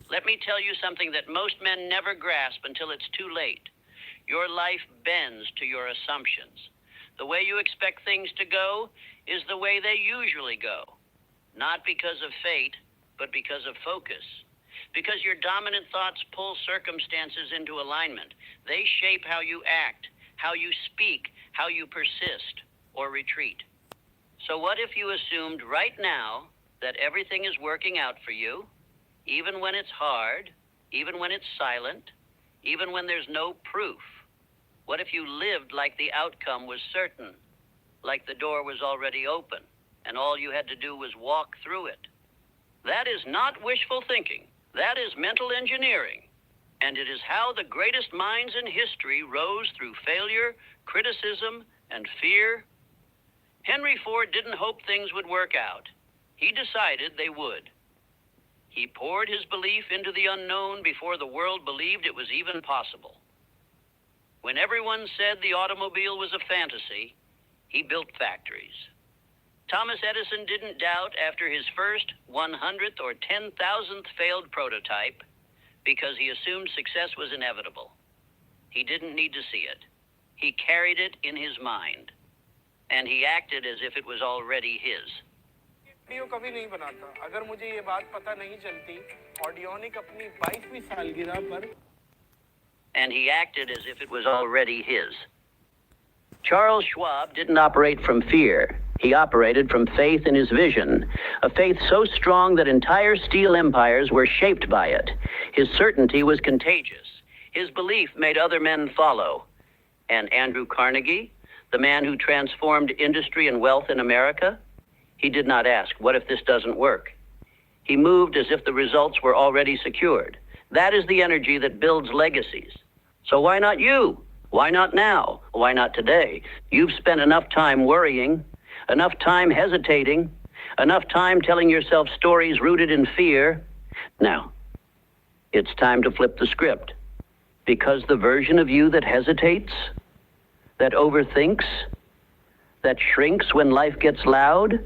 Let me tell you something that most men never grasp until it's too late. Your life bends to your assumptions. The way you expect things to go is the way they usually go. Not because of fate, but because of focus. Because your dominant thoughts pull circumstances into alignment. They shape how you act, how you speak, how you persist or retreat. So what if you assumed right now that everything is working out for you, even when it's hard, even when it's silent, even when there's no proof? What if you lived like the outcome was certain, like the door was already open, and all you had to do was walk through it? That is not wishful thinking. That is mental engineering. And it is how the greatest minds in history rose through failure, criticism, and fear. Henry Ford didn't hope things would work out. He decided they would. He poured his belief into the unknown before the world believed it was even possible. When everyone said the automobile was a fantasy, he built factories. Thomas Edison didn't doubt after his first 100th or 10,000th failed prototype because he assumed success was inevitable. He didn't need to see it. He carried it in his mind, and he acted as if it was already his. Audio कभी नहीं बनाता अगर मुझे ये बात पता नहीं चलती ऑडियोनिक अपनी 22वीं सालगिरह पर And he acted as if it was already his. Charles Schwab didn't operate from fear. He operated from faith in his vision, a faith so strong that entire steel empires were shaped by it. His certainty was contagious. His belief made other men follow. And Andrew Carnegie, the man who transformed industry and wealth in America, he did not ask, what if this doesn't work? He moved as if the results were already secured. That is the energy that builds legacies. So why not you? Why not now? Why not today? You've spent enough time worrying, enough time hesitating, enough time telling yourself stories rooted in fear. Now, it's time to flip the script. Because the version of you that hesitates, that overthinks, that shrinks when life gets loud,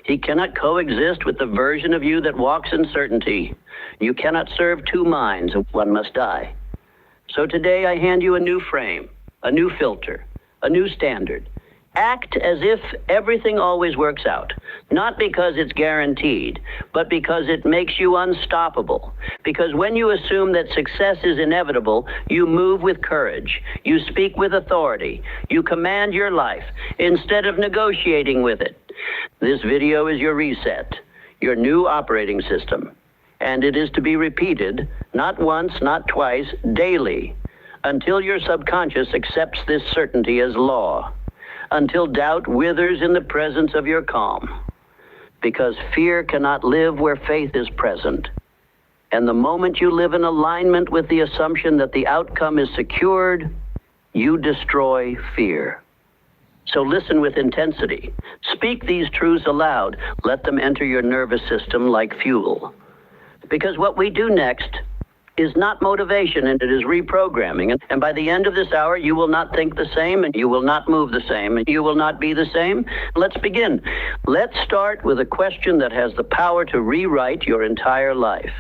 he cannot coexist with the version of you that walks in certainty. You cannot serve two minds, one must die. So today I hand you a new frame, a new filter, a new standard. Act as if everything always works out, not because it's guaranteed, but because it makes you unstoppable. Because when you assume that success is inevitable, you move with courage, you speak with authority, you command your life instead of negotiating with it. This video is your reset, your new operating system. And it is to be repeated, not once, not twice, daily, until your subconscious accepts this certainty as law, until doubt withers in the presence of your calm. Because fear cannot live where faith is present. And the moment you live in alignment with the assumption that the outcome is secured, you destroy fear. So listen with intensity. Speak these truths aloud. Let them enter your nervous system like fuel. Because what we do next is not motivation, and it is reprogramming. And by the end of this hour, you will not think the same, and you will not move the same, and you will not be the same. Let's begin. Let's start with a question that has the power to rewrite your entire life.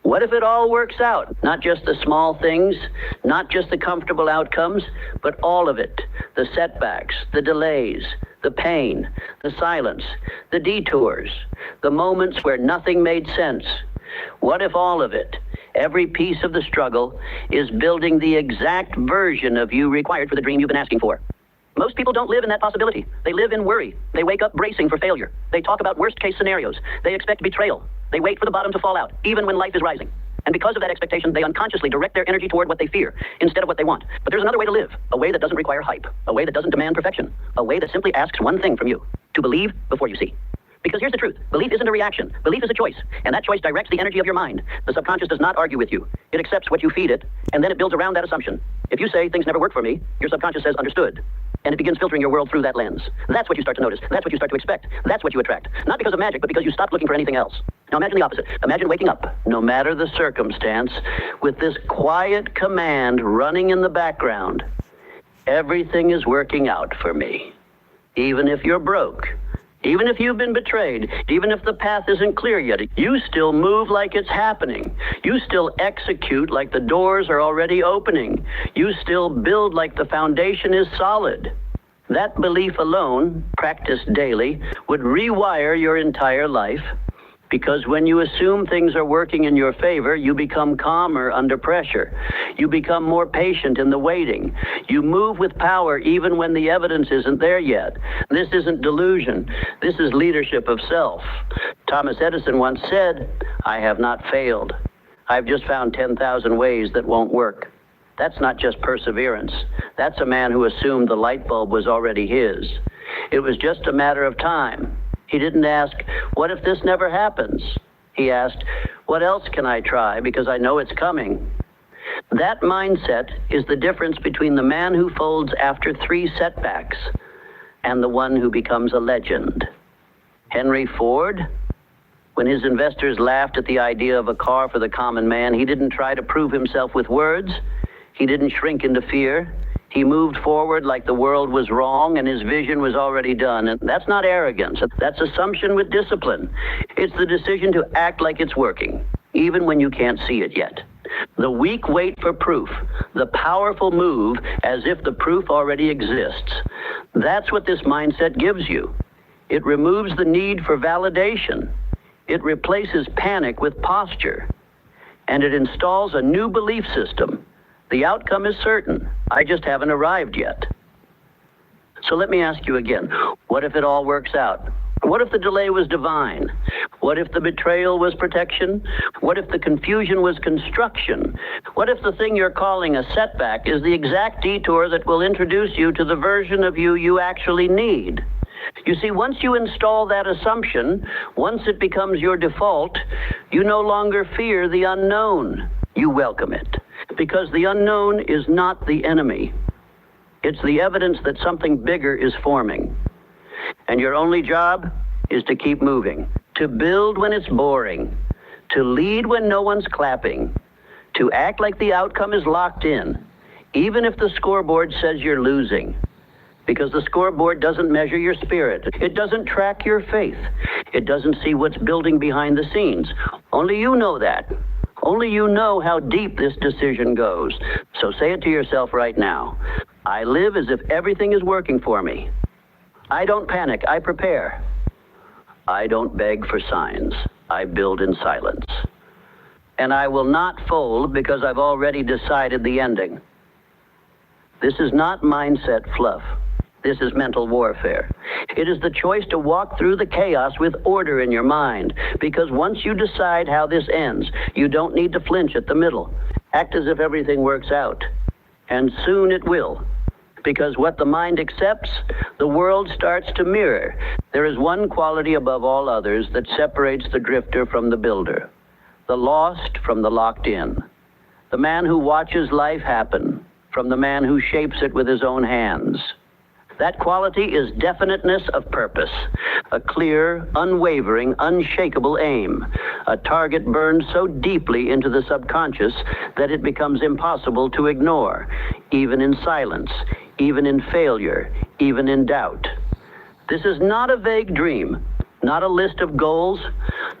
What if it all works out? Not just the small things, not just the comfortable outcomes, but all of it. The setbacks, the delays, the pain, the silence, the detours, the moments where nothing made sense. What if all of it, every piece of the struggle, is building the exact version of you required for the dream you've been asking for? Most people don't live in that possibility. They live in worry. They wake up bracing for failure. They talk about worst-case scenarios. They expect betrayal. They wait for the bottom to fall out, even when life is rising. And because of that expectation, they unconsciously direct their energy toward what they fear instead of what they want. But there's another way to live, a way that doesn't require hype, a way that doesn't demand perfection, a way that simply asks one thing from you: to believe before you see. Because here's the truth. Belief isn't a reaction. Belief is a choice. And that choice directs the energy of your mind. The subconscious does not argue with you. It accepts what you feed it, and then it builds around that assumption. If you say things never work for me, your subconscious says understood. And it begins filtering your world through that lens. That's what you start to notice. That's what you start to expect. That's what you attract. Not because of magic, but because you stop looking for anything else. Now imagine the opposite. Imagine waking up, no matter the circumstance, with this quiet command running in the background. Everything is working out for me. Even if you're broke, Even if you've been betrayed, even if the path isn't clear yet, you still move like it's happening. You still execute like the doors are already opening. You still build like the foundation is solid. That belief alone, practiced daily, would rewire your entire life. Because when you assume things are working in your favor, you become calmer under pressure. You become more patient in the waiting. You move with power even when the evidence isn't there yet. This isn't delusion. This is leadership of self. Thomas Edison once said, "I have not failed. I've just found 10,000 ways that won't work." That's not just perseverance. That's a man who assumed the light bulb was already his. It was just a matter of time. He didn't ask, "What if this never happens?" He asked, "What else can I try because I know it's coming?" That mindset is the difference between the man who folds after 3 setbacks and the one who becomes a legend. Henry Ford, when his investors laughed at the idea of a car for the common man, he didn't try to prove himself with words. He didn't shrink into fear. He moved forward like the world was wrong and his vision was already done. And that's not arrogance. That's assumption with discipline. It's the decision to act like it's working, even when you can't see it yet. The weak wait for proof. The powerful move as if the proof already exists. That's what this mindset gives you. It removes the need for validation. It replaces panic with posture. And it installs a new belief system. The outcome is certain. I just haven't arrived yet. So let me ask you again, what if it all works out? What if the delay was divine? What if the betrayal was protection? What if the confusion was construction? What if the thing you're calling a setback is the exact detour that will introduce you to the version of you you actually need? You see, once you install that assumption, once it becomes your default, you no longer fear the unknown. You welcome it. Because the unknown is not the enemy. It's the evidence that something bigger is forming. And your only job is to keep moving, to build when it's boring, to lead when no one's clapping, to act like the outcome is locked in, even if the scoreboard says you're losing. Because the scoreboard doesn't measure your spirit. It doesn't track your faith. It doesn't see what's building behind the scenes. Only you know that. Only you know how deep this decision goes. So say it to yourself right now. I live as if everything is working for me. I don't panic, I prepare. I don't beg for signs, I build in silence. And I will not fold because I've already decided the ending. This is not mindset fluff. This is mental warfare. It is the choice to walk through the chaos with order in your mind, because once you decide how this ends, you don't need to flinch at the middle. Act as if everything works out. And soon it will. Because what the mind accepts, the world starts to mirror. There is one quality above all others that separates the drifter from the builder, the lost from the locked in, the man who watches life happen from the man who shapes it with his own hands. That quality is definiteness of purpose, a clear, unwavering, unshakable aim, a target burned so deeply into the subconscious that it becomes impossible to ignore, even in silence, even in failure, even in doubt. This is not a vague dream, not a list of goals,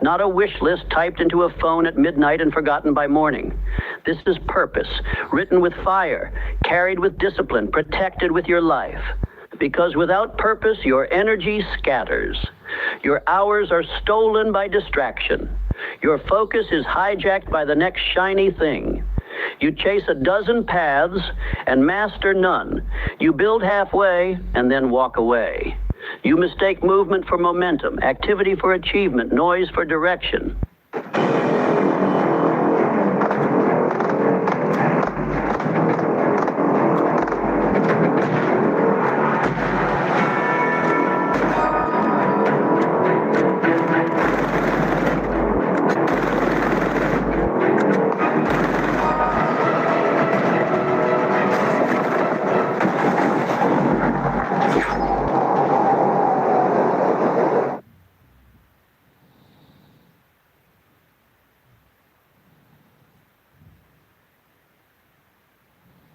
not a wish list typed into a phone at midnight and forgotten by morning. This is purpose, written with fire, carried with discipline, protected with your life. Because without purpose, your energy scatters. Your hours are stolen by distraction. Your focus is hijacked by the next shiny thing. You chase a dozen paths and master none. You build halfway and then walk away. You mistake movement for momentum, activity for achievement, noise for direction.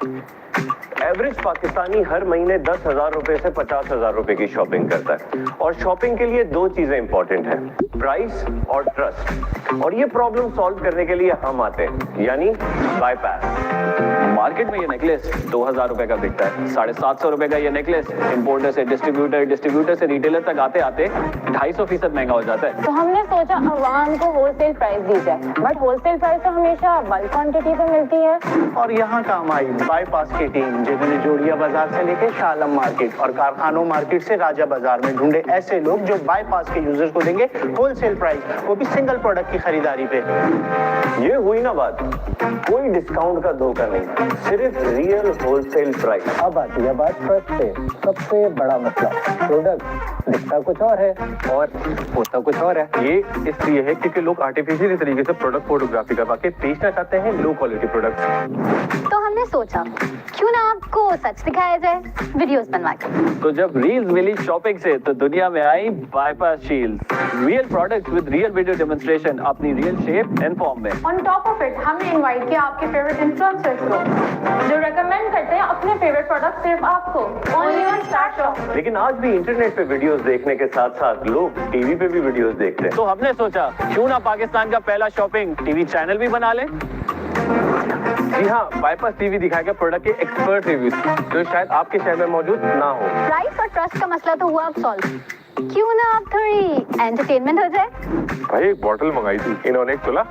Average Pakistani हर महीने 10,000 रुपए से 50,000 रुपए की shopping करता है और shopping के लिए दो चीजें इंपॉर्टेंट हैं, प्राइस और ट्रस्ट। और ये प्रॉब्लम सॉल्व करने के लिए हम आते हैं, यानी बाईपास। मार्केट में ये नेकलेस 2,000 रुपए का बिकता है, 750 रुपए का ये नेकलेस इंपोर्टर से डिस्ट्रीब्यूटर, डिस्ट्रीब्यूटर से रिटेलर तक आते आते 250% महंगा हो जाता है। तो हमने सोचा अवाम को होलसेल प्राइस दी जाए, बट होलसेल प्राइस तो हमेशा बल्क क्वांटिटी पे मिलती है। और यहाँ काम आई बाईपास की टीम, जिन्होंने जोड़िया बाजार से लेके शालम मार्केट और कारखानों मार्केट से राजा बाजार में ढूंढे ऐसे लोग जो बाईपास के यूजर्स को देंगे होलसेल प्राइस, वो भी सिंगल प्रोडक्ट की खरीदारी पे। ये हुई ना बात, कोई डिस्काउंट का धोखा नहीं, सिर्फ रियल होलसेल प्राइस। अब आती है बात फर्स्ट पे, सबसे बड़ा मसला, प्रोडक्ट दिखता कुछ और है और होता कुछ और है। ये इसलिए है क्योंकि लोग आर्टिफिशियल तरीके से प्रोडक्ट फोटोग्राफी करवा के बेचना चाहते हैं लो क्वालिटी प्रोडक्ट्स। तो हमने सोचा क्यों ना आपको सच दिखाया जाए वीडियोस बनवा के। तो जब रील्स मिली शॉपिंग से तो दुनिया में आई bypass shield, real product with real video demonstration अपनी रियल शेप एंड फॉर्म में। ऑन टॉप ऑफ इट हमने इनवाइट किया आपके फेवरेट इन्फ्लुएंसर्स को जो रेकमेंड करते हैं अपने फेवरेट प्रोडक्ट सिर्फ आपको ओनली ऑन स्टार्ट शॉप। लेकिन आज भी इंटरनेट पे वीडियोस देखने के साथ साथ लोग टीवी पे भी वीडियोस देखते हैं। तो हमने सोचा क्यों ना पाकिस्तान का पहला शॉपिंग टीवी चैनल भी बना ले। जी हाँ, बाईपास टीवी दिखाएगा प्रोडक्ट के एक्सपर्ट रिव्यूज जो शायद आपके शहर में मौजूद ना हो। प्राइस और ट्रस्ट का मसला तो हुआ अब सॉल्व, क्यों ना आप थोड़ी एंटरटेनमेंट हो जाए। भाई एक बॉटल मंगाई थी, इन्होंने एक तोला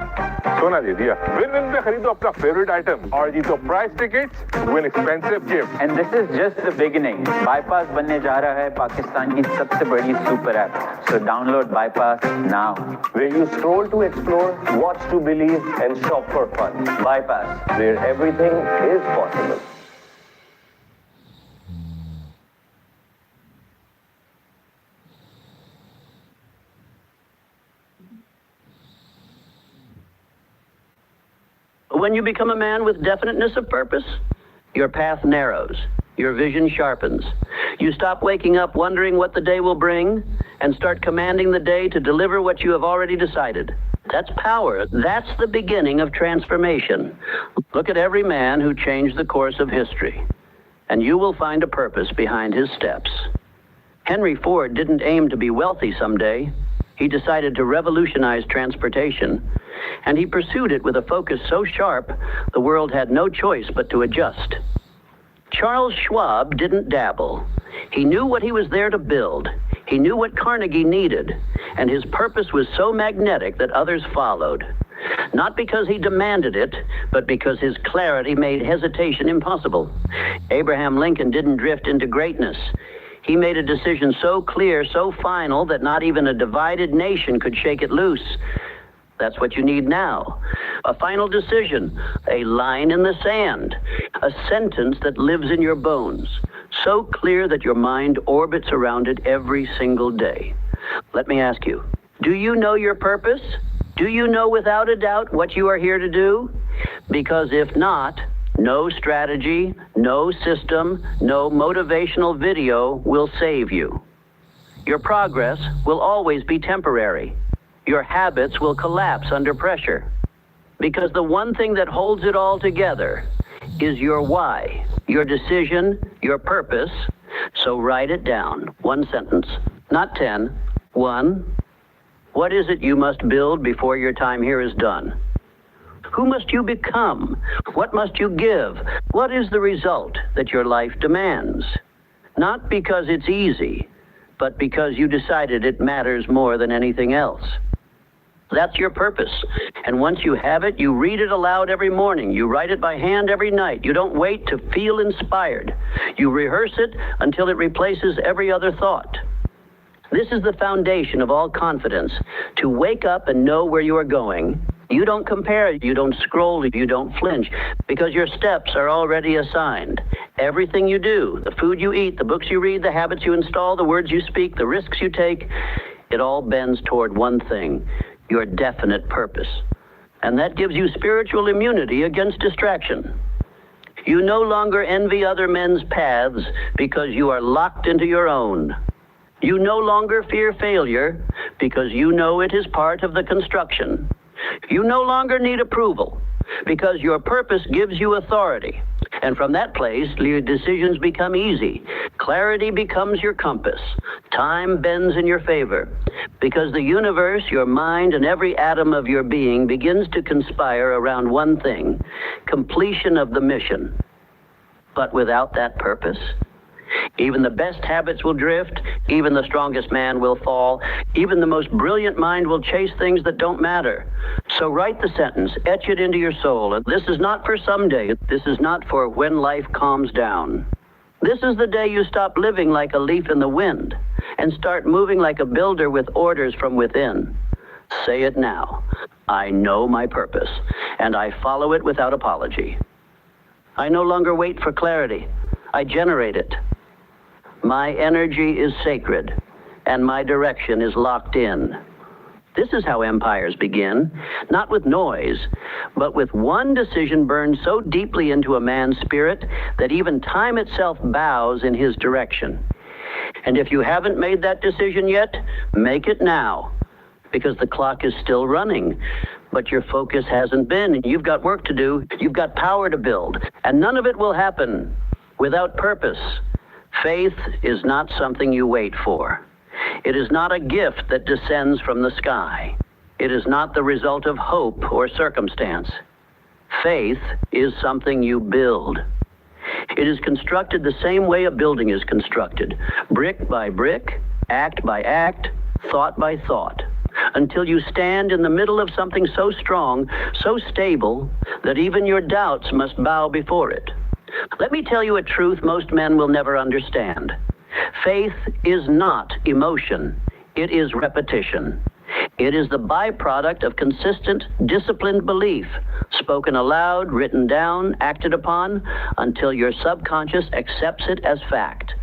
सोना दे दिया। विन विन पे खरीदो अपना फेवरेट आइटम और जीतो price tickets, win expensive gift. And this is just the beginning. Bypass बनने जा रहा है पाकिस्तान की सबसे बड़ी super app. So download bypass now. Where you stroll to explore, watch to believe and shop for fun. Bypass, where everything is possible. When you become a man with definiteness of purpose, your path narrows, your vision sharpens. You stop waking up wondering what the day will bring and start commanding the day to deliver what you have already decided. That's power. That's the beginning of transformation. Look at every man who changed the course of history, and you will find a purpose behind his steps. Henry Ford didn't aim to be wealthy someday. He decided to revolutionize transportation, and he pursued it with a focus so sharp, the world had no choice but to adjust. Charles Schwab didn't dabble. He knew what he was there to build. He knew what Carnegie needed, and his purpose was so magnetic that others followed. Not because he demanded it, but because his clarity made hesitation impossible. Abraham Lincoln didn't drift into greatness. He made a decision so clear, so final, that not even a divided nation could shake it loose. That's what you need now. A final decision, a line in the sand, a sentence that lives in your bones, so clear that your mind orbits around it every single day. Let me ask you, do you know your purpose? Do you know without a doubt what you are here to do? Because if not, no strategy, no system, no motivational video will save you. Your progress will always be temporary. Your habits will collapse under pressure. Because the one thing that holds it all together is your why, your decision, your purpose. So write it down. One sentence, not 10. 1. What is it you must build before your time here is done? Who must you become? What must you give? What is the result that your life demands? Not because it's easy, but because you decided it matters more than anything else. That's your purpose. And once you have it, you read it aloud every morning. You write it by hand every night. You don't wait to feel inspired. You rehearse it until it replaces every other thought. This is the foundation of all confidence, to wake up and know where you are going. You don't compare, you don't scroll, you don't flinch, because your steps are already assigned. Everything you do, the food you eat, the books you read, the habits you install, the words you speak, the risks you take, it all bends toward one thing, your definite purpose. And that gives you spiritual immunity against distraction. You no longer envy other men's paths because you are locked into your own. You no longer fear failure because you know it is part of the construction. You no longer need approval because your purpose gives you authority. And from that place, your decisions become easy. Clarity becomes your compass. Time bends in your favor. Because the universe, your mind, and every atom of your being begins to conspire around one thing: completion of the mission. But without that purpose, even the best habits will drift, even the strongest man will fall, even the most brilliant mind will chase things that don't matter. So write the sentence, etch it into your soul. And this is not for someday. This is not for when life calms down. This is the day you stop living like a leaf in the wind and start moving like a builder with orders from within. Say it now. I know my purpose, and I follow it without apology. I no longer wait for clarity. I generate it. My energy is sacred, and my direction is locked in. This is how empires begin, not with noise, but with one decision burned so deeply into a man's spirit that even time itself bows in his direction. And if you haven't made that decision yet, make it now, because the clock is still running, but your focus hasn't been. You've got work to do, you've got power to build, and none of it will happen without purpose. Faith is not something you wait for. It is not a gift that descends from the sky. It is not the result of hope or circumstance. Faith is something you build. It is constructed the same way a building is constructed, brick by brick, act by act, thought by thought, until you stand in the middle of something so strong, so stable, that even your doubts must bow before it. Let me tell you a truth most men will never understand. Faith is not emotion. It is repetition. It is the byproduct of consistent, disciplined belief, spoken aloud, written down, acted upon, until your subconscious accepts it as fact.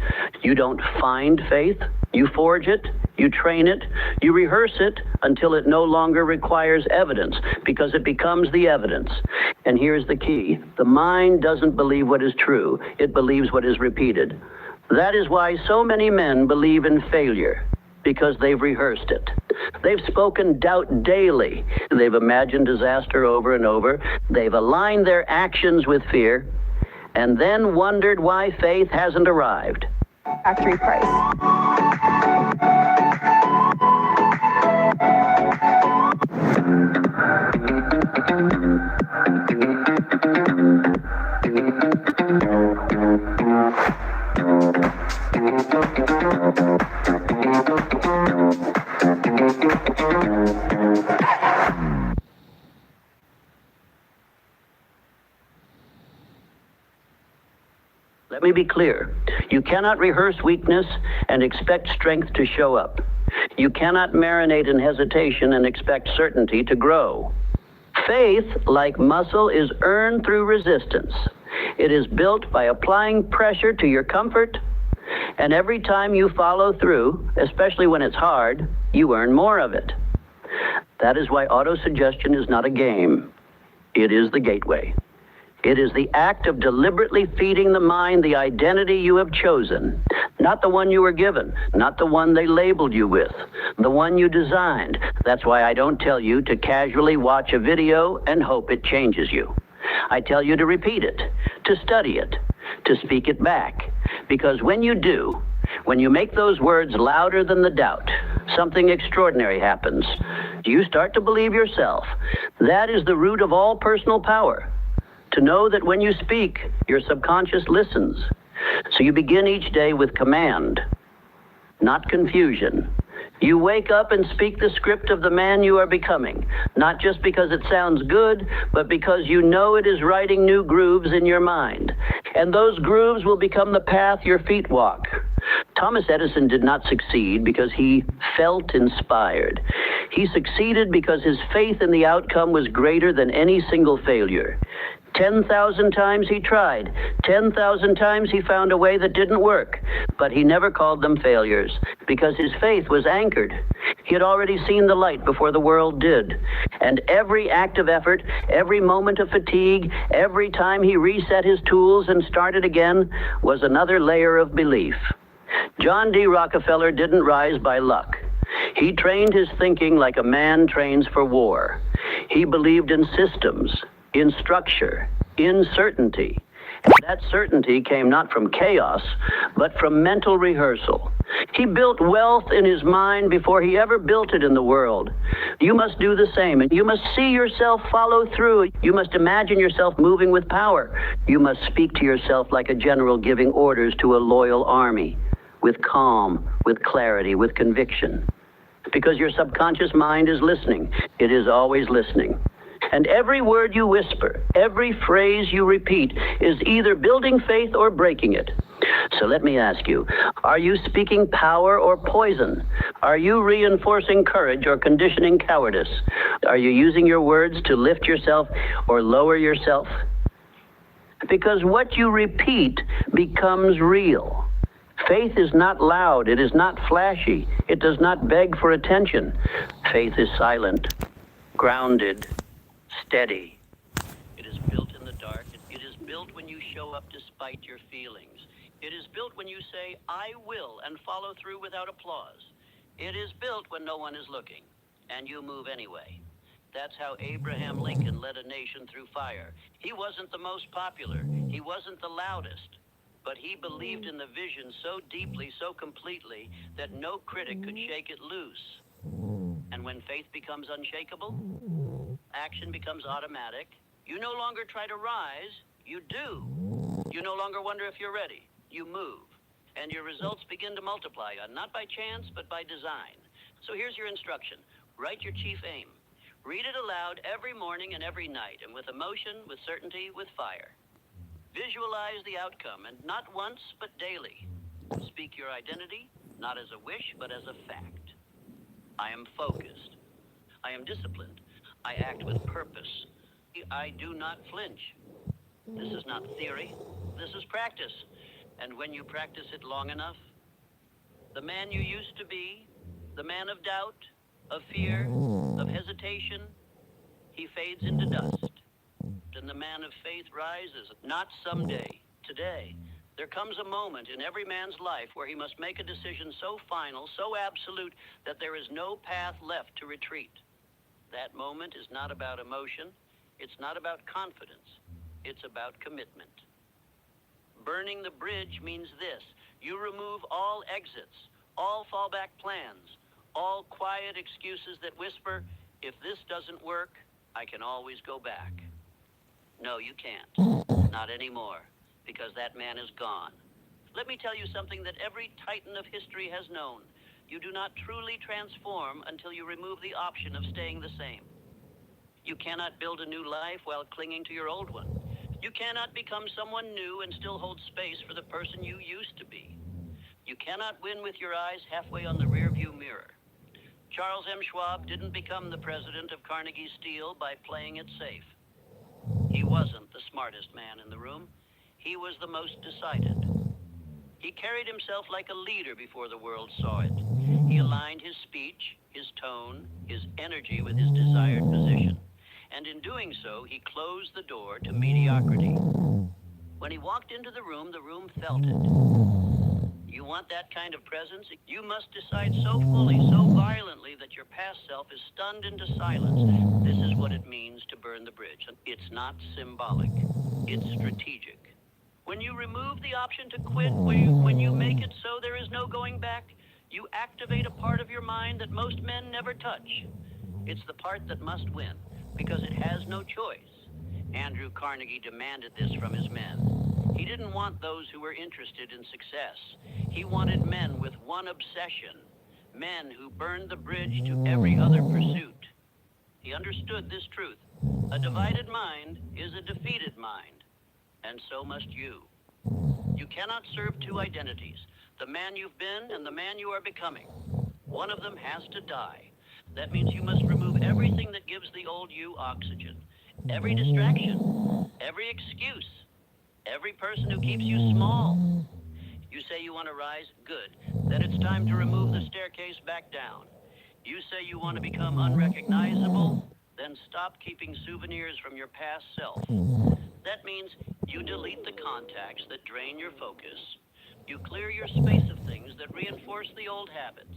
You don't find faith, you forge it, you train it, you rehearse it until it no longer requires evidence, because it becomes the evidence. And here's the key. The mind doesn't believe what is true. It believes what is repeated. That is why so many men believe in failure, because they've rehearsed it. They've spoken doubt daily. They've imagined disaster over and over. They've aligned their actions with fear, and then wondered why faith hasn't arrived. Factory price. Let me be clear. You cannot rehearse weakness and expect strength to show up. You cannot marinate in hesitation and expect certainty to grow. Faith, like muscle, is earned through resistance. It is built by applying pressure to your comfort, and every time you follow through, especially when it's hard, you earn more of it. That is why autosuggestion is not a game. It is the gateway. It is the act of deliberately feeding the mind the identity you have chosen, not the one you were given, not the one they labeled you with, the one you designed. That's why I don't tell you to casually watch a video and hope it changes you. I tell you to repeat it, to study it, to speak it back. Because when you do, when you make those words louder than the doubt, something extraordinary happens. You start to believe yourself. That is the root of all personal power. To know that when you speak, your subconscious listens. So you begin each day with command, not confusion. You wake up and speak the script of the man you are becoming, not just because it sounds good, but because you know it is writing new grooves in your mind. And those grooves will become the path your feet walk. Thomas Edison did not succeed because he felt inspired. He succeeded because his faith in the outcome was greater than any single failure. 10,000 times he tried. 10,000 times he found a way that didn't work. But he never called them failures because his faith was anchored. He had already seen the light before the world did. And every act of effort, every moment of fatigue, every time he reset his tools and started again was another layer of belief. John D. Rockefeller didn't rise by luck. He trained his thinking like a man trains for war. He believed in systems, in structure, in certainty. That certainty came not from chaos, but from mental rehearsal. He built wealth in his mind before he ever built it in the world. You must do the same, and you must see yourself follow through. You must imagine yourself moving with power. You must speak to yourself like a general giving orders to a loyal army, with calm, with clarity, with conviction. Because your subconscious mind is listening. It is always listening. And every word you whisper, every phrase you repeat is either building faith or breaking it. So let me ask you, are you speaking power or poison? Are you reinforcing courage or conditioning cowardice? Are you using your words to lift yourself or lower yourself? Because what you repeat becomes real. Faith is not loud, it is not flashy, it does not beg for attention. Faith is silent, grounded, steady. It is built in the dark. It is built when you show up despite your feelings. It is built when you say, I will, and follow through without applause. It is built when no one is looking, and you move anyway. That's how Abraham Lincoln led a nation through fire. He wasn't the most popular. He wasn't the loudest. But he believed in the vision so deeply, so completely, that no critic could shake it loose. And when faith becomes unshakable, action becomes automatic. You no longer try to rise, you do. You no longer wonder if you're ready, you move. And your results begin to multiply, not by chance, but by design. So here's your instruction. Write your chief aim. Read it aloud every morning and every night, and with emotion, with certainty, with fire. Visualize the outcome, and not once, but daily. Speak your identity, not as a wish, but as a fact. I am focused. I am disciplined. I act with purpose. I do not flinch. This is not theory. This is practice. And when you practice it long enough, the man you used to be, the man of doubt, of fear, of hesitation, he fades into dust. And the man of faith rises, not someday, today. There comes a moment in every man's life where he must make a decision so final, so absolute, that there is no path left to retreat. That moment is not about emotion. It's not about confidence. It's about commitment. Burning the bridge means this. You remove all exits, all fallback plans, all quiet excuses that whisper, if this doesn't work, I can always go back. No, you can't. Not anymore. Because that man is gone. Let me tell you something that every titan of history has known. You do not truly transform until you remove the option of staying the same. You cannot build a new life while clinging to your old one. You cannot become someone new and still hold space for the person you used to be. You cannot win with your eyes halfway on the rearview mirror. Charles M. Schwab didn't become the president of Carnegie Steel by playing it safe. He wasn't the smartest man in the room. He was the most decided. He carried himself like a leader before the world saw it. He aligned his speech, his tone, his energy with his desired position. And in doing so, he closed the door to mediocrity. When he walked into the room felt it. You want that kind of presence? You must decide so fully, so violently that your past self is stunned into silence. This is what it means to burn the bridge. It's not symbolic. It's strategic. When you remove the option to quit, when you make it so there is no going back, you activate a part of your mind that most men never touch. It's the part that must win, because it has no choice. Andrew Carnegie demanded this from his men. He didn't want those who were interested in success. He wanted men with one obsession, men who burned the bridge to every other pursuit. He understood this truth. A divided mind is a defeated mind. And so must you. You cannot serve two identities, the man you've been and the man you are becoming. One of them has to die. That means you must remove everything that gives the old you oxygen, every distraction, every excuse, every person who keeps you small. You say you want to rise? Good. Then it's time to remove the staircase back down. You say you want to become unrecognizable? Then stop keeping souvenirs from your past self. That means you delete the contacts that drain your focus. You clear your space of things that reinforce the old habits.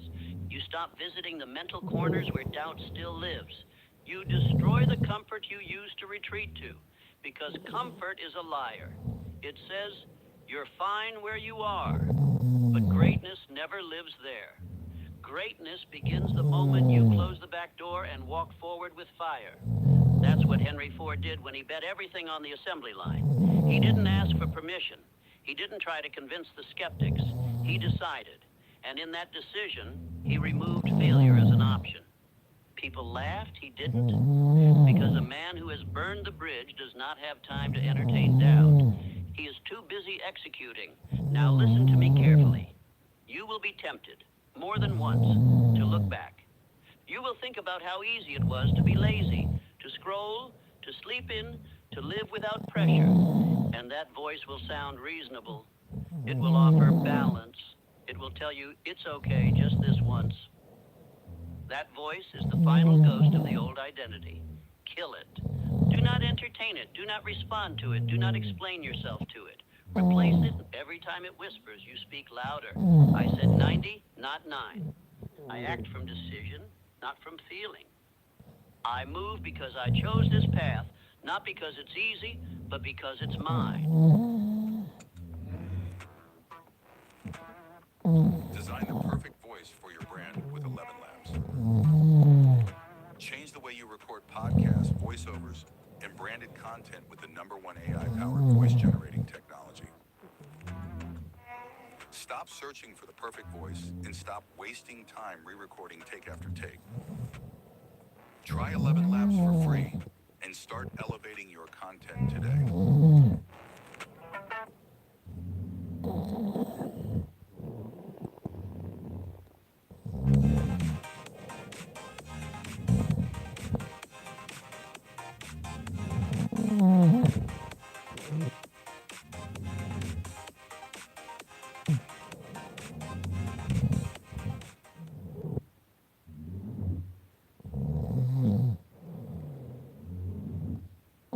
You stop visiting the mental corners where doubt still lives. You destroy the comfort you used to retreat to, because comfort is a liar. It says, you're fine where you are, but greatness never lives there. Greatness begins the moment you close the back door and walk forward with fire. That's what Henry Ford did when he bet everything on the assembly line. He didn't ask for permission. He didn't try to convince the skeptics. He decided. And in that decision, he removed failure as an option. People laughed, he didn't. Because a man who has burned the bridge does not have time to entertain doubt. He is too busy executing. Now listen to me carefully. You will be tempted, more than once, to look back. You will think about how easy it was to be lazy, to scroll, to sleep in, to live without pressure. And that voice will sound reasonable. It will offer balance. It will tell you it's okay just this once. That voice is the final ghost of the old identity. Kill it. Do not entertain it. Do not respond to it. Do not explain yourself to it. Replace it every time it whispers. You speak louder. I said 90, not 9. I act from decision, not from feeling. I move because I chose this path, not because it's easy, but because it's mine. Design the perfect voice for your brand with 11 Labs. Change the way you record podcasts, voiceovers, and branded content with the #1 AI-powered voice generating technology. Stop searching for the perfect voice and stop wasting time re-recording take after take. Try 11 Labs for free and start elevating your content today.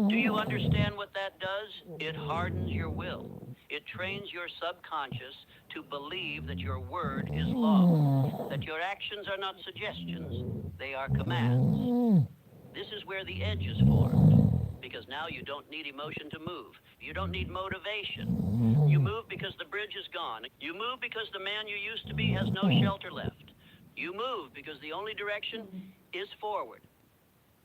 Do you understand what that does? It hardens your will. It trains your subconscious to believe that your word is law, that your actions are not suggestions, they are commands. This is where the edge is formed, because now you don't need emotion to move. You don't need motivation. You move because the bridge is gone. You move because the man you used to be has no shelter left. You move because the only direction is forward.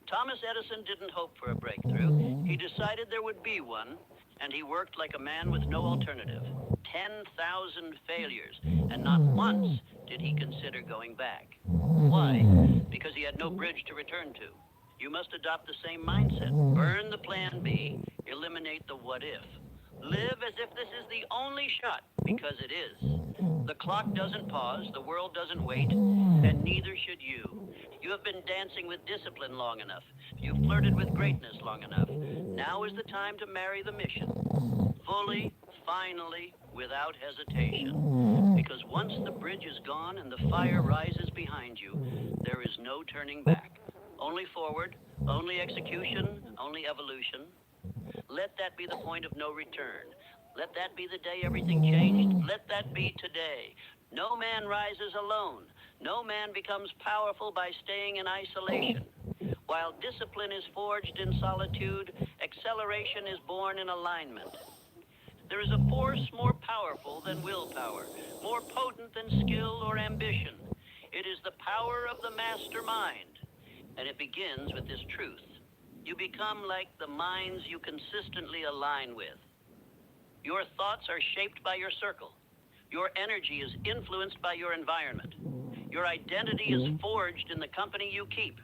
Thomas Edison didn't hope for a breakthrough. He decided there would be one, and he worked like a man with no alternative. 10,000 failures, and not once did he consider going back. Why? Because he had no bridge to return to. You must adopt the same mindset. Burn the plan B. Eliminate the what if. Live as if this is the only shot, because it is. The clock doesn't pause, the world doesn't wait, and neither should you. You have been dancing with discipline long enough. You've flirted with greatness long enough. Now is the time to marry the mission. Fully, finally, without hesitation. Because once the bridge is gone and the fire rises behind you, there is no turning back. Only forward, only execution, only evolution. Let that be the point of no return. Let that be the day everything changed. Let that be today. No man rises alone. No man becomes powerful by staying in isolation. While discipline is forged in solitude, acceleration is born in alignment. There is a force more powerful than willpower, more potent than skill or ambition. It is the power of the mastermind, and it begins with this truth. You become like the minds you consistently align with. Your thoughts are shaped by your circle. Your energy is influenced by your environment. Your identity is forged in the company you keep.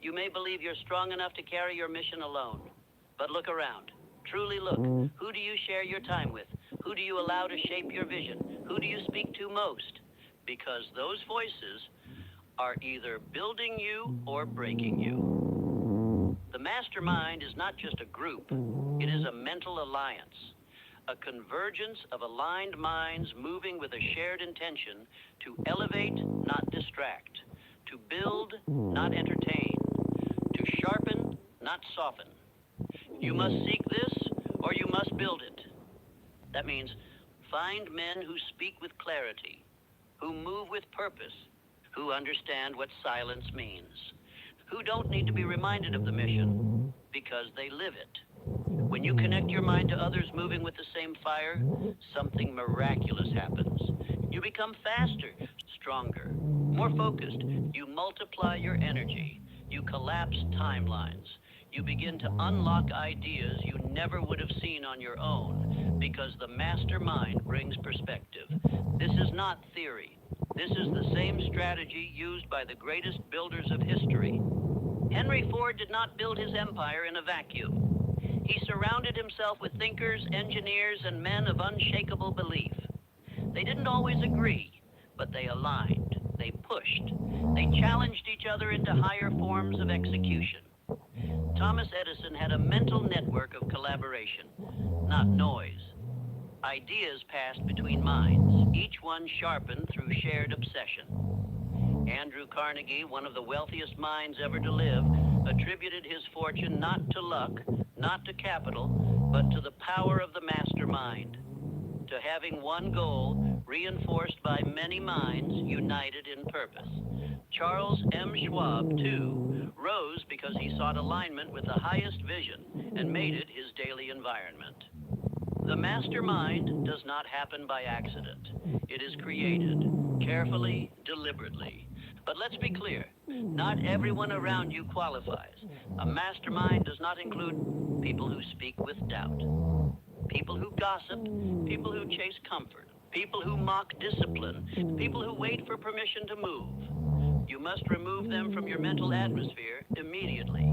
You may believe you're strong enough to carry your mission alone, but look around. Truly look. Who do you share your time with? Who do you allow to shape your vision? Who do you speak to most? Because those voices are either building you or breaking you. The mastermind is not just a group. It is a mental alliance. A convergence of aligned minds moving with a shared intention to elevate, not distract, to build, not entertain, to sharpen, not soften. You must seek this, or you must build it. That means find men who speak with clarity, who move with purpose, who understand what silence means, who don't need to be reminded of the mission because they live it. When you connect your mind to others moving with the same fire, something miraculous happens. You become faster, stronger, more focused. You multiply your energy. You collapse timelines. You begin to unlock ideas you never would have seen on your own because the mastermind brings perspective. This is not theory. This is the same strategy used by the greatest builders of history. Henry Ford did not build his empire in a vacuum. He surrounded himself with thinkers, engineers, and men of unshakable belief. They didn't always agree, but they aligned, they pushed, they challenged each other into higher forms of execution. Thomas Edison had a mental network of collaboration, not noise. Ideas passed between minds, each one sharpened through shared obsession. Andrew Carnegie, one of the wealthiest minds ever to live, attributed his fortune not to luck, not to capital, but to the power of the mastermind, to having one goal reinforced by many minds united in purpose. Charles M. Schwab, too, rose because he sought alignment with the highest vision and made it his daily environment. The mastermind does not happen by accident. It is created carefully, deliberately. But let's be clear, not everyone around you qualifies. A mastermind does not include people who speak with doubt, people who gossip, people who chase comfort, people who mock discipline, people who wait for permission to move. You must remove them from your mental atmosphere immediately,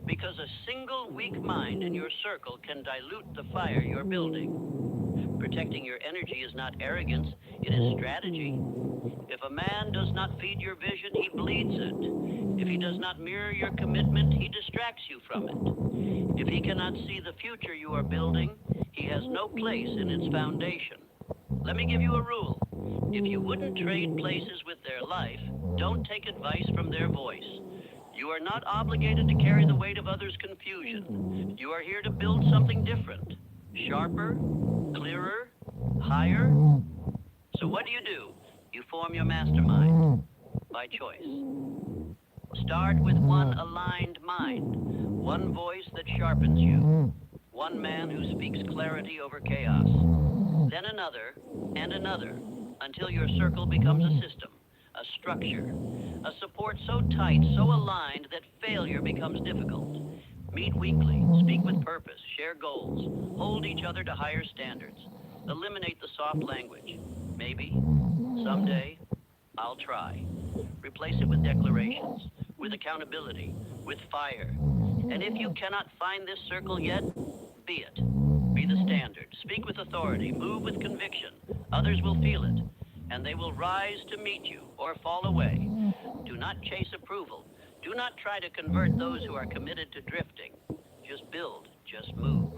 because a single weak mind in your circle can dilute the fire you're building. Protecting your energy is not arrogance, it is strategy. If a man does not feed your vision, he bleeds it. If he does not mirror your commitment, he distracts you from it. If he cannot see the future you are building, he has no place in its foundation. Let me give you a rule. If you wouldn't trade places with their life, don't take advice from their voice. You are not obligated to carry the weight of others' confusion. You are here to build something different, sharper, clearer, higher. So what do? You form your mastermind by choice. Start with one aligned mind, one voice that sharpens you, one man who speaks clarity over chaos, then another and another, until your circle becomes a system, a structure, a support so tight, so aligned that failure becomes difficult. Meet weekly, speak with purpose, share goals, hold each other to higher standards, eliminate the soft language. Maybe, someday, I'll try. Replace it with declarations, with accountability, with fire. And if you cannot find this circle yet, be it. Be the standard. Speak with authority. Move with conviction. Others will feel it, and they will rise to meet you or fall away. Do not chase approval. Do not try to convert those who are committed to drifting. Just build. Just move.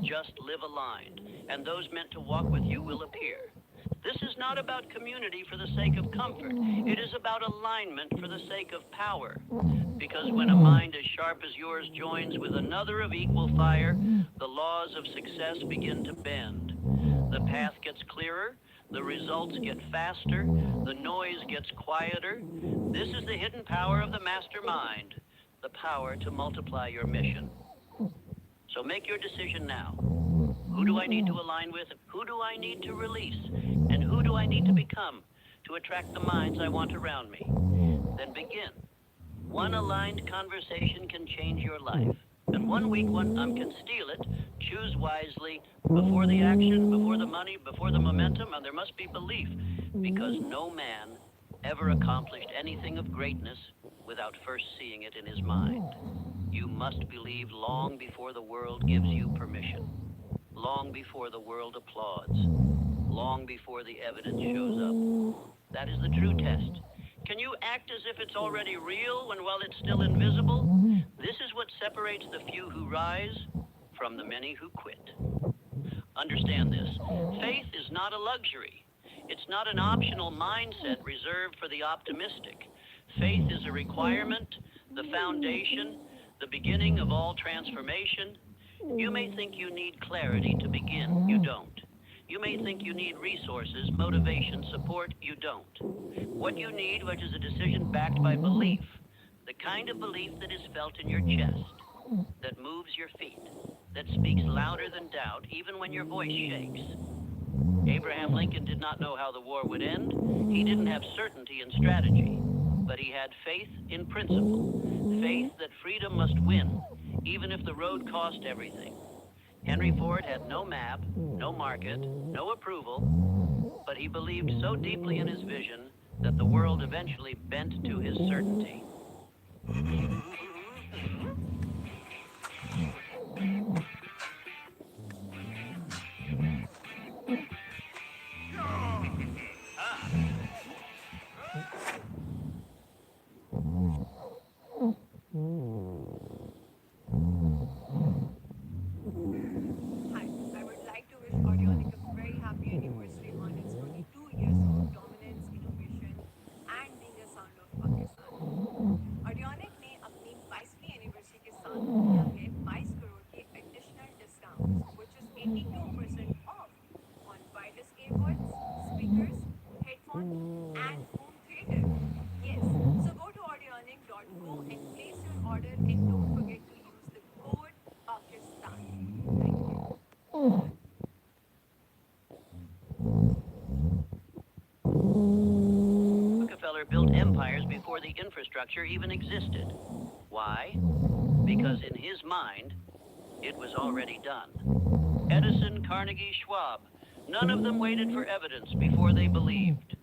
Just live aligned, and those meant to walk with you will appear. This is not about community for the sake of comfort. It is about alignment for the sake of power. Because when a mind as sharp as yours joins with another of equal fire, the laws of success begin to bend. The path gets clearer, the results get faster, the noise gets quieter. This is the hidden power of the mastermind, the power to multiply your mission. So make your decision now. Who do I need to align with? Who do I need to release? And who do I need to become to attract the minds I want around me? Then begin. One aligned conversation can change your life. And one weak one can steal it. Choose wisely. Before the action, before the money, before the momentum, and there must be belief. Because no man ever accomplished anything of greatness without first seeing it in his mind. You must believe long before the world gives you permission. Long before the world applauds. Long before the evidence shows up. That is the true test. Can you act as if it's already real while it's still invisible? This is what separates the few who rise from the many who quit. Understand this. Faith is not a luxury. It's not an optional mindset reserved for the optimistic. Faith is a requirement, the foundation, the beginning of all transformation. You may think you need clarity to begin. You don't. You may think you need resources, motivation, support. You don't. What you need, which is a decision backed by belief, the kind of belief that is felt in your chest, that moves your feet, that speaks louder than doubt, even when your voice shakes. Abraham Lincoln did not know how the war would end. He didn't have certainty in strategy, but he had faith in principle, faith that freedom must win, even if the road cost everything. Henry Ford had no map, no market, no approval, but he believed so deeply in his vision that the world eventually bent to his certainty. Hi, I would like to wish Audionic a very happy anniversary on its 22 years of dominance, innovation and being a sound of Pakistan. Audionic ने अपनी 22वीं anniversary के साथ दिया है 22 करोड़ के additional discounts which is 82% off on wireless earbuds, speakers, headphones and home theater. Yes, so go to audionic.co and place your order and don't forget to use the code Pakistan. Thank you. Rockefeller built empires before the infrastructure even existed. Why? Because in his mind, it was already done. Edison, Carnegie, Schwab, none of them waited for evidence before they believed.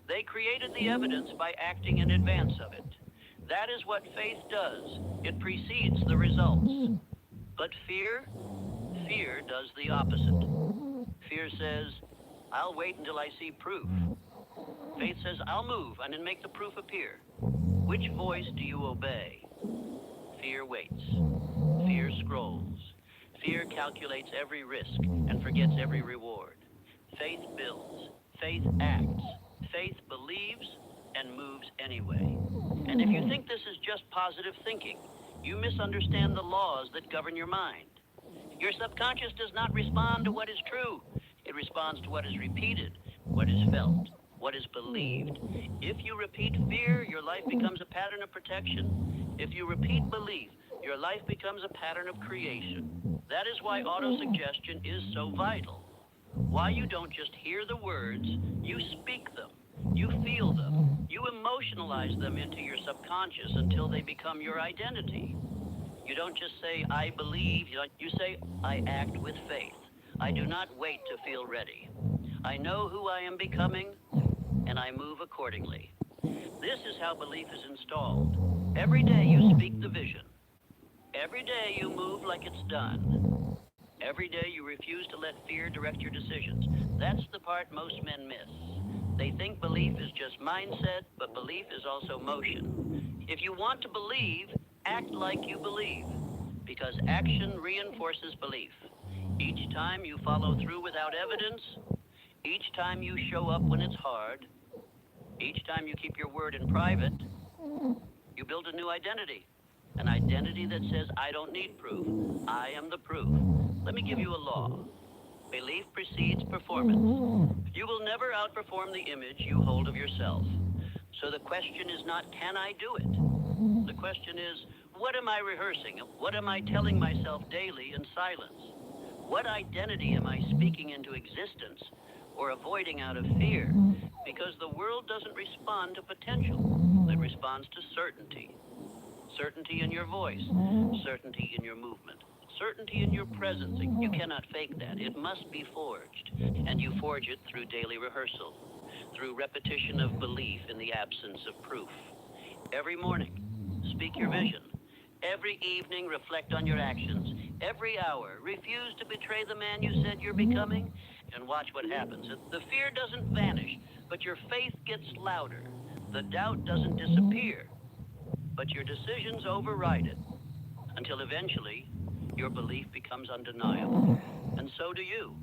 They created the evidence by acting in advance of it. That is what faith does. It precedes the results. But fear does the opposite. Fear says, I'll wait until I see proof. Faith says, I'll move and then make the proof appear. Which voice do you obey? Fear waits. Fear scrolls. Fear calculates every risk and forgets every reward. Faith builds. Faith acts. Faith believes and moves anyway. And if you think this is just positive thinking, you misunderstand the laws that govern your mind. Your subconscious does not respond to what is true. It responds to what is repeated, what is felt, what is believed. If you repeat fear, your life becomes a pattern of protection. If you repeat belief, your life becomes a pattern of creation. That is why autosuggestion is so vital. Why you don't just hear the words, you speak them. You feel them. You emotionalize them into your subconscious until they become your identity. You don't just say, I believe. You say, I act with faith. I do not wait to feel ready. I know who I am becoming, and I move accordingly. This is how belief is installed. Every day you speak the vision. Every day you move like it's done. Every day you refuse to let fear direct your decisions. That's the part most men miss. They think belief is just mindset, but belief is also motion. If you want to believe, act like you believe, because action reinforces belief. Each time you follow through without evidence, each time you show up when it's hard, each time you keep your word in private, you build a new identity. An identity that says, I don't need proof. I am the proof. Let me give you a law. Belief precedes performance. You will never outperform the image you hold of yourself. So the question is not, can I do it? The question is, what am I rehearsing? What am I telling myself daily in silence? What identity am I speaking into existence or avoiding out of fear? Because the world doesn't respond to potential. It responds to certainty. Certainty in your voice, certainty in your movement, certainty in your presence. You cannot fake that. It must be forged. And you forge it through daily rehearsal, through repetition of belief in the absence of proof. Every morning, speak your vision. Every evening, reflect on your actions. Every hour, refuse to betray the man you said you're becoming, and watch what happens. The fear doesn't vanish, but your faith gets louder. The doubt doesn't disappear, but your decisions override it, until eventually your belief becomes undeniable. And so do you.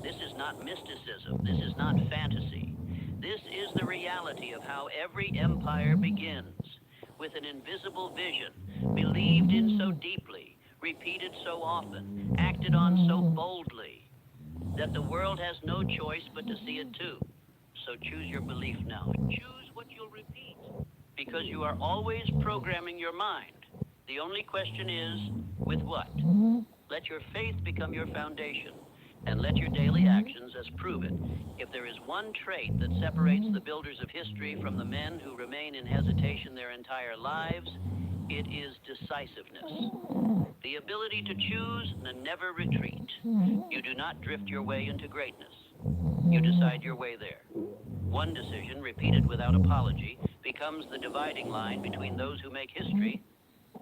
This is not mysticism. This is not fantasy. This is the reality of how every empire begins, with an invisible vision, believed in so deeply, repeated so often, acted on so boldly, that the world has no choice but to see it too. So choose your belief now. Choose what you'll repeat, because you are always programming your mind. The only question is, with what? Let your faith become your foundation, and let your daily actions as prove it. If there is one trait that separates the builders of history from the men who remain in hesitation their entire lives, it is decisiveness. The ability to choose and never retreat. You do not drift your way into greatness. You decide your way there. One decision, repeated without apology, becomes the dividing line between those who make history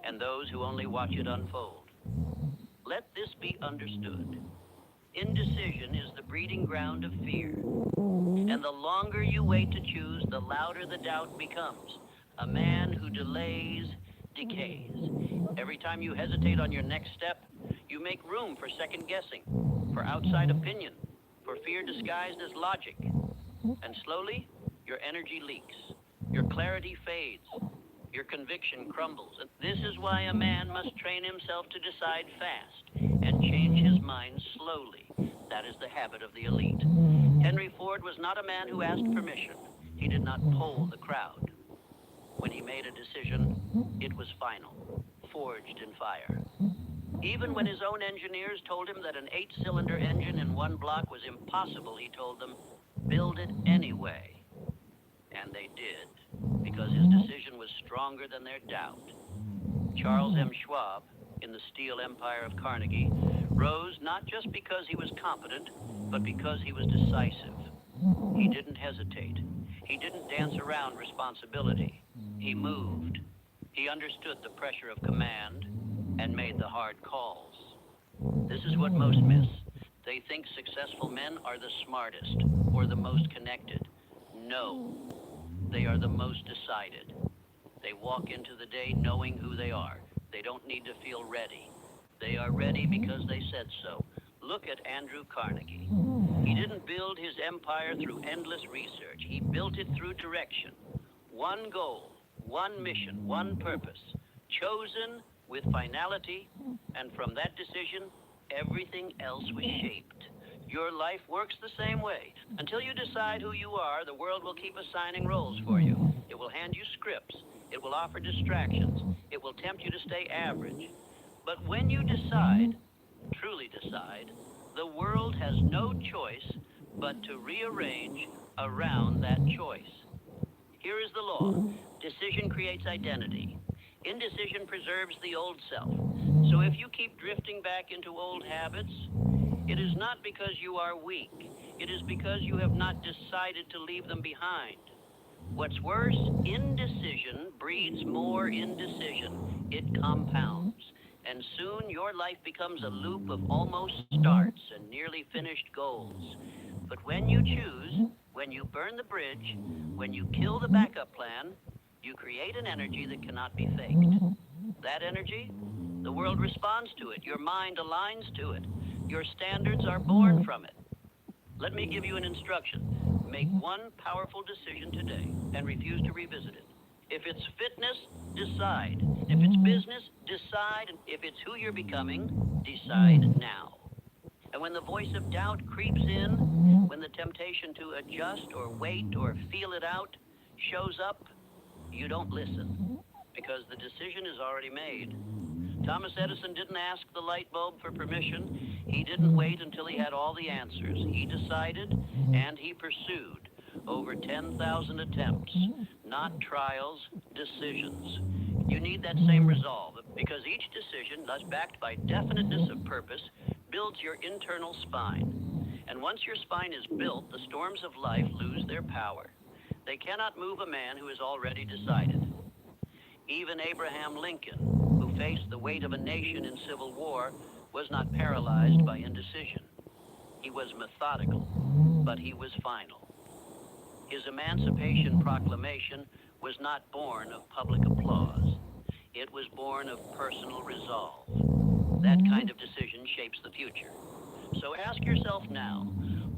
and those who only watch it unfold. Let this be understood. Indecision is the breeding ground of fear. And the longer you wait to choose, the louder the doubt becomes. A man who delays decays. Every time you hesitate on your next step, you make room for second guessing, for outside opinion, for fear disguised as logic. And slowly, your energy leaks. Your clarity fades. Your conviction crumbles. And this is why a man must train himself to decide fast and change his mind slowly. That is the habit of the elite. Henry Ford was not a man who asked permission. He did not poll the crowd. When he made a decision, it was final, forged in fire. Even when his own engineers told him that an 8-cylinder engine in one block was impossible, he told them, build it anyway. And they did, because his decision was stronger than their doubt. Charles M. Schwab, in the steel empire of Carnegie, rose not just because he was competent, but because he was decisive. He didn't hesitate. He didn't dance around responsibility. He moved. He understood the pressure of command and made the hard calls. This is what most miss. They think successful men are the smartest or the most connected. No, they are the most decided. They walk into the day knowing who they are. They don't need to feel ready. They are ready because they said so. Look at Andrew Carnegie. He didn't build his empire through endless research. He built it through direction. One goal, one mission, one purpose, chosen with finality, and from that decision, everything else was shaped. Your life works the same way. Until you decide who you are, the world will keep assigning roles for you. It will hand you scripts. It will offer distractions. It will tempt you to stay average. But when you decide, truly decide, the world has no choice but to rearrange around that choice. Here is the law. Decision creates identity. Indecision preserves the old self. So if you keep drifting back into old habits, it is not because you are weak. It is because you have not decided to leave them behind. What's worse, indecision breeds more indecision. It compounds. And soon your life becomes a loop of almost starts and nearly finished goals. But when you choose, when you burn the bridge, when you kill the backup plan, you create an energy that cannot be faked. That energy, the world responds to it. Your mind aligns to it. Your standards are born from it. Let me give you an instruction. Make one powerful decision today and refuse to revisit it. If it's fitness, decide. If it's business, decide. If it's who you're becoming, decide now. And when the voice of doubt creeps in, when the temptation to adjust or wait or feel it out shows up, you don't listen, because the decision is already made. Thomas Edison didn't ask the light bulb for permission. He didn't wait until he had all the answers. He decided and he pursued over 10,000 attempts, not trials, decisions. You need that same resolve, because each decision, thus backed by definiteness of purpose, builds your internal spine. And once your spine is built, the storms of life lose their power. They cannot move a man who has already decided. Even Abraham Lincoln, who faced the weight of a nation in civil war, was not paralyzed by indecision. He was methodical, but he was final. His Emancipation Proclamation was not born of public applause. It was born of personal resolve. That kind of decision shapes the future. So ask yourself now,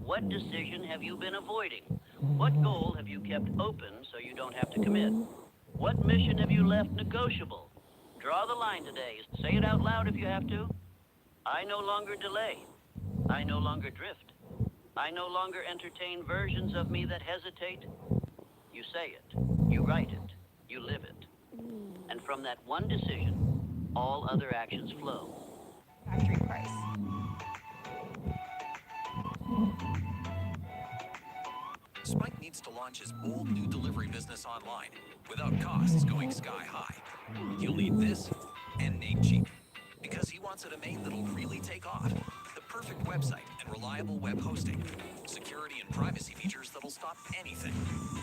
what decision have you been avoiding? What goal have you kept open so you don't have to commit? What mission have you left negotiable? Draw the line today. Say it out loud if you have to. I no longer delay. I no longer drift. I no longer entertain versions of me that hesitate. You say it. You write it. You live it. And from that one decision, all other actions flow. Factory price. launch his bold new delivery business online without costs going sky high. He'll need this and Namecheap because he wants a domain that'll really take off. The perfect website and reliable web hosting. Security and privacy features that'll stop anything.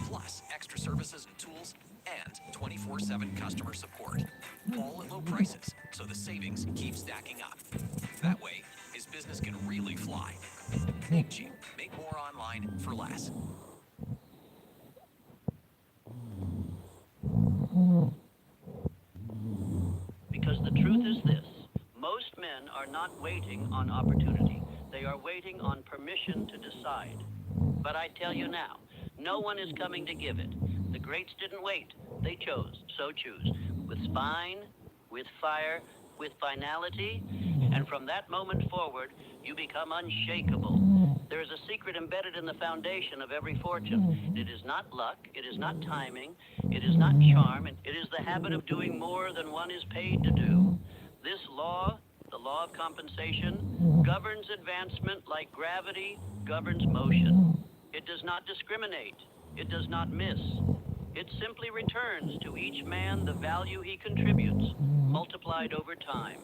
Plus extra services and tools and 24/7 customer support. All at low prices, so the savings keep stacking up. That way, his business can really fly. Namecheap. Make more online for less. Because the truth is this, most men are not waiting on opportunity. They are waiting on permission to decide. But I tell you now, no one is coming to give it. The greats didn't wait. They chose, so choose. With spine, with fire, with finality, and from that moment forward, you become unshakable. There is a secret embedded in the foundation of every fortune. It is not luck, it is not timing, it is not charm, it is the habit of doing more than one is paid to do. This law, the law of compensation, governs advancement like gravity governs motion. It does not discriminate, it does not miss. It simply returns to each man the value he contributes, multiplied over time.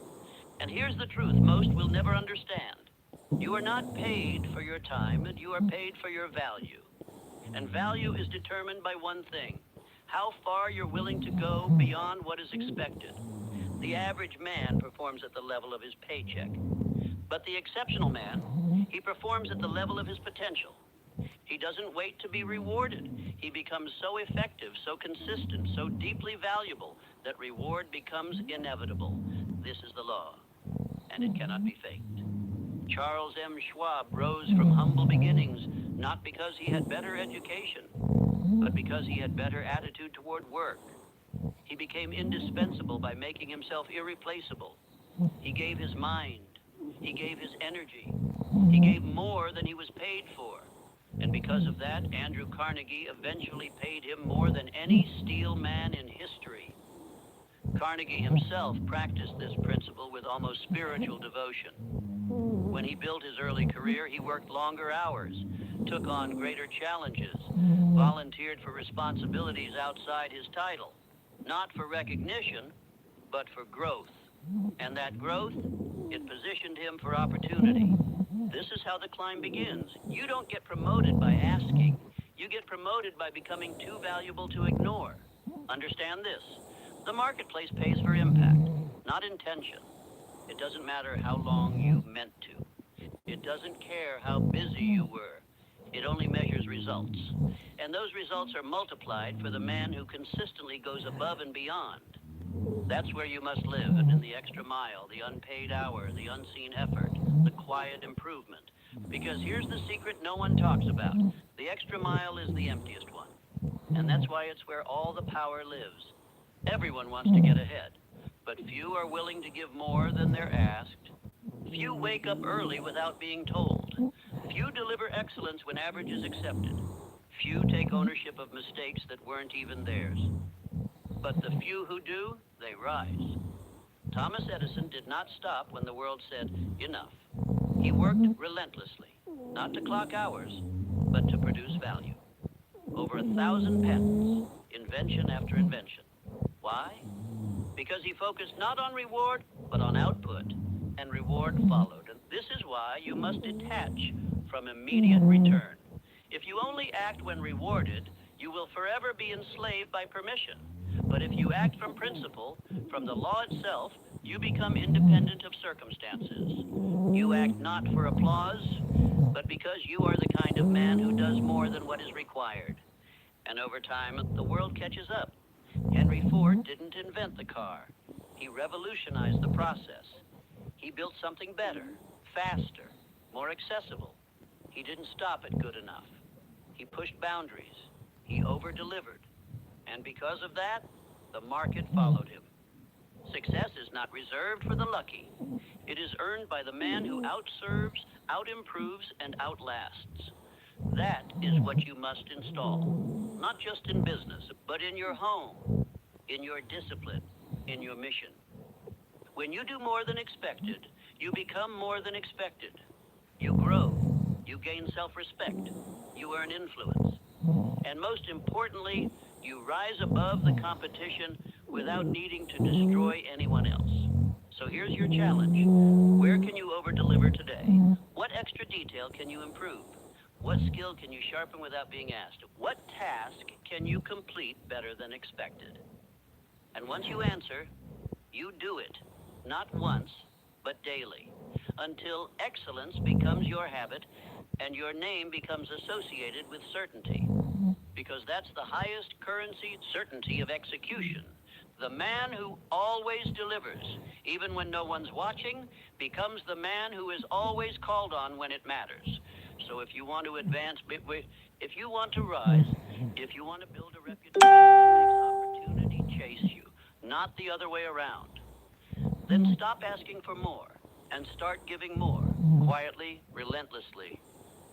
And here's the truth most will never understand. You are not paid for your time, and you are paid for your value. And value is determined by one thing, how far you're willing to go beyond what is expected. The average man performs at the level of his paycheck. But the exceptional man, he performs at the level of his potential. He doesn't wait to be rewarded. He becomes so effective, so consistent, so deeply valuable that reward becomes inevitable. This is the law, and it cannot be faked. Charles M. Schwab rose from humble beginnings, not because he had better education, but because he had better attitude toward work. He became indispensable by making himself irreplaceable. He gave his mind. He gave his energy. He gave more than he was paid for. And because of that, Andrew Carnegie eventually paid him more than any steel man in history. Carnegie himself practiced this principle with almost spiritual devotion. When he built his early career, he worked longer hours, took on greater challenges, volunteered for responsibilities outside his title, not for recognition, but for growth. And that growth, it positioned him for opportunity. This is how the climb begins. You don't get promoted by asking. You get promoted by becoming too valuable to ignore. Understand this. The marketplace pays for impact, not intention. It doesn't matter how long you meant to. It doesn't care how busy you were. It only measures results. And those results are multiplied for the man who consistently goes above and beyond. That's where you must live, and in the extra mile, the unpaid hour, the unseen effort, the quiet improvement. Because here's the secret no one talks about. The extra mile is the emptiest one. And that's why it's where all the power lives. Everyone wants to get ahead, but few are willing to give more than they're asked. Few wake up early without being told. Few deliver excellence when average is accepted. Few take ownership of mistakes that weren't even theirs. But the few who do, they rise. Thomas Edison did not stop when the world said, enough. He worked relentlessly, not to clock hours, but to produce value. Over 1,000 patents, invention after invention. Why? Because he focused not on reward, but on output, and reward followed. And this is why you must detach from immediate return. If you only act when rewarded, you will forever be enslaved by permission. But if you act from principle, from the law itself, you become independent of circumstances. You act not for applause, but because you are the kind of man who does more than what is required. And over time, the world catches up. Henry Ford didn't invent the car. He revolutionized the process. He built something better, faster, more accessible. He didn't stop at good enough. He pushed boundaries. He over-delivered. And because of that, the market followed him. Success is not reserved for the lucky. It is earned by the man who outserves, outimproves, and outlasts. That is what you must install, not just in business, but in your home, in your discipline, in your mission. When you do more than expected, you become more than expected. You grow, you gain self-respect, you earn influence. And most importantly, you rise above the competition without needing to destroy anyone else. So here's your challenge. Where can you over-deliver today? What extra detail can you improve? What skill can you sharpen without being asked? What task can you complete better than expected? And once you answer, you do it, not once, but daily, until excellence becomes your habit and your name becomes associated with certainty. Because that's the highest currency, certainty of execution. The man who always delivers, even when no one's watching, becomes the man who is always called on when it matters. So if you want to advance, if you want to rise, if you want to build a reputation that makes opportunity chase you, not the other way around, then stop asking for more and start giving more, quietly, relentlessly,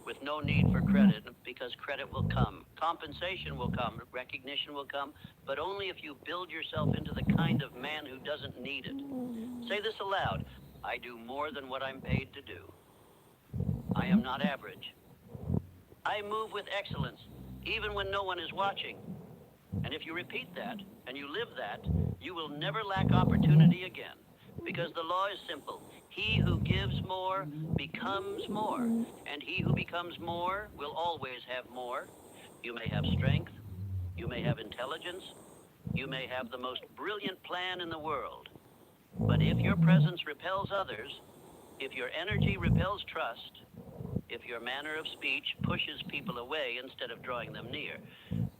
with no need for credit, because credit will come, compensation will come, recognition will come, but only if you build yourself into the kind of man who doesn't need it. Say this aloud: I do more than what I'm paid to do. I am not average. I move with excellence, even when no one is watching. And if you repeat that, and you live that, you will never lack opportunity again. Because the law is simple. He who gives more becomes more. And he who becomes more will always have more. You may have strength. You may have intelligence. You may have the most brilliant plan in the world. But if your presence repels others, if your energy repels trust, if your manner of speech pushes people away instead of drawing them near,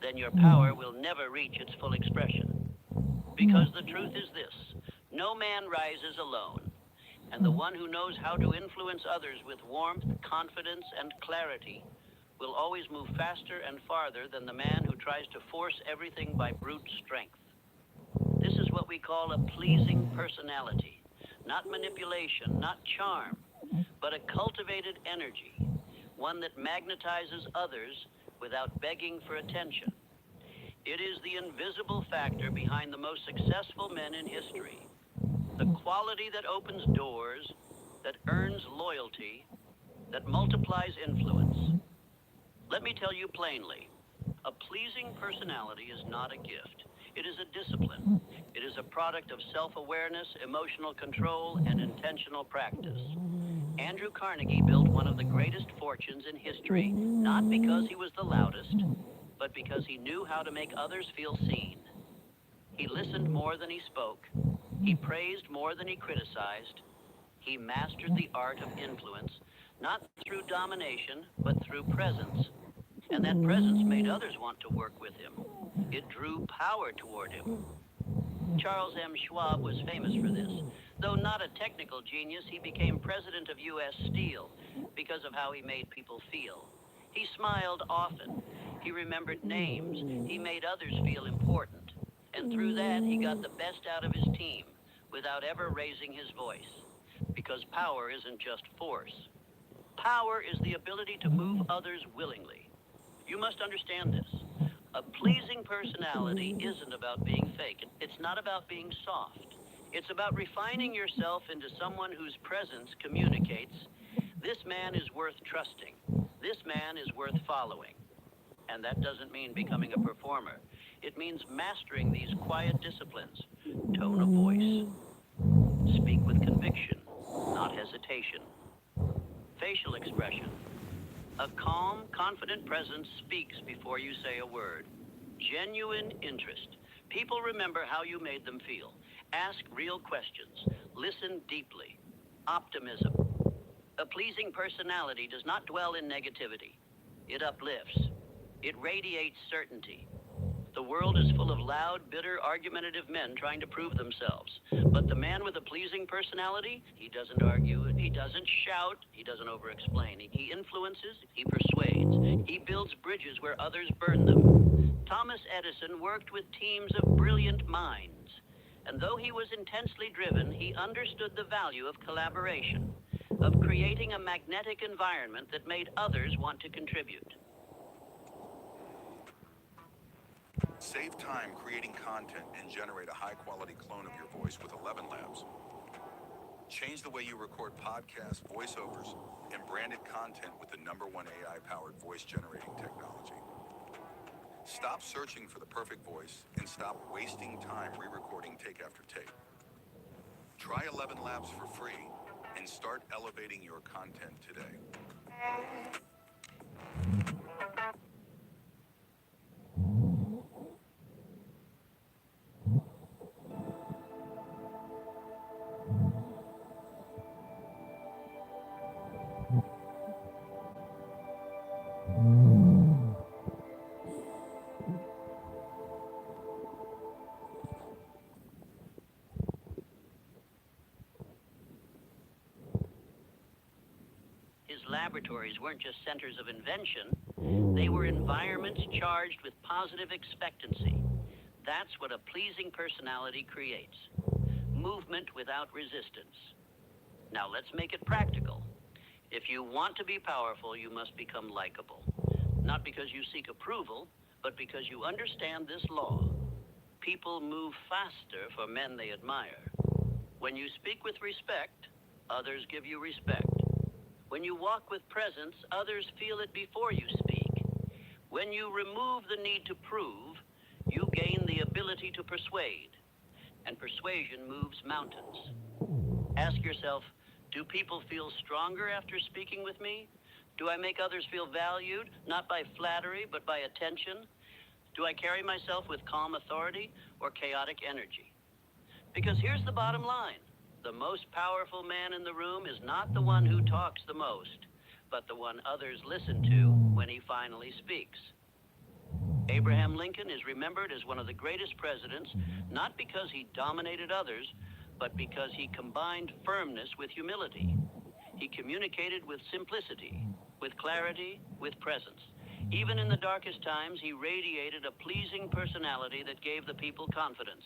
then your power will never reach its full expression. Because the truth is this: no man rises alone. And the one who knows how to influence others with warmth, confidence, and clarity will always move faster and farther than the man who tries to force everything by brute strength. This is what we call a pleasing personality. Not manipulation, not charm, but a cultivated energy. One that magnetizes others without begging for attention. It is the invisible factor behind the most successful men in history. The quality that opens doors, that earns loyalty, that multiplies influence. Let me tell you plainly, a pleasing personality is not a gift. It is a discipline. It is a product of self-awareness, emotional control, and intentional practice. Andrew Carnegie built one of the greatest fortunes in history, not because he was the loudest, but because he knew how to make others feel seen. He listened more than he spoke. He praised more than he criticized. He mastered the art of influence, not through domination, but through presence. And that presence made others want to work with him. It drew power toward him. Charles M. Schwab was famous for this. Though not a technical genius, he became president of U.S. Steel because of how he made people feel. He smiled often. He remembered names. He made others feel important. And through that, he got the best out of his team without ever raising his voice. Because power isn't just force. Power is the ability to move others willingly. You must understand this. A pleasing personality isn't about being fake. It's not about being soft. It's about refining yourself into someone whose presence communicates, this man is worth trusting. This man is worth following. And that doesn't mean becoming a performer. It means mastering these quiet disciplines. Tone of voice. Speak with conviction, not hesitation. Facial expression. A calm, confident presence speaks before you say a word. Genuine interest. People remember how you made them feel. Ask real questions. Listen deeply. Optimism. A pleasing personality does not dwell in negativity. It uplifts. It radiates certainty. The world is full of loud, bitter, argumentative men trying to prove themselves. But the man with a pleasing personality, he doesn't argue, he doesn't shout, he doesn't over-explain. He influences, he persuades, he builds bridges where others burn them. Thomas Edison worked with teams of brilliant minds. And though he was intensely driven, he understood the value of collaboration, of creating a magnetic environment that made others want to contribute. Save time creating content and generate a high-quality clone of your voice with 11 Labs. Change the way you record podcasts, voiceovers, and branded content with the #1 AI-powered voice generating technology. Stop searching for the perfect voice and stop wasting time re-recording take after take. Try 11 Labs for free and start elevating your content today. His laboratories weren't just centers of invention, they were environments charged with positive expectancy. That's what a pleasing personality creates. Movement without resistance. Now let's make it practical. If you want to be powerful, you must become likable. Not because you seek approval, but because you understand this law. People move faster for men they admire. When you speak with respect, others give you respect. When you walk with presence, others feel it before you speak. When you remove the need to prove, you gain the ability to persuade. And persuasion moves mountains. Ask yourself, do people feel stronger after speaking with me? Do I make others feel valued, not by flattery, but by attention? Do I carry myself with calm authority or chaotic energy? Because here's the bottom line. The most powerful man in the room is not the one who talks the most, but the one others listen to when he finally speaks. Abraham Lincoln is remembered as one of the greatest presidents, not because he dominated others, but because he combined firmness with humility. He communicated with simplicity, with clarity, with presence. Even in the darkest times, he radiated a pleasing personality that gave the people confidence.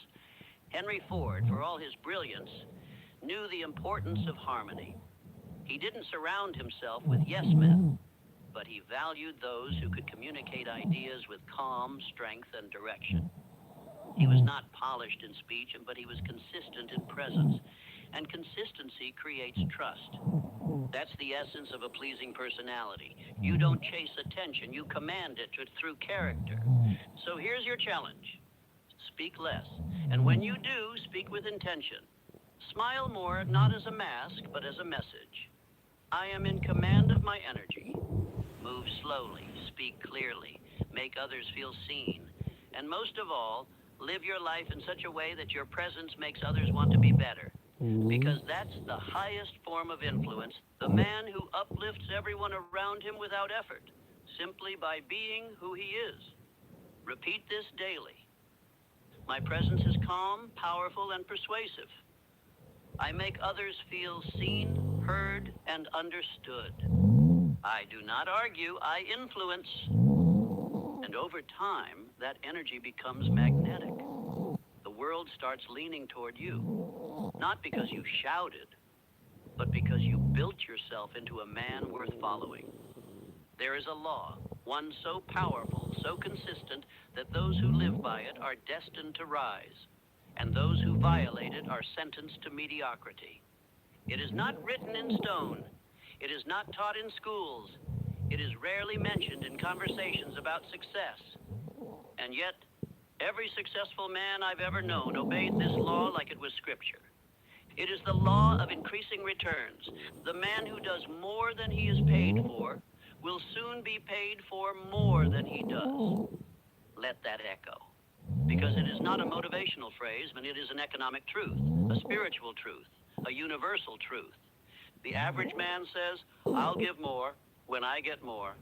Henry Ford, for all his brilliance, knew the importance of harmony. He didn't surround himself with yes men, but he valued those who could communicate ideas with calm, strength, and direction. He was not polished in speech, but he was consistent in presence, and consistency creates trust. That's the essence of a pleasing personality. You don't chase attention, you command it through character. So here's your challenge. Speak less, and when you do, speak with intention. Smile more, not as a mask, but as a message. I am in command of my energy. Move slowly, speak clearly, make others feel seen, and most of all, live your life in such a way that your presence makes others want to be better. Because that's the highest form of influence, the man who uplifts everyone around him without effort, simply by being who he is. Repeat this daily. My presence is calm, powerful, and persuasive. I make others feel seen, heard, and understood. I do not argue, I influence. And over time, that energy becomes magnetic. The world starts leaning toward you, not because you shouted, but because you built yourself into a man worth following. There is a law, one so powerful, so consistent, that those who live by it are destined to rise, and those who violate it are sentenced to mediocrity. It is not written in stone. It is not taught in schools. It is rarely mentioned in conversations about success. And yet, every successful man I've ever known obeyed this law like it was scripture. It is the law of increasing returns. The man who does more than he is paid for will soon be paid for more than he does. Let that echo. Because it is not a motivational phrase, but it is an economic truth, a spiritual truth, a universal truth. The average man says, I'll give more when I get more.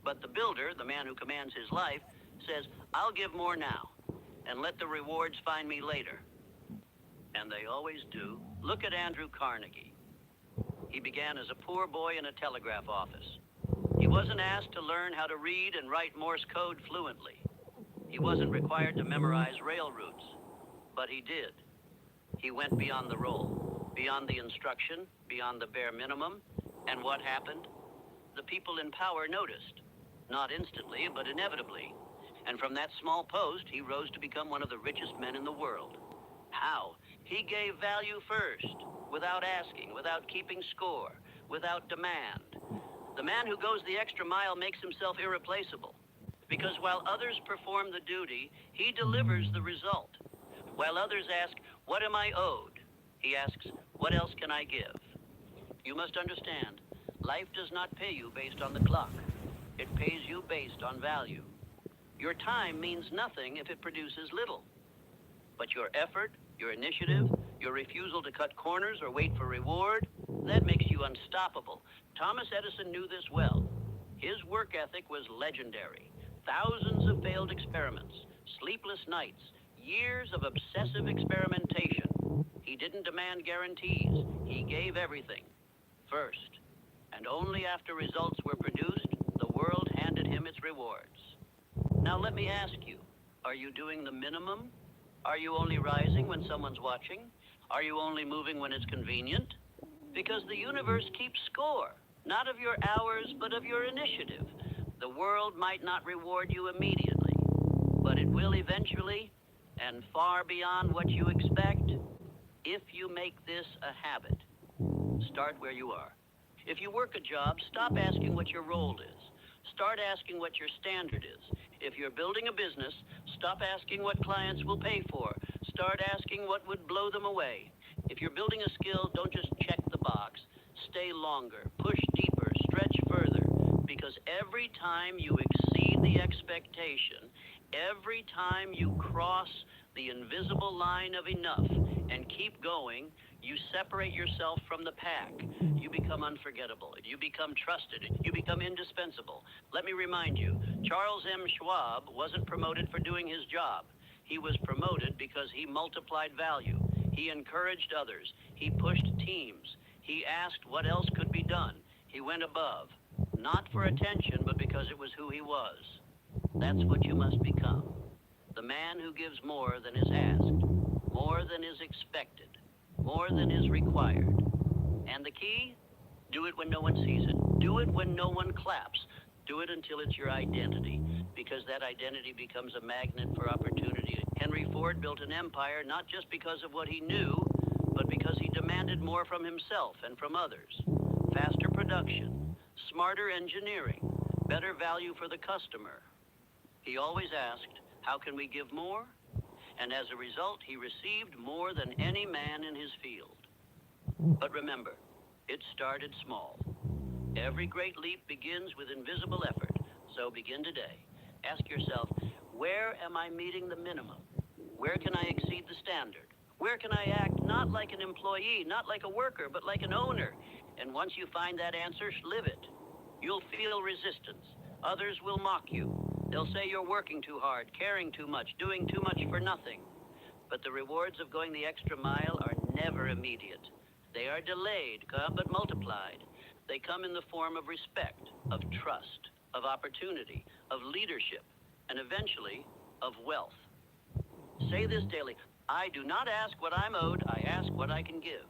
But the builder, the man who commands his life, says, I'll give more now, and let the rewards find me later. And they always do. Look at Andrew Carnegie. He began as a poor boy in a telegraph office. He wasn't asked to learn how to read and write Morse code fluently. He wasn't required to memorize rail routes, but he did. He went beyond the role, beyond the instruction, beyond the bare minimum, and what happened? The people in power noticed, not instantly, but inevitably. And from that small post, he rose to become one of the richest men in the world. How? He gave value first, without asking, without keeping score, without demand. The man who goes the extra mile makes himself irreplaceable. Because while others perform the duty, he delivers the result. While others ask, what am I owed? He asks, what else can I give? You must understand, life does not pay you based on the clock. It pays you based on value. Your time means nothing if it produces little. But your effort, your initiative, your refusal to cut corners or wait for reward, that makes you unstoppable. Thomas Edison knew this well. His work ethic was legendary. Thousands of failed experiments, sleepless nights, years of obsessive experimentation. He didn't demand guarantees. He gave everything. First, and only after results were produced, the world handed him its rewards. Now let me ask you, are you doing the minimum? Are you only rising when someone's watching? Are you only moving when it's convenient? Because the universe keeps score, not of your hours, but of your initiative. The world might not reward you immediately, but it will eventually, and far beyond what you expect, if you make this a habit. Start where you are. If you work a job, stop asking what your role is. Start asking what your standard is. If you're building a business, stop asking what clients will pay for. Start asking what would blow them away. If you're building a skill, don't just check the box. Stay longer, push deeper, stretch further. Because every time you exceed the expectation, every time you cross the invisible line of enough and keep going, you separate yourself from the pack. You become unforgettable. You become trusted. You become indispensable. Let me remind you, Charles M. Schwab wasn't promoted for doing his job. He was promoted because he multiplied value. He encouraged others. He pushed teams. He asked what else could be done. He went above, not for attention, but because it was who he was. That's what you must become. The man who gives more than is asked, more than is expected, more than is required. And the key? Do it when no one sees it. Do it when no one claps. Do it until it's your identity, because that identity becomes a magnet for opportunity. Henry Ford built an empire not just because of what he knew, but because he demanded more from himself and from others. Faster production, smarter engineering, better value for the customer. He always asked, how can we give more? And as a result, he received more than any man in his field. But remember, it started small. Every great leap begins with invisible effort, so begin today. Ask yourself, where am I meeting the minimum? Where can I exceed the standard? Where can I act not like an employee, not like a worker, but like an owner? And once you find that answer, live it. You'll feel resistance. Others will mock you. They'll say you're working too hard, caring too much, doing too much for nothing. But the rewards of going the extra mile are never immediate. They are delayed, but multiplied. They come in the form of respect, of trust, of opportunity, of leadership, and eventually, of wealth. Say this daily, I do not ask what I'm owed, I ask what I can give.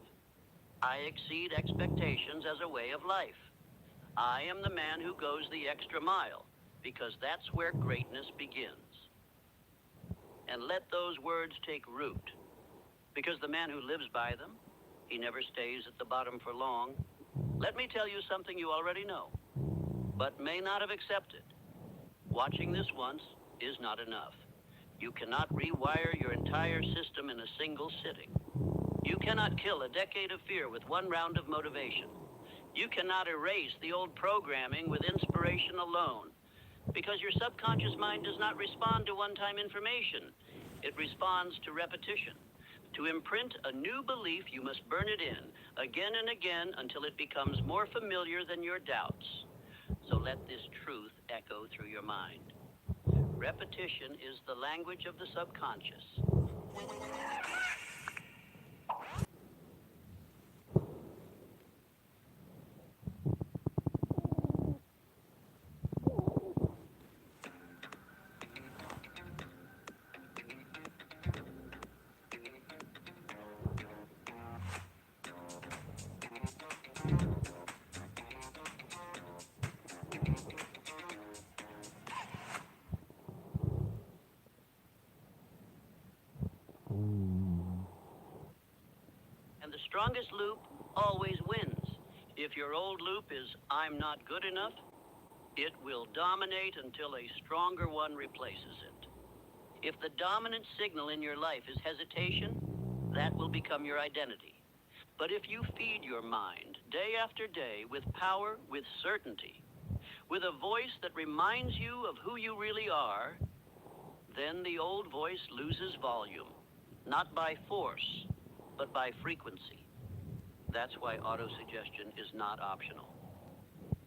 I exceed expectations as a way of life. I am the man who goes the extra mile, because that's where greatness begins. And let those words take root, because the man who lives by them, he never stays at the bottom for long. Let me tell you something you already know, but may not have accepted. Watching this once is not enough. You cannot rewire your entire system in a single sitting. You cannot kill a decade of fear with one round of motivation. You cannot erase the old programming with inspiration alone, because your subconscious mind does not respond to one-time information. It responds to repetition. To imprint a new belief, you must burn it in again and again until it becomes more familiar than your doubts. So let this truth echo through your mind. Repetition is the language of the subconscious. And the strongest loop always wins. If your old loop is, I'm not good enough, It will dominate until a stronger one replaces it. If the dominant signal in your life is hesitation, that will become your identity. But if you feed your mind day after day with power, with certainty, with a voice that reminds you of who you really are, then the old voice loses volume, not by force, but by frequency. That's why autosuggestion is not optional.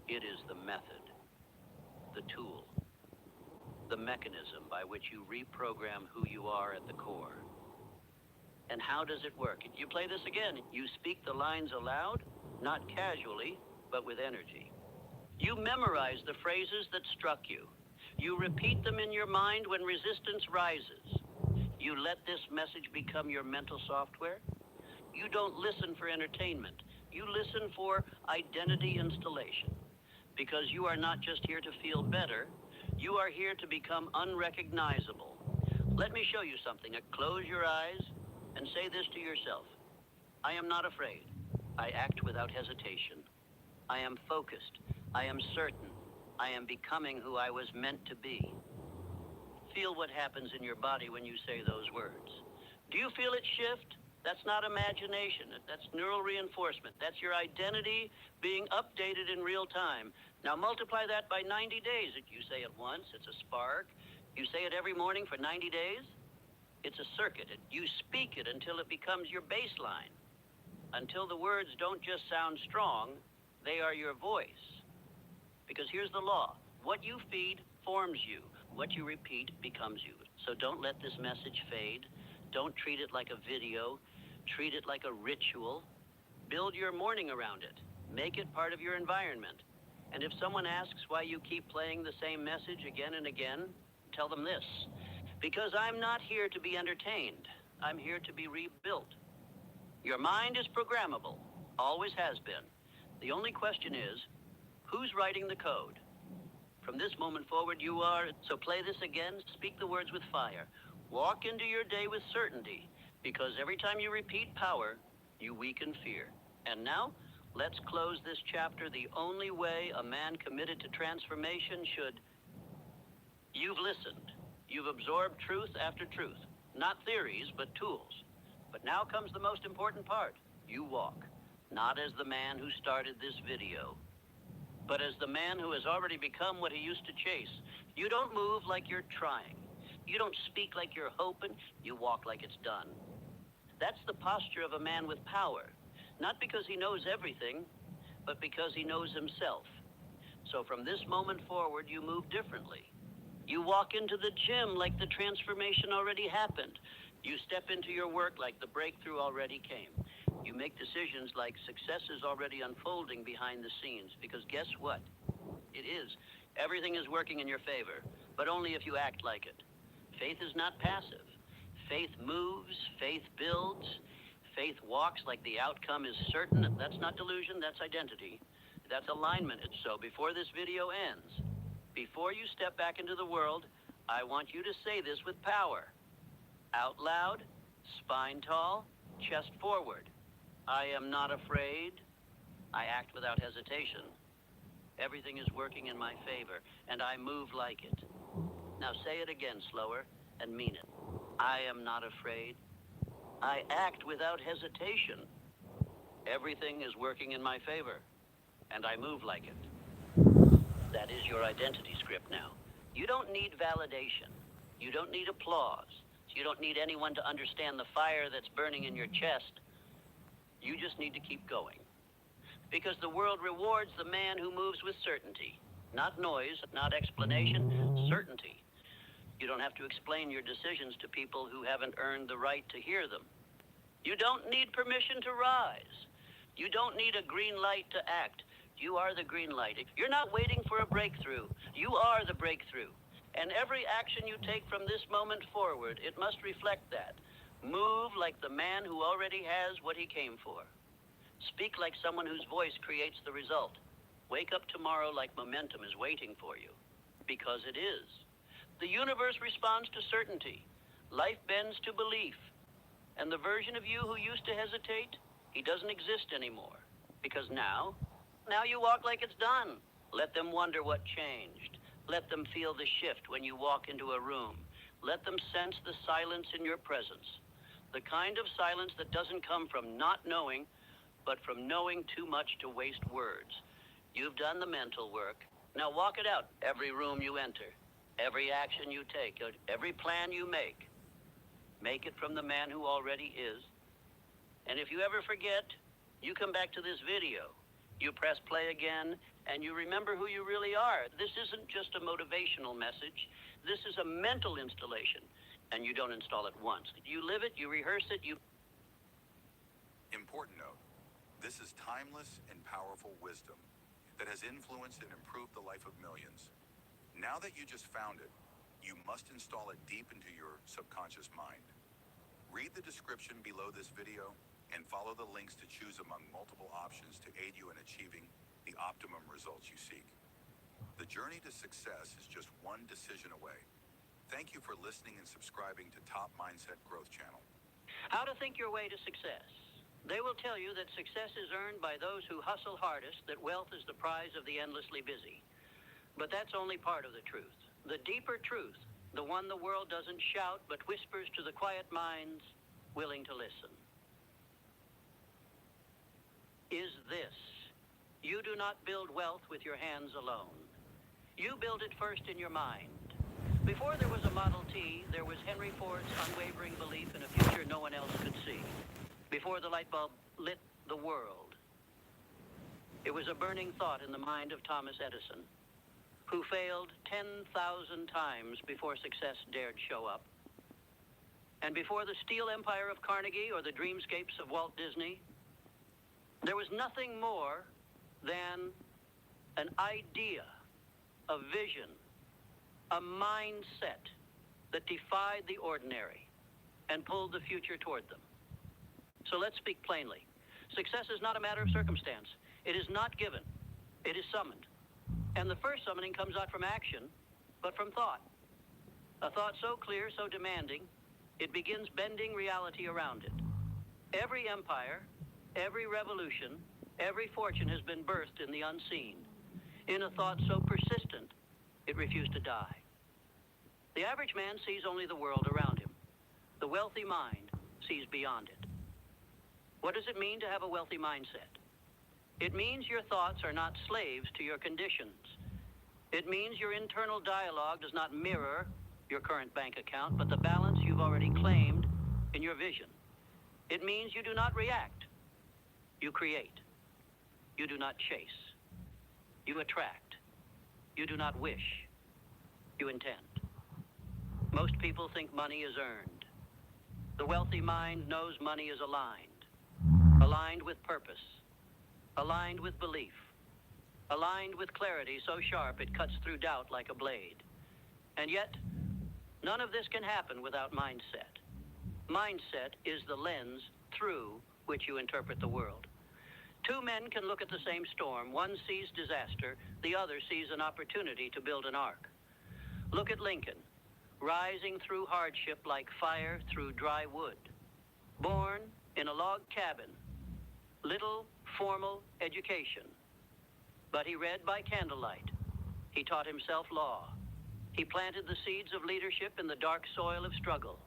It is the method, the tool, the mechanism by which you reprogram who you are at the core. And how does it work? You play this again. You speak the lines aloud, not casually, but with energy. You memorize the phrases that struck you. You repeat them in your mind when resistance rises. You let this message become your mental software. You don't listen for entertainment. You listen for identity installation. Because you are not just here to feel better, you are here to become unrecognizable. Let me show you something. Close your eyes and say this to yourself. I am not afraid. I act without hesitation. I am focused. I am certain. I am becoming who I was meant to be. Feel what happens in your body when you say those words. Do you feel it shift? That's not imagination. That's neural reinforcement. That's your identity being updated in real time. Now multiply that by 90 days. If you say it once, it's a spark. You say it every morning for 90 days, it's a circuit. You speak it until it becomes your baseline. Until the words don't just sound strong, they are your voice. Because here's the law. What you feed forms you. What you repeat becomes you. So don't let this message fade. Don't treat it like a video. Treat it like a ritual. Build your morning around it. Make it part of your environment. And if someone asks why you keep playing the same message again and again, tell them this. Because I'm not here to be entertained. I'm here to be rebuilt. Your mind is programmable. Always has been. The only question is, who's writing the code? From this moment forward, you are. So play this again. Speak the words with fire. Walk into your day with certainty. Because every time you repeat power, you weaken fear. And now, let's close this chapter the only way a man committed to transformation should. You've listened. You've absorbed truth after truth. Not theories, but tools. But now comes the most important part. You walk. Not as the man who started this video, but as the man who has already become what he used to chase. You don't move like you're trying. You don't speak like you're hoping. You walk like it's done. That's the posture of a man with power. Not because he knows everything, but because he knows himself. So from this moment forward, you move differently. You walk into the gym like the transformation already happened. You step into your work like the breakthrough already came. You make decisions like success is already unfolding behind the scenes. Because guess what? It is. Everything is working in your favor, but only if you act like it. Faith is not passive. Faith moves, faith builds, faith walks like the outcome is certain. That's not delusion, that's identity. That's alignment. So before this video ends, before you step back into the world, I want you to say this with power. Out loud, spine tall, chest forward. I am not afraid. I act without hesitation. Everything is working in my favor, and I move like it. Now say it again slower and mean it. I am not afraid. I act without hesitation. Everything is working in my favor, and I move like it. That is your identity script now. You don't need validation. You don't need applause. You don't need anyone to understand the fire that's burning in your chest. You just need to keep going. Because the world rewards the man who moves with certainty. Not noise, not explanation, certainty. You don't have to explain your decisions to people who haven't earned the right to hear them. You don't need permission to rise. You don't need a green light to act. You are the green light. You're not waiting for a breakthrough. You are the breakthrough. And every action you take from this moment forward, it must reflect that. Move like the man who already has what he came for. Speak like someone whose voice creates the result. Wake up tomorrow like momentum is waiting for you. Because it is. The universe responds to certainty. Life bends to belief. And the version of you who used to hesitate, he doesn't exist anymore. Because now you walk like it's done. Let them wonder what changed. Let them feel the shift when you walk into a room. Let them sense the silence in your presence. The kind of silence that doesn't come from not knowing, but from knowing too much to waste words. You've done the mental work. Now walk it out. Every room you enter, every action you take, every plan you make it from the man who already is. And if you ever forget, you come back to this video. You press play again, and you remember who you really are. This isn't just a motivational message. This is a mental installation, and you don't install it once. You live it, you rehearse it, you... Important note, this is timeless and powerful wisdom that has influenced and improved the life of millions. Now that you just found it, you must install it deep into your subconscious mind. Read the description below this video and follow the links to choose among multiple options to aid you in achieving the optimum results you seek. The journey to success is just one decision away. Thank you for listening and subscribing to Top Mindset Growth Channel. How to think your way to success. They will tell you that success is earned by those who hustle hardest, that wealth is the prize of the endlessly busy. But that's only part of the truth. The deeper truth, the one the world doesn't shout but whispers to the quiet minds willing to listen, is this: you do not build wealth with your hands alone. You build it first in your mind. Before there was a Model T, there was Henry Ford's unwavering belief in a future no one else could see. Before the light bulb lit the world, it was a burning thought in the mind of Thomas Edison, who failed 10,000 times before success dared show up. And before the steel empire of Carnegie or the dreamscapes of Walt Disney, there was nothing more than an idea, a vision, a mindset that defied the ordinary and pulled the future toward them. So let's speak plainly. Success is not a matter of circumstance. It is not given. It is summoned. And the first summoning comes not from action, but from thought. A thought so clear, so demanding, it begins bending reality around it. Every empire, every revolution, every fortune has been birthed in the unseen, in a thought so persistent, it refused to die. The average man sees only the world around him. The wealthy mind sees beyond it. What does it mean to have a wealthy mindset? It means your thoughts are not slaves to your conditions. It means your internal dialogue does not mirror your current bank account, but the balance you've already claimed in your vision. It means you do not react. You create. You do not chase. You attract. You do not wish. You intend. Most people think money is earned. The wealthy mind knows money is aligned with purpose, aligned with belief, aligned with clarity so sharp it cuts through doubt like a blade. And yet, none of this can happen without mindset. Mindset is the lens through which you interpret the world. Two men can look at the same storm. One sees disaster, the other sees an opportunity to build an ark. Look at Lincoln, rising through hardship like fire through dry wood. Born in a log cabin, little formal education, but he read by candlelight. He taught himself law. He planted the seeds of leadership in the dark soil of struggle.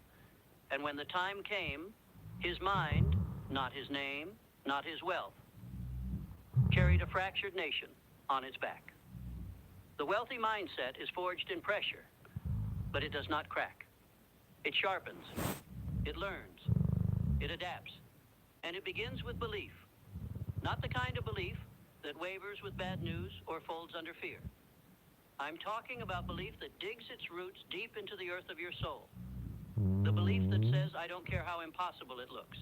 And when the time came, his mind, not his name, not his wealth, carried a fractured nation on its back. The wealthy mindset is forged in pressure, but it does not crack. It sharpens, it learns, it adapts, and it begins with belief. Not the kind of belief that wavers with bad news or folds under fear. I'm talking about belief that digs its roots deep into the earth of your soul. The belief that says, I don't care how impossible it looks.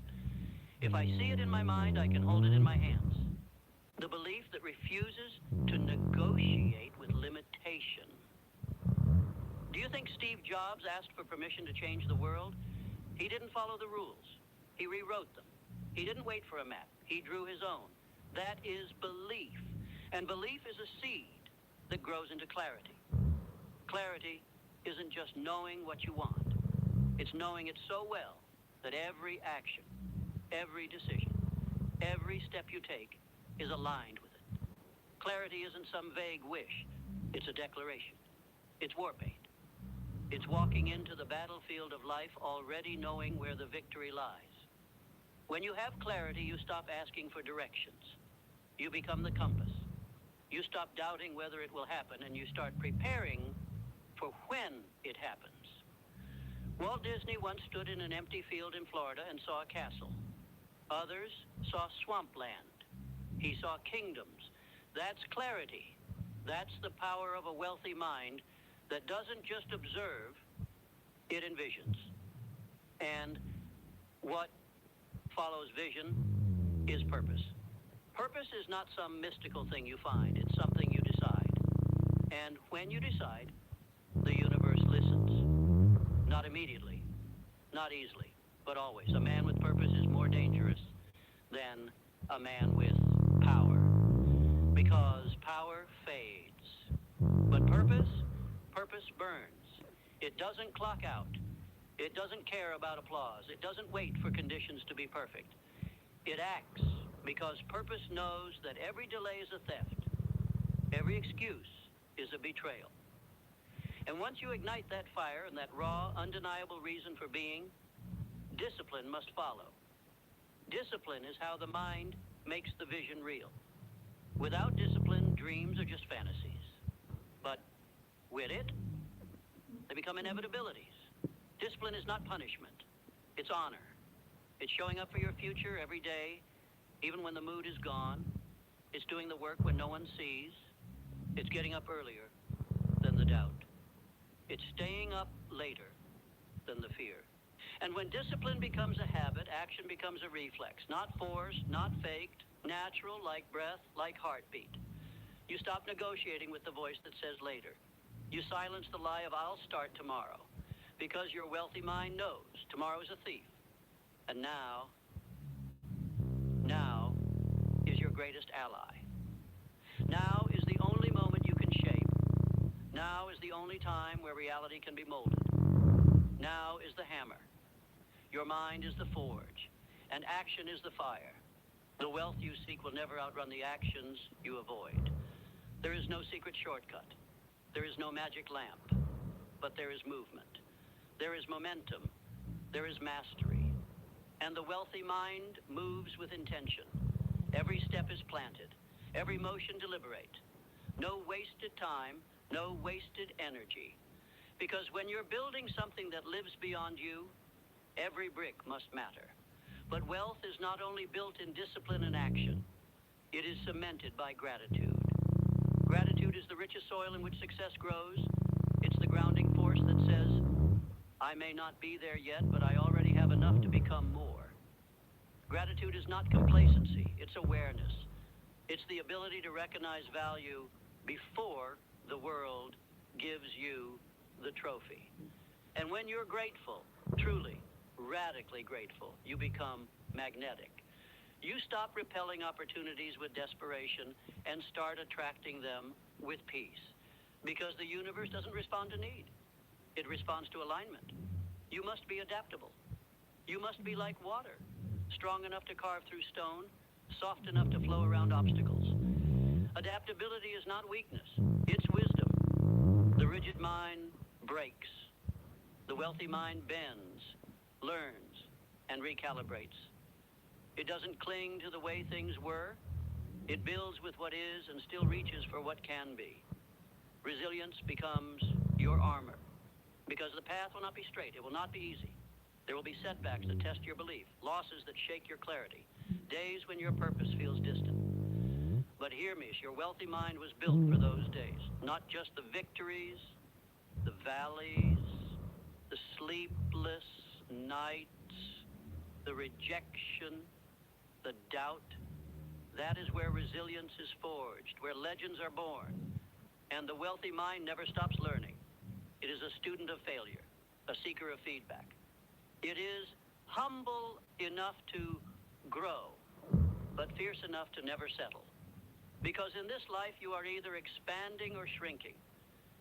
If I see it in my mind, I can hold it in my hands. The belief that refuses to negotiate with limitation. Do you think Steve Jobs asked for permission to change the world? He didn't follow the rules. He rewrote them. He didn't wait for a map. He drew his own. That is belief. And belief is a seed that grows into clarity. Clarity isn't just knowing what you want. It's knowing it so well that every action, every decision, every step you take is aligned with it. Clarity isn't some vague wish. It's a declaration. It's warpaint. It's walking into the battlefield of life already knowing where the victory lies. When you have clarity, you stop asking for directions. You become the compass. You stop doubting whether it will happen, and you start preparing for when it happens. Walt Disney once stood in an empty field in Florida and saw a castle. Others saw swampland. He saw kingdoms. That's clarity. That's the power of a wealthy mind that doesn't just observe, it envisions. And what follows vision is purpose. Purpose is not some mystical thing you find. It's something you decide. And when you decide, the universe listens. Not immediately, not easily, but always. A man with purpose is more dangerous than a man with power. Because power fades. But purpose burns. It doesn't clock out. It doesn't care about applause. It doesn't wait for conditions to be perfect. It acts because purpose knows that every delay is a theft. Every excuse is a betrayal. And once you ignite that fire and that raw, undeniable reason for being, discipline must follow. Discipline is how the mind makes the vision real. Without discipline, dreams are just fantasies. But with it, they become inevitabilities. Discipline is not punishment. It's honor. It's showing up for your future every day, even when the mood is gone. It's doing the work when no one sees. It's getting up earlier than the doubt. It's staying up later than the fear. And when discipline becomes a habit, action becomes a reflex. Not forced, not faked, natural, like breath, like heartbeat. You stop negotiating with the voice that says later. You silence the lie of I'll start tomorrow. Because your wealthy mind knows tomorrow is a thief. And now is your greatest ally. Now is the only moment you can shape. Now is the only time where reality can be molded. Now is the hammer. Your mind is the forge, and action is the fire. The wealth you seek will never outrun the actions you avoid. There is no secret shortcut. There is no magic lamp, but there is movement. There is momentum. There is mastery. And the wealthy mind moves with intention. Every step is planted. Every motion deliberate. No wasted time, no wasted energy. Because when you're building something that lives beyond you, every brick must matter. But wealth is not only built in discipline and action, it is cemented by gratitude. Gratitude is the richest soil in which success grows. It's the grounding force that says, I may not be there yet, but I already have enough to become more. Gratitude is not complacency, it's awareness. It's the ability to recognize value before the world gives you the trophy. And when you're grateful, truly, radically grateful, you become magnetic. You stop repelling opportunities with desperation and start attracting them with peace. Because the universe doesn't respond to need. It responds to alignment. You must be adaptable. You must be like water, strong enough to carve through stone, soft enough to flow around obstacles. Adaptability is not weakness, it's wisdom. The rigid mind breaks. The wealthy mind bends, learns, and recalibrates. It doesn't cling to the way things were. It builds with what is and still reaches for what can be. Resilience becomes your armor. Because the path will not be straight. It will not be easy. There will be setbacks that test your belief, losses that shake your clarity, days when your purpose feels distant. But hear me, your wealthy mind was built for those days. Not just the victories, the valleys, the sleepless nights, the rejection, the doubt. That is where resilience is forged, where legends are born. And the wealthy mind never stops learning. It is a student of failure, a seeker of feedback. It is humble enough to grow, but fierce enough to never settle. Because in this life, you are either expanding or shrinking.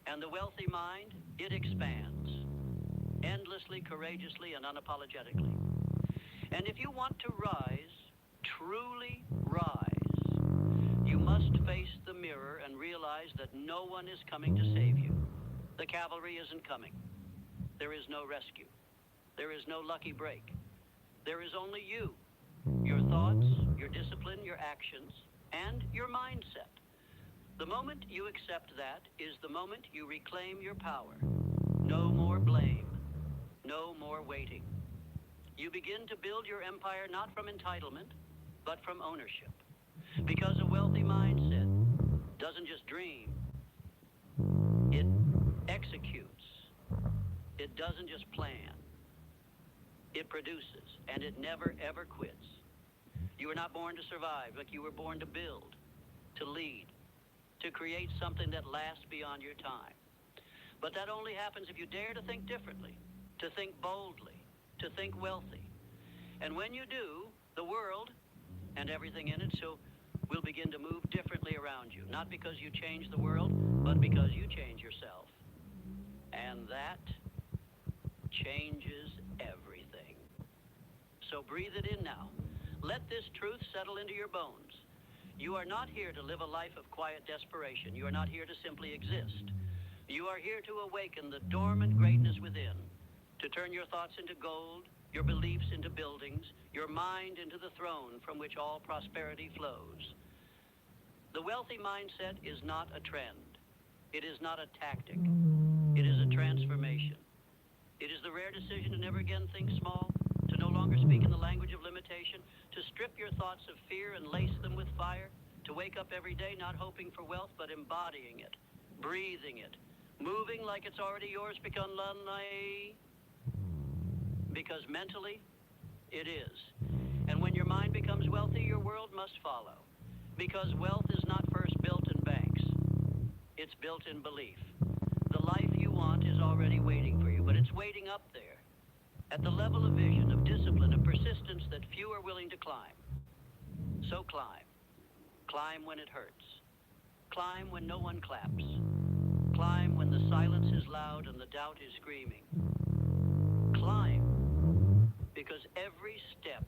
And the wealthy mind, it expands, endlessly, courageously, and unapologetically. And if you want to rise, truly rise, You must face the mirror and realize that no one is coming to save you. The cavalry isn't coming. There is no rescue. There is no lucky break. There is only you, your thoughts, your discipline, your actions, and your mindset. The moment you accept that is the moment you reclaim your power. No more blame. No more waiting. You begin to build your empire not from entitlement, but from ownership. Because a wealthy mindset doesn't just dream, it executes. It doesn't just plan. It produces, and it never, ever quits. You were not born to survive, but you were born to build, to lead, to create something that lasts beyond your time. But that only happens if you dare to think differently, to think boldly, to think wealthy. And when you do, the world and everything in it will begin to move differently around you. Not because you change the world, but because you change yourself. And that changes everything. So breathe it in now. Let this truth settle into your bones. You are not here to live a life of quiet desperation. You are not here to simply exist. You are here to awaken the dormant greatness within, to turn your thoughts into gold, your beliefs into buildings, your mind into the throne from which all prosperity flows. The wealthy mindset is not a trend. It is not a tactic. It is a transformation. It is the rare decision to never again think small, to no longer speak in the language of limitation, to strip your thoughts of fear and lace them with fire, to wake up every day not hoping for wealth, but embodying it, breathing it, moving like it's already yours because mentally, it is. And when your mind becomes wealthy, your world must follow. Because wealth is not first built in banks. It's built in belief. The life you want is already waiting for you, but it's waiting up there, at the level of vision, of discipline, of persistence that few are willing to climb. So climb. Climb when it hurts. Climb when no one claps. Climb when the silence is loud and the doubt is screaming. Climb, because every step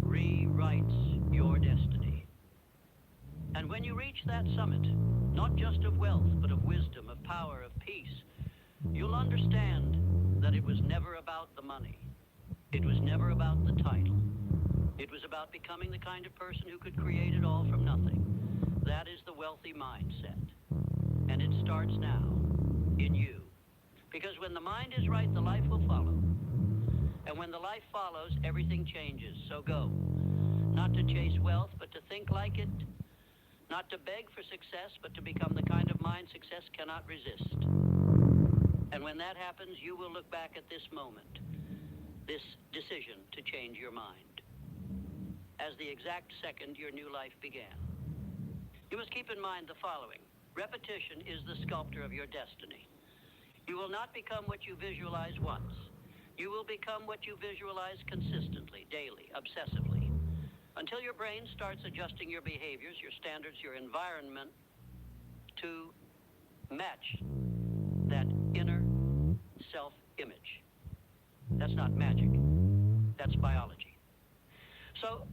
rewrites your destiny. And when you reach that summit, not just of wealth, but of wisdom, of power, of peace, you'll understand that it was never about the money. It was never about the title. It was about becoming the kind of person who could create it all from nothing. That is the wealthy mindset. And it starts now, in you. Because when the mind is right, the life will follow. And when the life follows, everything changes. So go. Not to chase wealth, but to think like it. Not to beg for success, but to become the kind of mind success cannot resist. And when that happens, you will look back at this moment, this decision to change your mind, as the exact second your new life began. You must keep in mind the following. Repetition is the sculptor of your destiny. You will not become what you visualize once. You will become what you visualize consistently, daily, obsessively, until your brain starts adjusting your behaviors, your standards, your environment to match that inner self-image. That's not magic. That's biology. So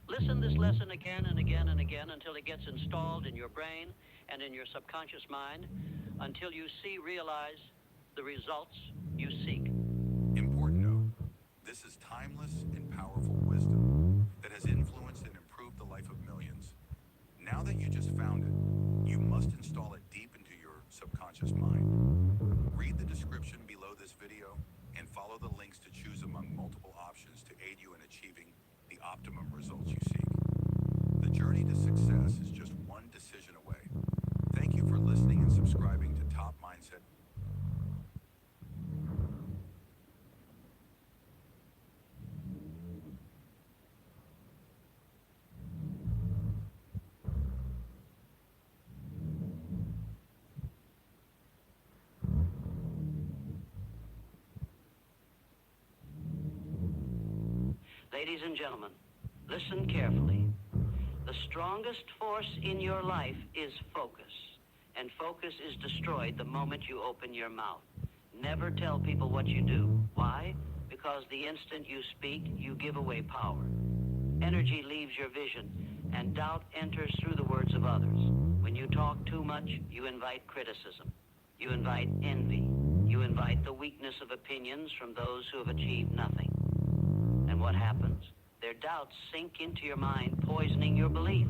listen this lesson again and again and again until it gets installed in your brain and in your subconscious mind, until you realize the results you seek. Important note, this is timeless and powerful wisdom that has influenced and improved the life of millions. Now that you just found it, you must install it deep into your subconscious mind. Read the description below this video and follow the links to choose among multiple options to aid you in achieving the optimum results you seek. The journey to success is just one decision away. Thank you for listening and subscribing to Top Mindset. Ladies and gentlemen, listen carefully. The strongest force in your life is focus, and focus is destroyed the moment you open your mouth. Never tell people what you do. Why? Because the instant you speak, you give away power. Energy leaves your vision, And doubt enters through the words of others. When you talk too much, you invite criticism. You invite envy. You invite the weakness of opinions from those who have achieved nothing. And what happens? Their doubts sink into your mind, poisoning your belief.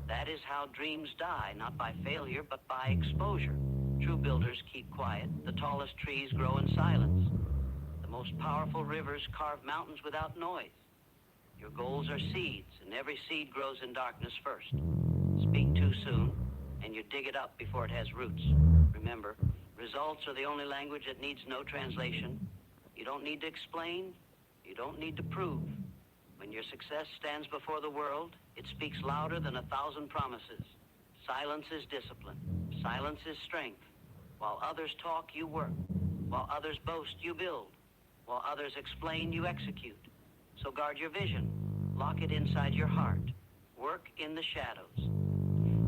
That is how dreams die, not by failure, but by exposure. True builders keep quiet. The tallest trees grow in silence. The most powerful rivers carve mountains without noise. Your goals are seeds, and every seed grows in darkness first. Speak too soon, and you dig it up before it has roots. Remember, results are the only language that needs no translation. You don't need to explain. You don't need to prove. When your success stands before the world, it speaks louder than 1,000 promises. Silence is discipline. Silence is strength. While others talk, you work. While others boast, you build. While others explain, you execute. So guard your vision. Lock it inside your heart. Work in the shadows.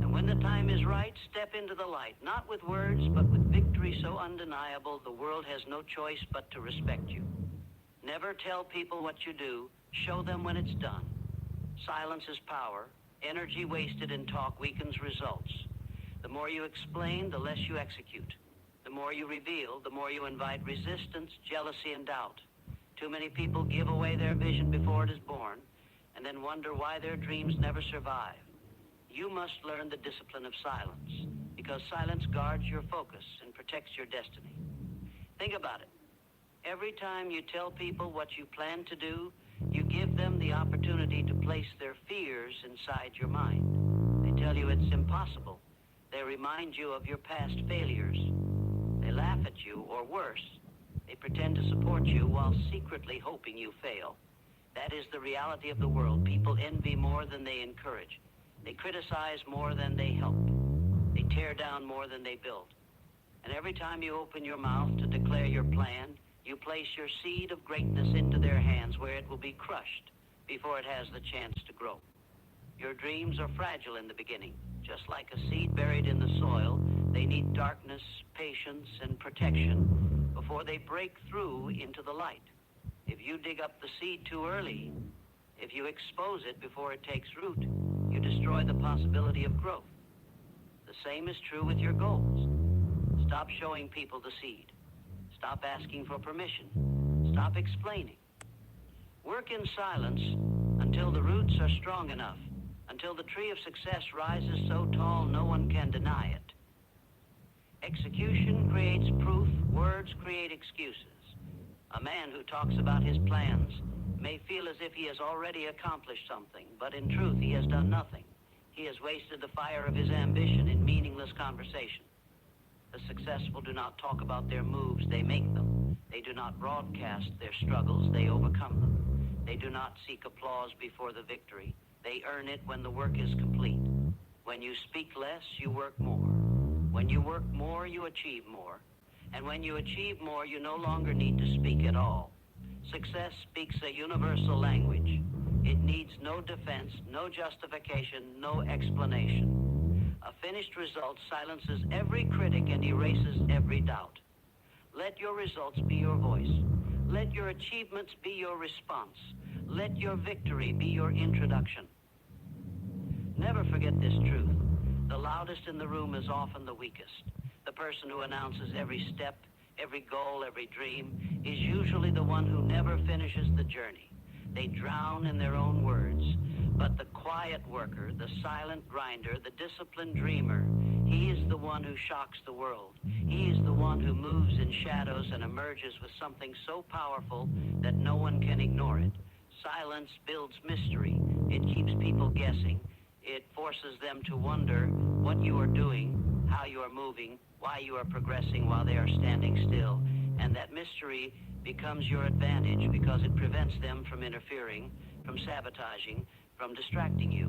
And when the time is right, step into the light. Not with words, but with victory so undeniable, the world has no choice but to respect you. Never tell people what you do. Show them when it's done. Silence is power. Energy wasted in talk weakens results. The more you explain, the less you execute. The more you reveal, the more you invite resistance, jealousy, and doubt. Too many people give away their vision before it is born, and then wonder why their dreams never survive. You must learn the discipline of silence, because silence guards your focus and protects your destiny. Think about it. Every time you tell people what you plan to do, you give them the opportunity to place their fears inside your mind. They tell you it's impossible. They remind you of your past failures. They laugh at you, or worse, they pretend to support you while secretly hoping you fail. That is the reality of the world. People envy more than they encourage. They criticize more than they help. They tear down more than they build. And every time you open your mouth to declare your plan, you place your seed of greatness into their hands where it will be crushed before it has the chance to grow. Your dreams are fragile in the beginning. Just like a seed buried in the soil, they need darkness, patience, and protection before they break through into the light. If you dig up the seed too early, if you expose it before it takes root, you destroy the possibility of growth. The same is true with your goals. Stop showing people the seed. Stop asking for permission. Stop explaining. Work in silence until the roots are strong enough, until the tree of success rises so tall no one can deny it. Execution creates proof, words create excuses. A man who talks about his plans may feel as if he has already accomplished something, but in truth he has done nothing. He has wasted the fire of his ambition in meaningless conversation. The successful do not talk about their moves, they make them. They do not broadcast their struggles, they overcome them. They do not seek applause before the victory. They earn it when the work is complete. When you speak less, you work more. When you work more, you achieve more. And when you achieve more, you no longer need to speak at all. Success speaks a universal language. It needs no defense, no justification, no explanation. A finished result silences every critic and erases every doubt. Let your results be your voice. Let your achievements be your response. Let your victory be your introduction. Never forget this truth. The loudest in the room is often the weakest. The person who announces every step, every goal, every dream, is usually the one who never finishes the journey. They drown in their own words. But the quiet worker, the silent grinder, the disciplined dreamer, he is the one who shocks the world. He is the one who moves in shadows and emerges with something so powerful that no one can ignore it. Silence builds mystery. It keeps people guessing. It forces them to wonder what you are doing, how you are moving, why you are progressing while they are standing still. And that mystery becomes your advantage because it prevents them from interfering, from sabotaging, from distracting you.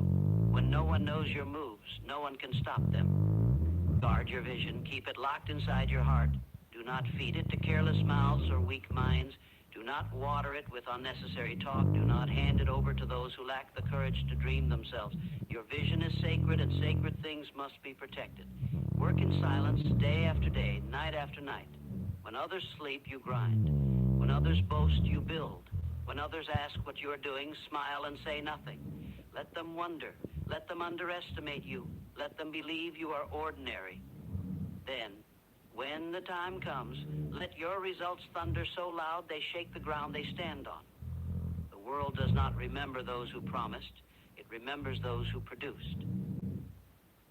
When no one knows your moves, no one can stop them. Guard your vision. Keep it locked inside your heart. Do not feed it to careless mouths or weak minds. Do not water it with unnecessary talk. Do not hand it over to those who lack the courage to dream themselves. Your vision is sacred, and sacred things must be protected. Work in silence day after day, night after night. When others sleep, you grind. When others boast, you build. When others ask what you are doing, smile and say nothing. Let them wonder. Let them underestimate you. Let them believe you are ordinary. Then, when the time comes, let your results thunder so loud they shake the ground they stand on. The world does not remember those who promised. It remembers those who produced.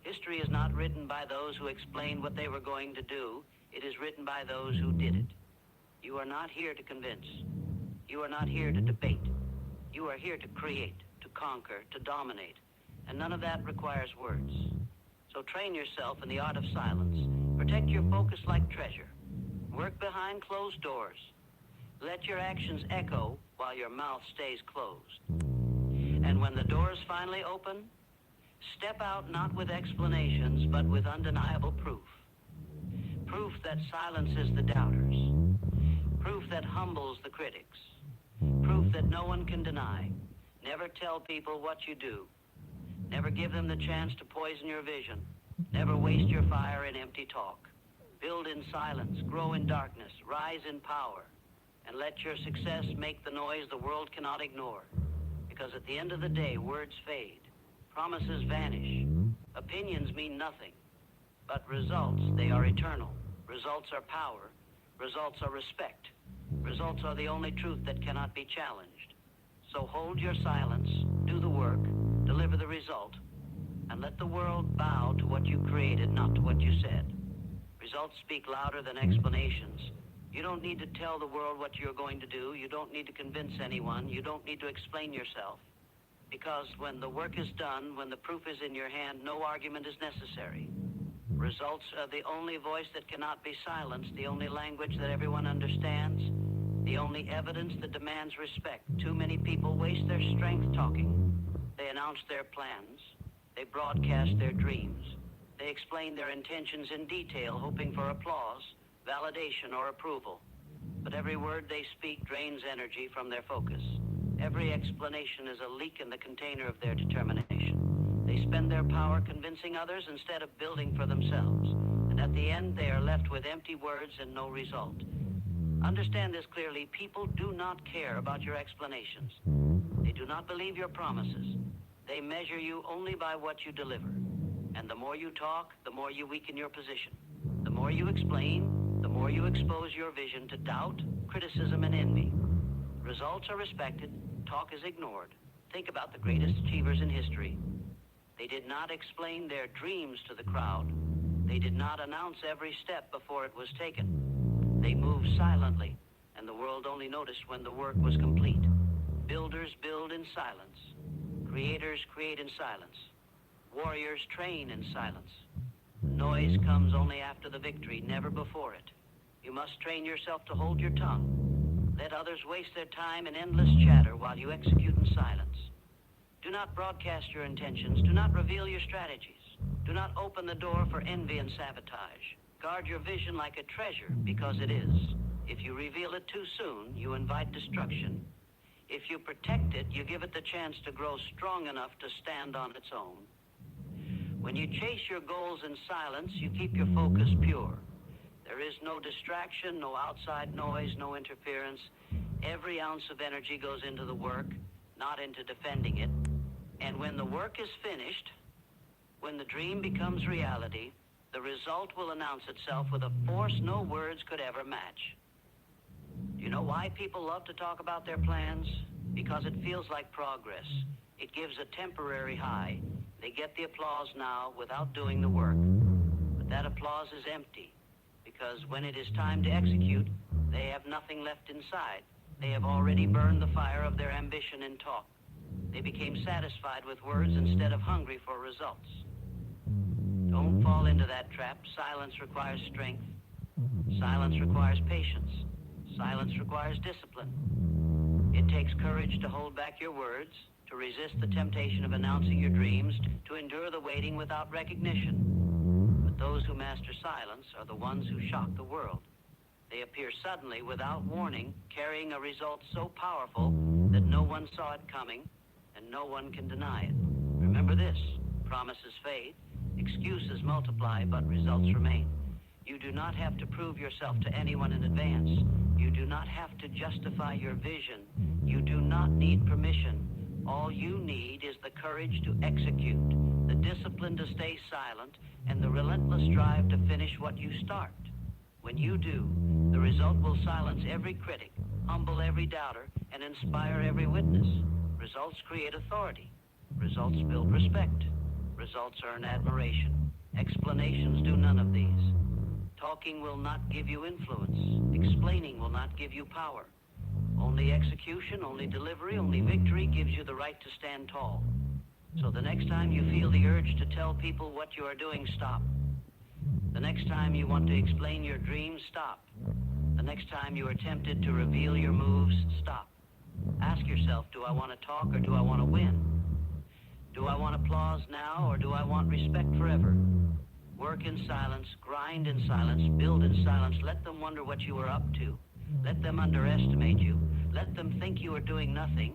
History is not written by those who explained what they were going to do. It is written by those who did it. You are not here to convince. You are not here to debate. You are here to create, to conquer, to dominate. And none of that requires words. So train yourself in the art of silence. Protect your focus like treasure. Work behind closed doors. Let your actions echo while your mouth stays closed. And when the doors finally open, step out not with explanations, but with undeniable proof. Proof that silences the doubters. Proof that humbles the critics. Proof that no one can deny. Never tell people what you do. Never give them the chance to poison your vision. Never waste your fire in empty talk. Build in silence, grow in darkness, rise in power, and let your success make the noise the world cannot ignore. Because at the end of the day, words fade, promises vanish, opinions mean nothing, but results, they are eternal. Results are power, results are respect, results are the only truth that cannot be challenged. So hold your silence, do the work, deliver the result, and let the world bow to what you created, not to what you said. Results speak louder than explanations. You don't need to tell the world what you're going to do. You don't need to convince anyone. You don't need to explain yourself. Because when the work is done, when the proof is in your hand, no argument is necessary. Results are the only voice that cannot be silenced, the only language that everyone understands, the only evidence that demands respect. Too many people waste their strength talking. They announce their plans. They broadcast their dreams. They explain their intentions in detail, hoping for applause, validation, or approval. But every word they speak drains energy from their focus. Every explanation is a leak in the container of their determination. They spend their power convincing others instead of building for themselves. And at the end, they are left with empty words and no result. Understand this clearly. People do not care about your explanations. They do not believe your promises. They measure you only by what you deliver. And the more you talk, the more you weaken your position. The more you explain, the more you expose your vision to doubt, criticism, and envy. Results are respected, talk is ignored. Think about the greatest achievers in history. They did not explain their dreams to the crowd. They did not announce every step before it was taken. They moved silently, and the world only noticed when the work was complete. Builders build in silence. Creators create in silence. Warriors train in silence. Noise comes only after the victory, never before it. You must train yourself to hold your tongue. Let others waste their time in endless chatter while you execute in silence. Do not broadcast your intentions. Do not reveal your strategies. Do not open the door for envy and sabotage. Guard your vision like a treasure, because it is. If you reveal it too soon, you invite destruction. If you protect it, you give it the chance to grow strong enough to stand on its own. When you chase your goals in silence, you keep your focus pure. There is no distraction, no outside noise, no interference. Every ounce of energy goes into the work, not into defending it. And when the work is finished, when the dream becomes reality, the result will announce itself with a force no words could ever match. Do you know why people love to talk about their plans? Because it feels like progress. It gives a temporary high. They get the applause now without doing the work. But that applause is empty, because when it is time to execute, they have nothing left inside. They have already burned the fire of their ambition in talk. They became satisfied with words instead of hungry for results. Don't fall into that trap. Silence requires strength. Silence requires patience. Silence requires discipline. It takes courage to hold back your words, to resist the temptation of announcing your dreams, to endure the waiting without recognition. But those who master silence are the ones who shock the world. They appear suddenly, without warning, carrying a result so powerful that no one saw it coming, and no one can deny it. Remember this: promises fade, excuses multiply, but results remain. You do not have to prove yourself to anyone in advance. You do not have to justify your vision. You do not need permission. All you need is the courage to execute, the discipline to stay silent, and the relentless drive to finish what you start. When you do, the result will silence every critic, humble every doubter, and inspire every witness. Results create authority. Results build respect. Results earn admiration. Explanations do none of these. Talking will not give you influence. Explaining will not give you power. Only execution, only delivery, only victory gives you the right to stand tall. So the next time you feel the urge to tell people what you are doing, stop. The next time you want to explain your dreams, stop. The next time you are tempted to reveal your moves, stop. Ask yourself, do I want to talk or do I want to win? Do I want applause now or do I want respect forever? Work in silence, grind in silence, build in silence. Let them wonder what you are up to. Let them underestimate you. Let them think you are doing nothing.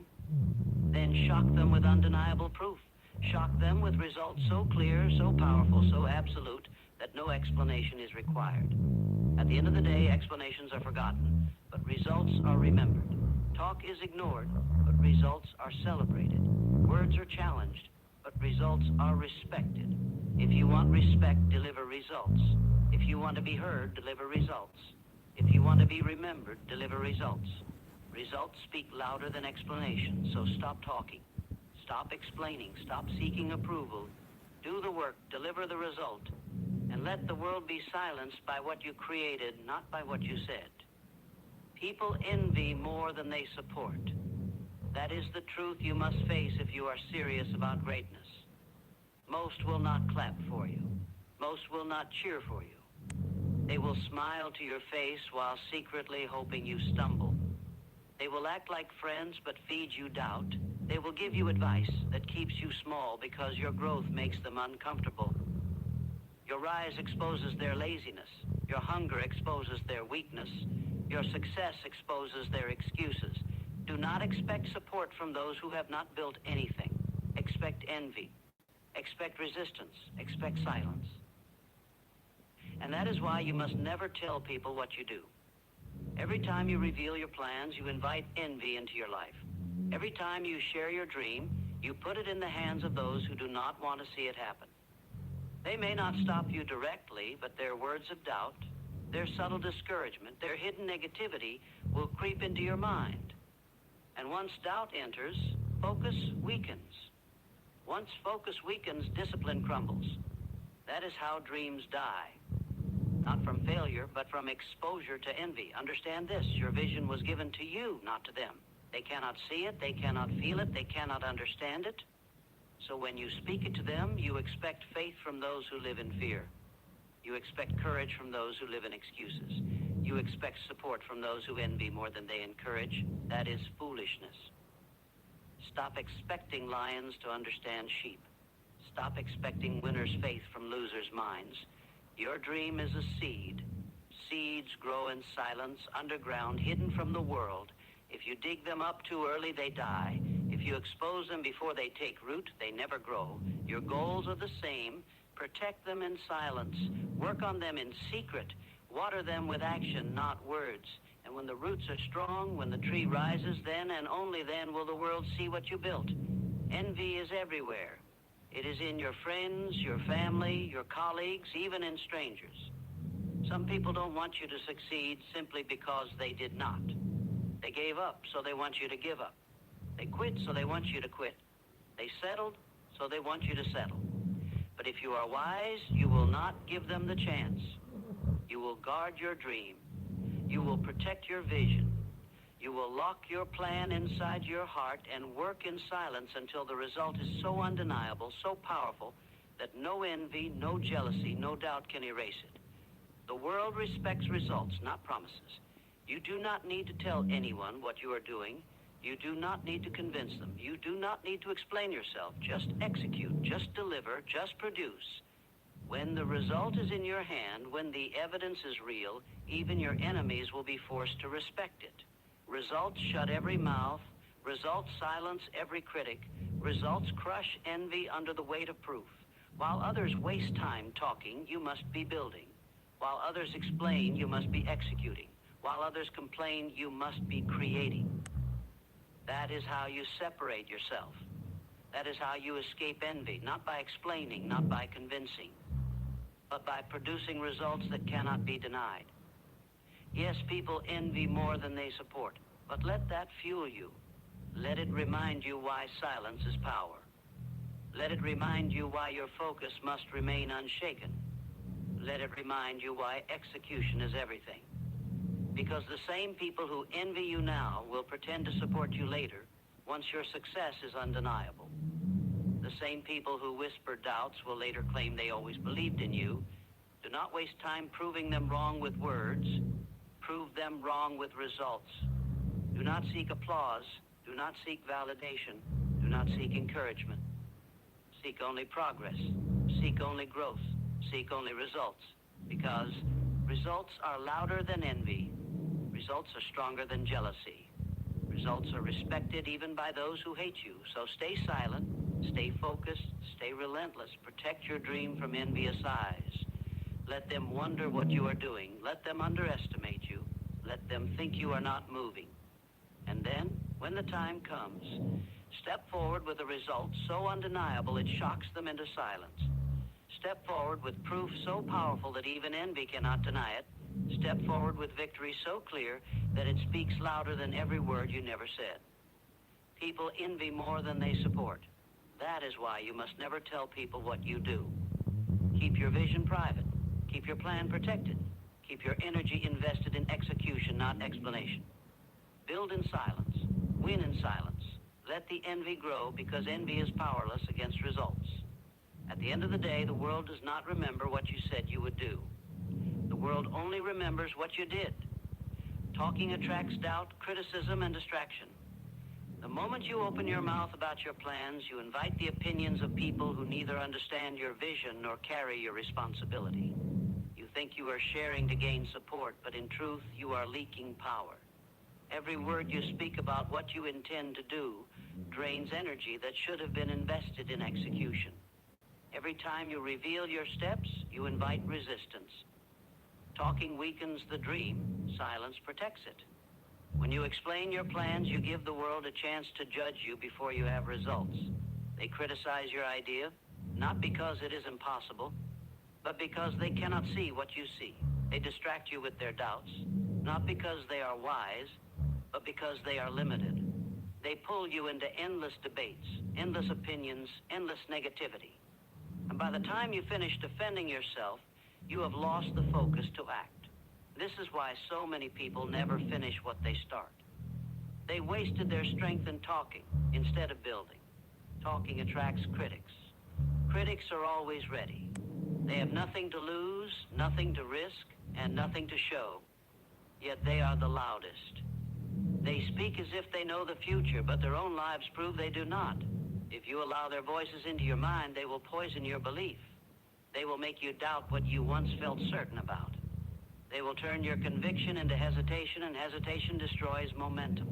Then shock them with undeniable proof. Shock them with results so clear, so powerful, so absolute that no explanation is required. At the end of the day, explanations are forgotten, but results are remembered. Talk is ignored, but results are celebrated. Words are challenged, but results are respected. If you want respect, deliver results. If you want to be heard, deliver results. If you want to be remembered, deliver results. Results speak louder than explanations, so stop talking. Stop explaining. Stop seeking approval. Do the work, deliver the result, and let the world be silenced by what you created, not by what you said. People envy more than they support. That is the truth you must face if you are serious about greatness. Most will not clap for you. Most will not cheer for you. They will smile to your face while secretly hoping you stumble. They will act like friends but feed you doubt. They will give you advice that keeps you small because your growth makes them uncomfortable. Your rise exposes their laziness. Your hunger exposes their weakness. Your success exposes their excuses. Do not expect support from those who have not built anything. Expect envy. Expect resistance. Expect silence. And that is why you must never tell people what you do. Every time you reveal your plans, you invite envy into your life. Every time you share your dream, you put it in the hands of those who do not want to see it happen. They may not stop you directly, but their words of doubt, their subtle discouragement, their hidden negativity will creep into your mind. And once doubt enters, focus weakens. Once focus weakens, discipline crumbles. That is how dreams die. Not from failure, but from exposure to envy. Understand this, your vision was given to you, not to them. They cannot see it, they cannot feel it, they cannot understand it. So when you speak it to them, you expect faith from those who live in fear. You expect courage from those who live in excuses. You expect support from those who envy more than they encourage. That is foolishness. Stop expecting lions to understand sheep. Stop expecting winners' faith from losers' minds. Your dream is a seed. Seeds grow in silence, underground, hidden from the world. If you dig them up too early, they die. If you expose them before they take root, they never grow. Your goals are the same. Protect them in silence. Work on them in secret. Water them with action, not words. And when the roots are strong, when the tree rises, then and only then will the world see what you built. Envy is everywhere. It is in your friends, your family, your colleagues, even in strangers. Some people don't want you to succeed simply because they did not. They gave up, so they want you to give up. They quit, so they want you to quit. They settled, so they want you to settle. But if you are wise, you will not give them the chance. You will guard your dream. You will protect your vision. You will lock your plan inside your heart and work in silence until the result is so undeniable, so powerful, that no envy, no jealousy, no doubt can erase it. The world respects results, not promises. You do not need to tell anyone what you are doing. You do not need to convince them. You do not need to explain yourself. Just execute, just deliver, just produce. When the result is in your hand, when the evidence is real, even your enemies will be forced to respect it. Results shut every mouth. Results silence every critic. Results crush envy under the weight of proof. While others waste time talking, you must be building. While others explain, you must be executing. While others complain, you must be creating. That is how you separate yourself. That is how you escape envy, not by explaining, not by convincing, but by producing results that cannot be denied. Yes, people envy more than they support, but let that fuel you. Let it remind you why silence is power. Let it remind you why your focus must remain unshaken. Let it remind you why execution is everything. Because the same people who envy you now will pretend to support you later, once your success is undeniable. The same people who whisper doubts will later claim they always believed in you. Do not waste time proving them wrong with words. Prove them wrong with results. Do not seek applause. Do not seek validation. Do not seek encouragement. Seek only progress. Seek only growth. Seek only results. Because results are louder than envy. Results are stronger than jealousy. Results are respected even by those who hate you. So stay silent, stay focused, stay relentless. Protect your dream from envious eyes. Let them wonder what you are doing. Let them underestimate you. Let them think you are not moving. And then, when the time comes, step forward with a result so undeniable it shocks them into silence. Step forward with proof so powerful that even envy cannot deny it. Step forward with victory so clear that it speaks louder than every word you never said. People envy more than they support. That is why you must never tell people what you do. Keep your vision private. Keep your plan protected. Keep your energy invested in execution, not explanation. Build in silence. Win in silence. Let the envy grow, because envy is powerless against results. At the end of the day, the world does not remember what you said you would do. The world only remembers what you did. Talking attracts doubt, criticism, and distraction. The moment you open your mouth about your plans, you invite the opinions of people who neither understand your vision nor carry your responsibility. You think you are sharing to gain support, but in truth, you are leaking power. Every word you speak about what you intend to do drains energy that should have been invested in execution. Every time you reveal your steps, you invite resistance. Talking weakens the dream, silence protects it. When you explain your plans, you give the world a chance to judge you before you have results. They criticize your idea, not because it is impossible, but because they cannot see what you see. They distract you with their doubts, not because they are wise, but because they are limited. They pull you into endless debates, endless opinions, endless negativity. And by the time you finish defending yourself, you have lost the focus to act. This is why so many people never finish what they start. They wasted their strength in talking instead of building. Talking attracts critics. Critics are always ready. They have nothing to lose, nothing to risk, and nothing to show. Yet they are the loudest. They speak as if they know the future, but their own lives prove they do not. If you allow their voices into your mind, they will poison your belief. They will make you doubt what you once felt certain about. They will turn your conviction into hesitation, and hesitation destroys momentum.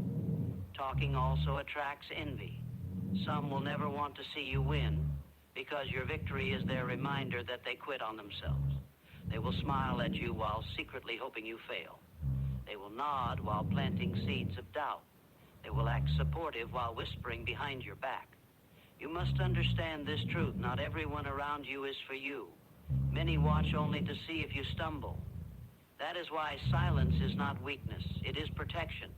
Talking also attracts envy. Some will never want to see you win, because your victory is their reminder that they quit on themselves. They will smile at you while secretly hoping you fail. They will nod while planting seeds of doubt. They will act supportive while whispering behind your back. You must understand this truth. Not everyone around you is for you. Many watch only to see if you stumble. That is why silence is not weakness. It is protection.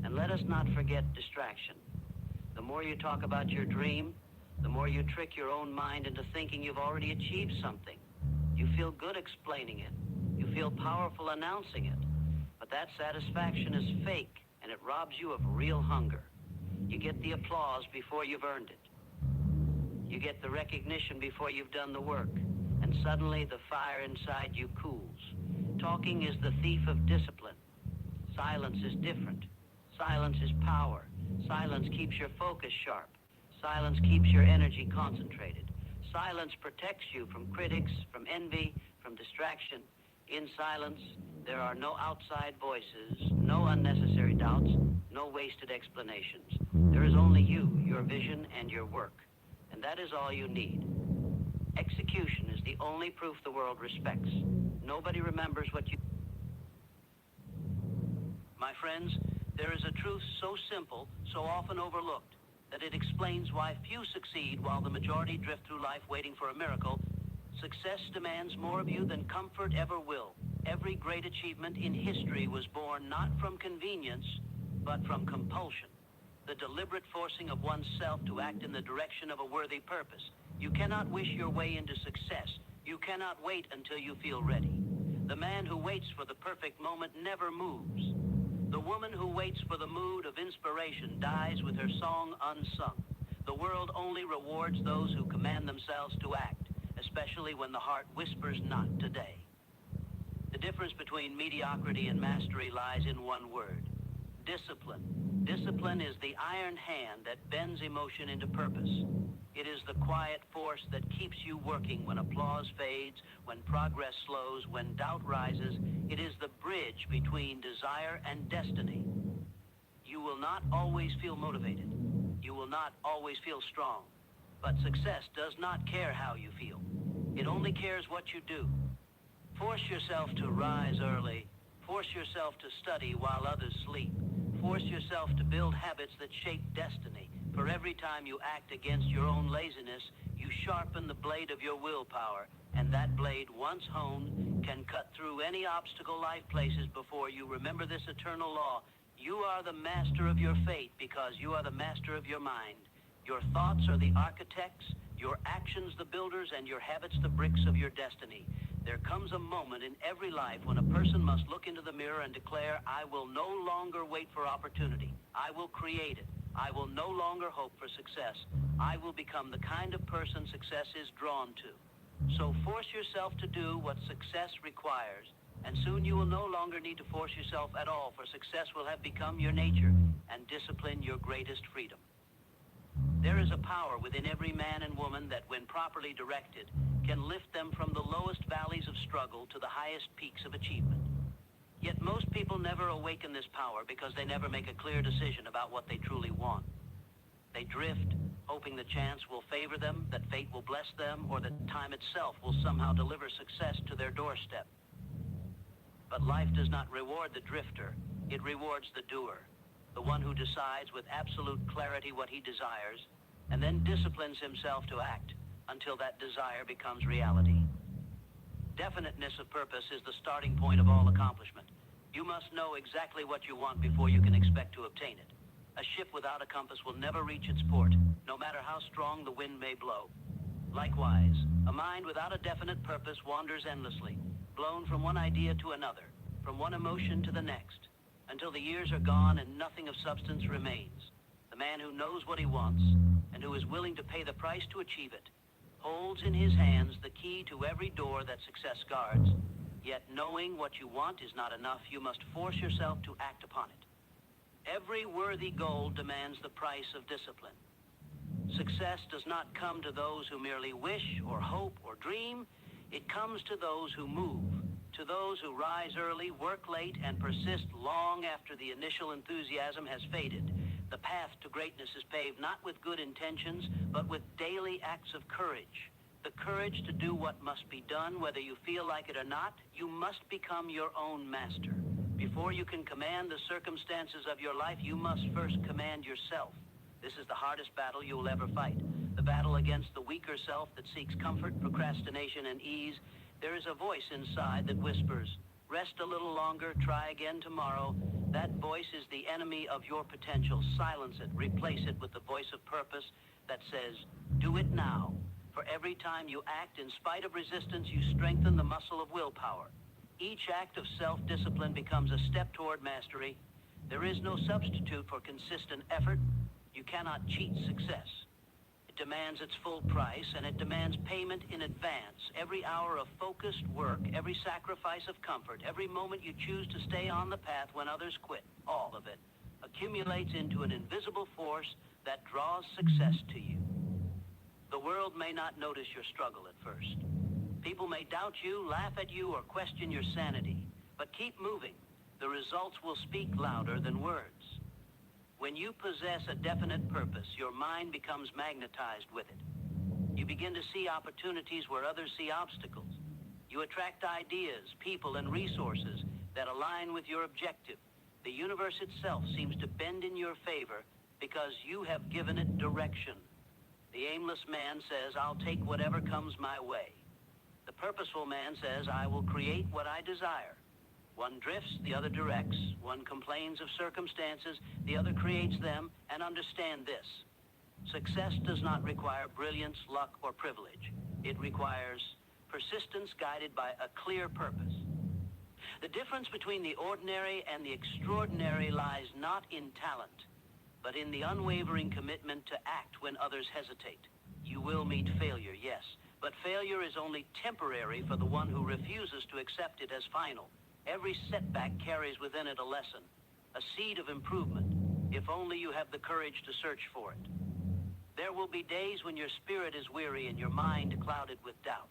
And let us not forget distraction. The more you talk about your dream, the more you trick your own mind into thinking you've already achieved something. You feel good explaining it. You feel powerful announcing it. But that satisfaction is fake, and it robs you of real hunger. You get the applause before you've earned it. You get the recognition before you've done the work, and suddenly the fire inside you cools. Talking is the thief of discipline. Silence is different. Silence is power. Silence keeps your focus sharp. Silence keeps your energy concentrated. Silence protects you from critics, from envy, from distraction. In silence, there are no outside voices, no unnecessary doubts, no wasted explanations. There is only you, your vision, and your work. And that is all you need. Execution is the only proof the world respects. Nobody remembers what you... My friends, There is a truth so simple, so often overlooked, that it explains why few succeed while the majority drift through life waiting for a miracle. Success demands more of you than comfort ever will. Every great achievement in history was born not from convenience, but from compulsion. The deliberate forcing of oneself to act in the direction of a worthy purpose. You cannot wish your way into success. You cannot wait until you feel ready. The man who waits for the perfect moment never moves. The woman who waits for the mood of inspiration dies with her song unsung. The world only rewards those who command themselves to act, especially when the heart whispers not today. The difference between mediocrity and mastery lies in one word: discipline. Discipline is the iron hand that bends emotion into purpose. It is the quiet force that keeps you working when applause fades, when progress slows, when doubt rises. It is the bridge between desire and destiny. You will not always feel motivated. You will not always feel strong. But success does not care how you feel. It only cares what you do. Force yourself to rise early. Force yourself to study while others sleep. Force yourself to build habits that shape destiny. For every time you act against your own laziness, you sharpen the blade of your willpower, and that blade, once honed, can cut through any obstacle life places before you. Remember this eternal law: you are the master of your fate because you are the master of your mind. Your thoughts are the architects, your actions the builders, and your habits the bricks of your destiny. There comes a moment in every life when a person must look into the mirror and declare, I will no longer wait for opportunity. I will create it. I will no longer hope for success. I will become the kind of person success is drawn to. So force yourself to do what success requires, and soon you will no longer need to force yourself at all, for success will have become your nature and discipline your greatest freedom. There is a power within every man and woman that, when properly directed, can lift them from the lowest valleys of struggle to the highest peaks of achievement. Yet most people never awaken this power because they never make a clear decision about what they truly want. They drift, hoping the chance will favor them, that fate will bless them, or that time itself will somehow deliver success to their doorstep. But life does not reward the drifter. It rewards the doer, the one who decides with absolute clarity what he desires, and then disciplines himself to act until that desire becomes reality. Definiteness of purpose is the starting point of all accomplishment. You must know exactly what you want before you can expect to obtain it. A ship without a compass will never reach its port, no matter how strong the wind may blow. Likewise, a mind without a definite purpose wanders endlessly, blown from one idea to another, from one emotion to the next, until the years are gone and nothing of substance remains. The man who knows what he wants, and who is willing to pay the price to achieve it, holds in his hands the key to every door that success guards. Yet knowing what you want is not enough. You must force yourself to act upon it. Every worthy goal demands the price of discipline. Success does not come to those who merely wish or hope or dream. It comes to those who move, to those who rise early, work late, and persist long after the initial enthusiasm has faded. The path to greatness is paved not with good intentions, but with daily acts of courage. The courage to do what must be done, whether you feel like it or not. You must become your own master. Before you can command the circumstances of your life, you must first command yourself. This is the hardest battle you will ever fight. The battle against the weaker self that seeks comfort, procrastination, and ease. There is a voice inside that whispers, rest a little longer, try again tomorrow. That voice is the enemy of your potential. Silence it. Replace it with the voice of purpose that says, do it now. For every time you act in spite of resistance, you strengthen the muscle of willpower. Each act of self-discipline becomes a step toward mastery. There is no substitute for consistent effort. You cannot cheat success. It demands its full price, and it demands payment in advance. Every hour of focused work, every sacrifice of comfort, every moment you choose to stay on the path when others quit, all of it accumulates into an invisible force that draws success to you. The world may not notice your struggle at first. People may doubt you, laugh at you, or question your sanity. But keep moving. The results will speak louder than words. When you possess a definite purpose, your mind becomes magnetized with it. You begin to see opportunities where others see obstacles. You attract ideas, people, and resources that align with your objective. The universe itself seems to bend in your favor because you have given it direction. The aimless man says, I'll take whatever comes my way. The purposeful man says, I will create what I desire. One drifts, the other directs. One complains of circumstances, the other creates them. And understand this: success does not require brilliance, luck, or privilege. It requires persistence guided by a clear purpose. The difference between the ordinary and the extraordinary lies not in talent, but in the unwavering commitment to act when others hesitate. You will meet failure, yes, but failure is only temporary for the one who refuses to accept it as final. Every setback carries within it a lesson, a seed of improvement, if only you have the courage to search for it. There will be days when your spirit is weary and your mind clouded with doubt.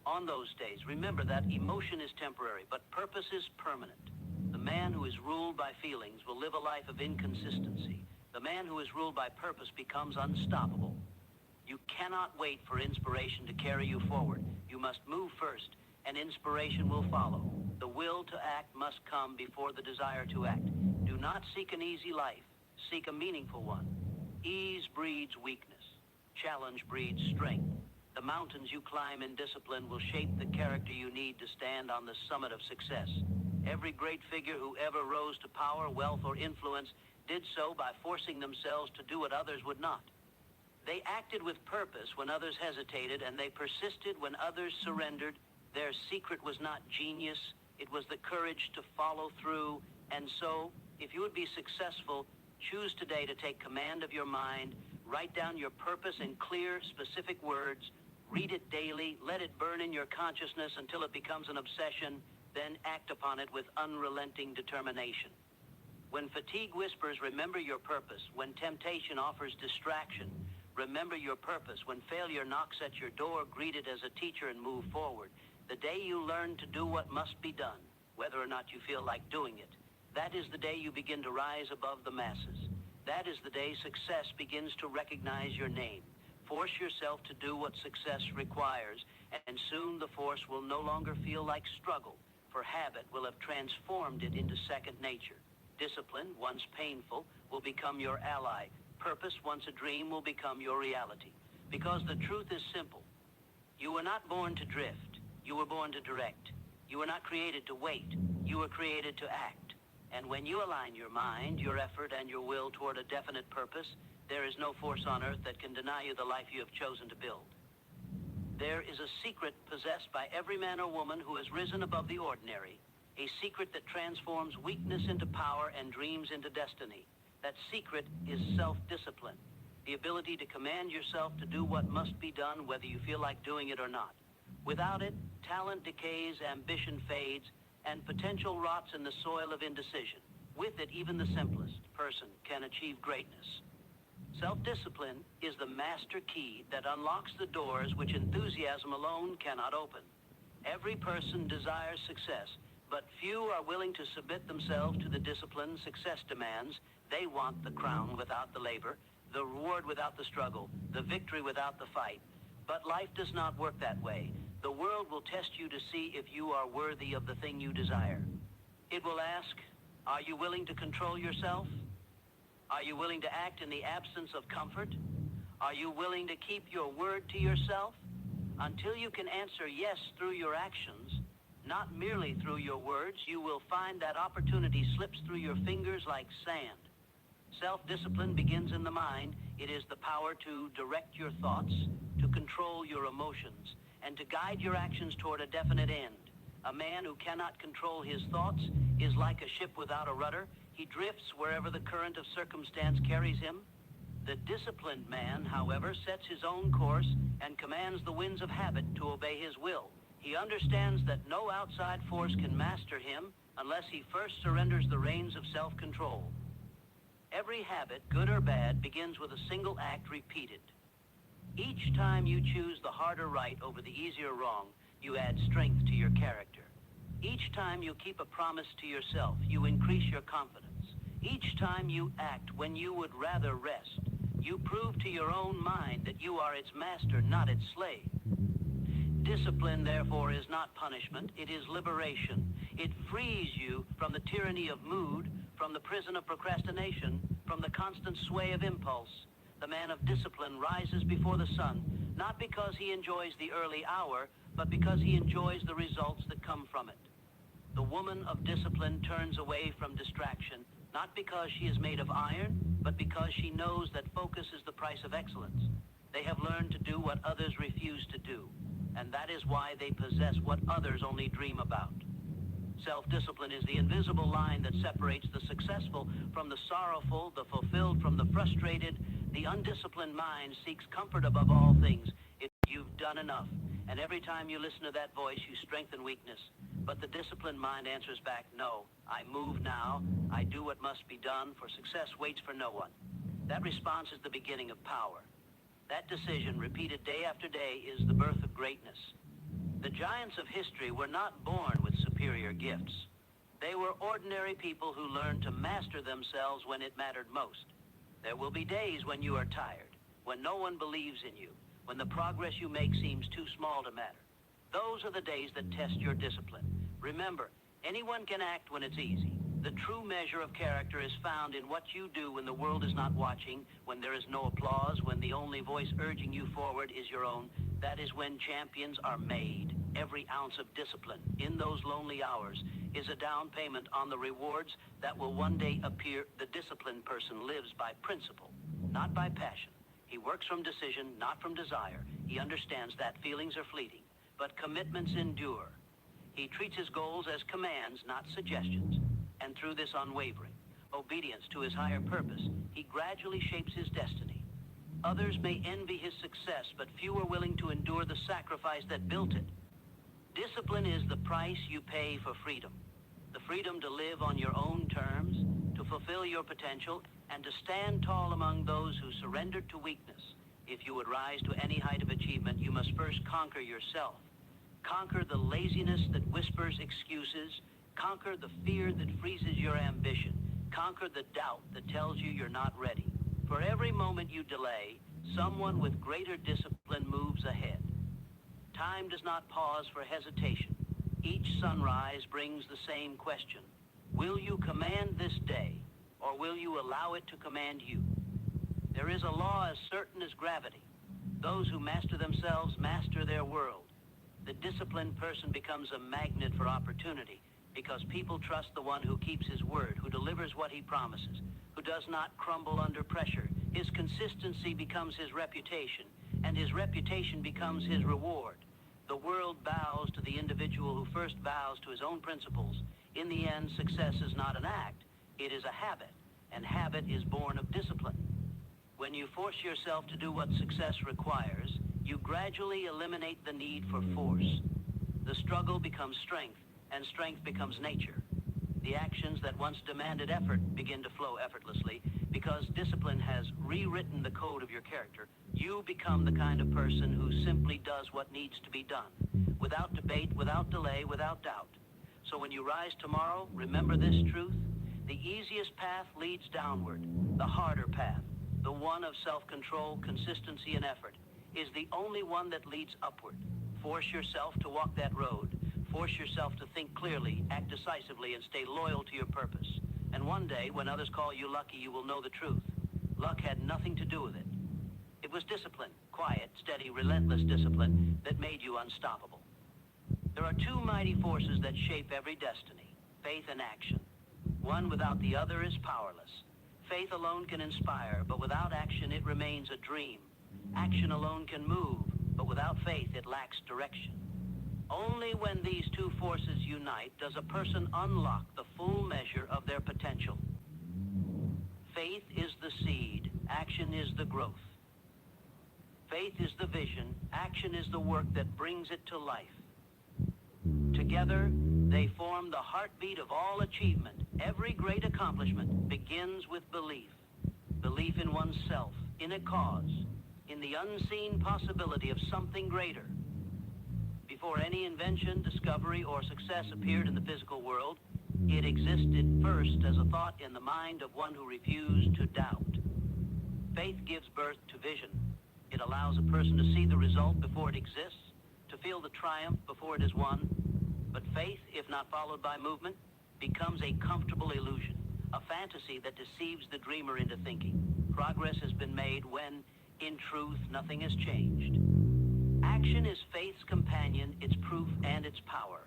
On those days, remember that emotion is temporary, but purpose is permanent. The man who is ruled by feelings will live a life of inconsistency. The man who is ruled by purpose becomes unstoppable. You cannot wait for inspiration to carry you forward. You must move first, and inspiration will follow. The will to act must come before the desire to act. Do not seek an easy life. Seek a meaningful one. Ease breeds weakness. Challenge breeds strength. The mountains you climb in discipline will shape the character you need to stand on the summit of success. Every great figure who ever rose to power, wealth, or influence did so by forcing themselves to do what others would not. They acted with purpose when others hesitated, and they persisted when others surrendered. Their secret was not genius, it was the courage to follow through. And so, if you would be successful, choose today to take command of your mind, write down your purpose in clear, specific words, read it daily, let it burn in your consciousness until it becomes an obsession, then act upon it with unrelenting determination. When fatigue whispers, remember your purpose. When temptation offers distraction, remember your purpose. When failure knocks at your door, greet it as a teacher and move forward. The day you learn to do what must be done, whether or not you feel like doing it, that is the day you begin to rise above the masses. That is the day success begins to recognize your name. Force yourself to do what success requires, and soon the force will no longer feel like struggle, for habit will have transformed it into second nature. Discipline, once painful, will become your ally. Purpose, once a dream, will become your reality. Because the truth is simple. You were not born to drift. You were born to direct. You were not created to wait. You were created to act. And when you align your mind, your effort, and your will toward a definite purpose, there is no force on earth that can deny you the life you have chosen to build. There is a secret possessed by every man or woman who has risen above the ordinary, a secret that transforms weakness into power and dreams into destiny. That secret is self-discipline, the ability to command yourself to do what must be done whether you feel like doing it or not. Without it, talent decays, ambition fades, and potential rots in the soil of indecision. With it, even the simplest person can achieve greatness. Self-discipline is the master key that unlocks the doors which enthusiasm alone cannot open. Every person desires success, but few are willing to submit themselves to the discipline success demands. They want the crown without the labor, the reward without the struggle, the victory without the fight. But life does not work that way. The world will test you to see if you are worthy of the thing you desire. It will ask, are you willing to control yourself? Are you willing to act in the absence of comfort? Are you willing to keep your word to yourself? Until you can answer yes through your actions, not merely through your words, you will find that opportunity slips through your fingers like sand. Self-discipline begins in the mind. It is the power to direct your thoughts, to control your emotions, and to guide your actions toward a definite end. A man who cannot control his thoughts is like a ship without a rudder. He drifts wherever the current of circumstance carries him. The disciplined man, however, sets his own course and commands the winds of habit to obey his will. He understands that no outside force can master him unless he first surrenders the reins of self-control. Every habit, good or bad, begins with a single act repeated. Each time you choose the harder right over the easier wrong, you add strength to your character. Each time you keep a promise to yourself, you increase your confidence. Each time you act when you would rather rest, you prove to your own mind that you are its master, not its slave. Discipline, therefore, is not punishment, it is liberation. It frees you from the tyranny of mood, From the prison of procrastination, from the constant sway of impulse, the man of discipline rises before the sun, not because he enjoys the early hour, but because he enjoys the results that come from it. The woman of discipline turns away from distraction, not because she is made of iron, but because she knows that focus is the price of excellence. They have learned to do what others refuse to do, and that is why they possess what others only dream about. Self-discipline is the invisible line that separates the successful from the sorrowful, the fulfilled from the frustrated. The undisciplined mind seeks comfort above all things. If you've done enough, and every time you listen to that voice, you strengthen weakness. But the disciplined mind answers back, no, I move now, I do what must be done, for success waits for no one. That response is the beginning of power. That decision, repeated day after day, is the birth of greatness. The giants of history were not born with superior gifts. They were ordinary people who learned to master themselves when it mattered most. There will be days when you are tired, when no one believes in you, when the progress you make seems too small to matter. Those are the days that test your discipline. Remember, anyone can act when it's easy. The true measure of character is found in what you do when the world is not watching, when there is no applause, when the only voice urging you forward is your own. That is when champions are made. Every ounce of discipline in those lonely hours is a down payment on the rewards that will one day appear. The disciplined person lives by principle, not by passion. He works from decision, not from desire. He understands that feelings are fleeting, but commitments endure. He treats his goals as commands, not suggestions. And through this unwavering obedience to his higher purpose, he gradually shapes his destiny. Others may envy his success, but few are willing to endure the sacrifice that built it. Discipline is the price you pay for freedom. The freedom to live on your own terms, to fulfill your potential, and to stand tall among those who surrendered to weakness. If you would rise to any height of achievement, you must first conquer yourself. Conquer the laziness that whispers excuses. Conquer the fear that freezes your ambition. Conquer the doubt that tells you you're not ready. For every moment you delay, someone with greater discipline moves ahead. Time does not pause for hesitation. Each sunrise brings the same question. Will you command this day, or will you allow it to command you? There is a law as certain as gravity. Those who master themselves master their world. The disciplined person becomes a magnet for opportunity because people trust the one who keeps his word, who delivers what he promises, who does not crumble under pressure. His consistency becomes his reputation, and his reputation becomes his reward. The world bows to the individual who first bows to his own principles. In the end, success is not an act, it is a habit, and habit is born of discipline. When you force yourself to do what success requires, you gradually eliminate the need for force. The struggle becomes strength, and strength becomes nature. The actions that once demanded effort begin to flow effortlessly because discipline has rewritten the code of your character. You become the kind of person who simply does what needs to be done, without debate, without delay, without doubt. So when you rise tomorrow, remember this truth. The easiest path leads downward. The harder path, the one of self-control, consistency, and effort, is the only one that leads upward. Force yourself to walk that road. Force yourself to think clearly, act decisively, and stay loyal to your purpose. And one day, when others call you lucky, you will know the truth. Luck had nothing to do with it. It was discipline, quiet, steady, relentless discipline that made you unstoppable. There are two mighty forces that shape every destiny, faith and action. One without the other is powerless. Faith alone can inspire, but without action it remains a dream. Action alone can move, but without faith it lacks direction. Only when these two forces unite does a person unlock the full measure of their potential. Faith is the seed, action is the growth. Faith is the vision, action is the work that brings it to life. Together, they form the heartbeat of all achievement. Every great accomplishment begins with belief. Belief in oneself, in a cause, in the unseen possibility of something greater. Before any invention, discovery, or success appeared in the physical world, it existed first as a thought in the mind of one who refused to doubt. Faith gives birth to vision. It allows a person to see the result before it exists, to feel the triumph before it is won. But faith, if not followed by movement, becomes a comfortable illusion, a fantasy that deceives the dreamer into thinking progress has been made when, in truth, nothing has changed. Action is faith's companion, its proof, and its power.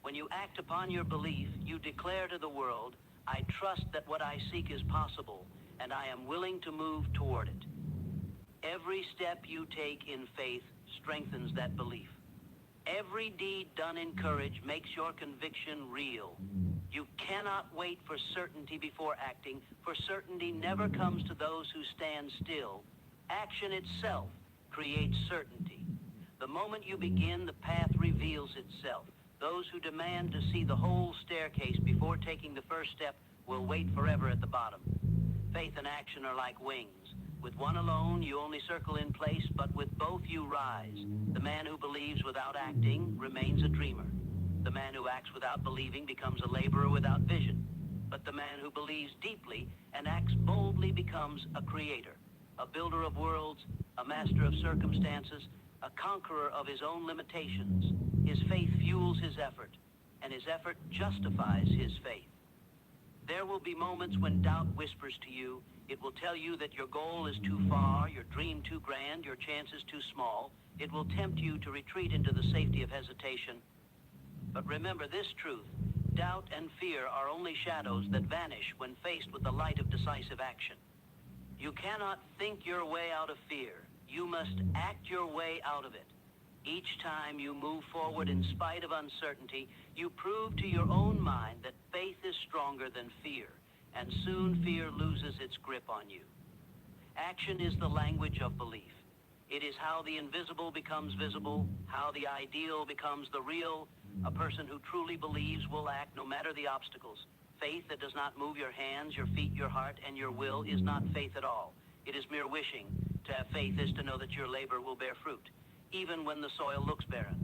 When you act upon your belief, you declare to the world, I trust that what I seek is possible, and I am willing to move toward it. Every step you take in faith strengthens that belief. Every deed done in courage makes your conviction real. You cannot wait for certainty before acting, for certainty never comes to those who stand still. Action itself creates certainty. The moment you begin, the path reveals itself. Those who demand to see the whole staircase before taking the first step will wait forever at the bottom. Faith and action are like wings. With one alone, you only circle in place, but with both you rise. The man who believes without acting remains a dreamer. The man who acts without believing becomes a laborer without vision. But the man who believes deeply and acts boldly becomes a creator, a builder of worlds, a master of circumstances, a conqueror of his own limitations. His faith fuels his effort, and his effort justifies his faith. There will be moments when doubt whispers to you. It will tell you that your goal is too far, your dream too grand, your chances too small. It will tempt you to retreat into the safety of hesitation. But remember this truth, doubt and fear are only shadows that vanish when faced with the light of decisive action. You cannot think your way out of fear. You must act your way out of it. Each time you move forward in spite of uncertainty, you prove to your own mind that faith is stronger than fear, and soon fear loses its grip on you. Action is the language of belief. It is how the invisible becomes visible, how the ideal becomes the real. A person who truly believes will act no matter the obstacles. Faith that does not move your hands, your feet, your heart, and your will is not faith at all. It is mere wishing. To have faith is to know that your labor will bear fruit, even when the soil looks barren.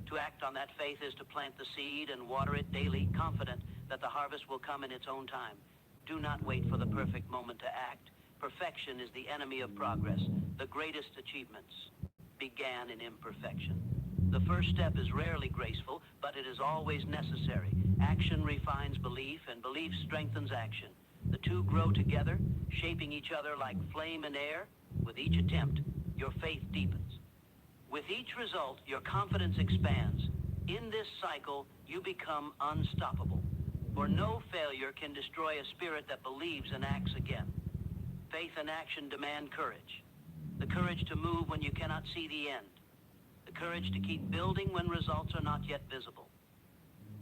To act on that faith is to plant the seed and water it daily, confident that the harvest will come in its own time. Do not wait for the perfect moment to act. Perfection is the enemy of progress. The greatest achievements began in imperfection. The first step is rarely graceful, but it is always necessary. Action refines belief, and belief strengthens action. The two grow together, shaping each other like flame and air. With each attempt, your faith deepens. With each result, your confidence expands. In this cycle, you become unstoppable. For no failure can destroy a spirit that believes and acts again. Faith and action demand courage. The courage to move when you cannot see the end. The courage to keep building when results are not yet visible.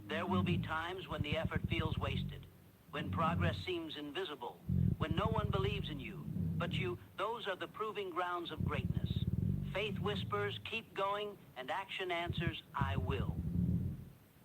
There will be times when the effort feels wasted, when progress seems invisible, when no one believes in you. But those are the proving grounds of greatness. Faith whispers, keep going, and action answers, I will.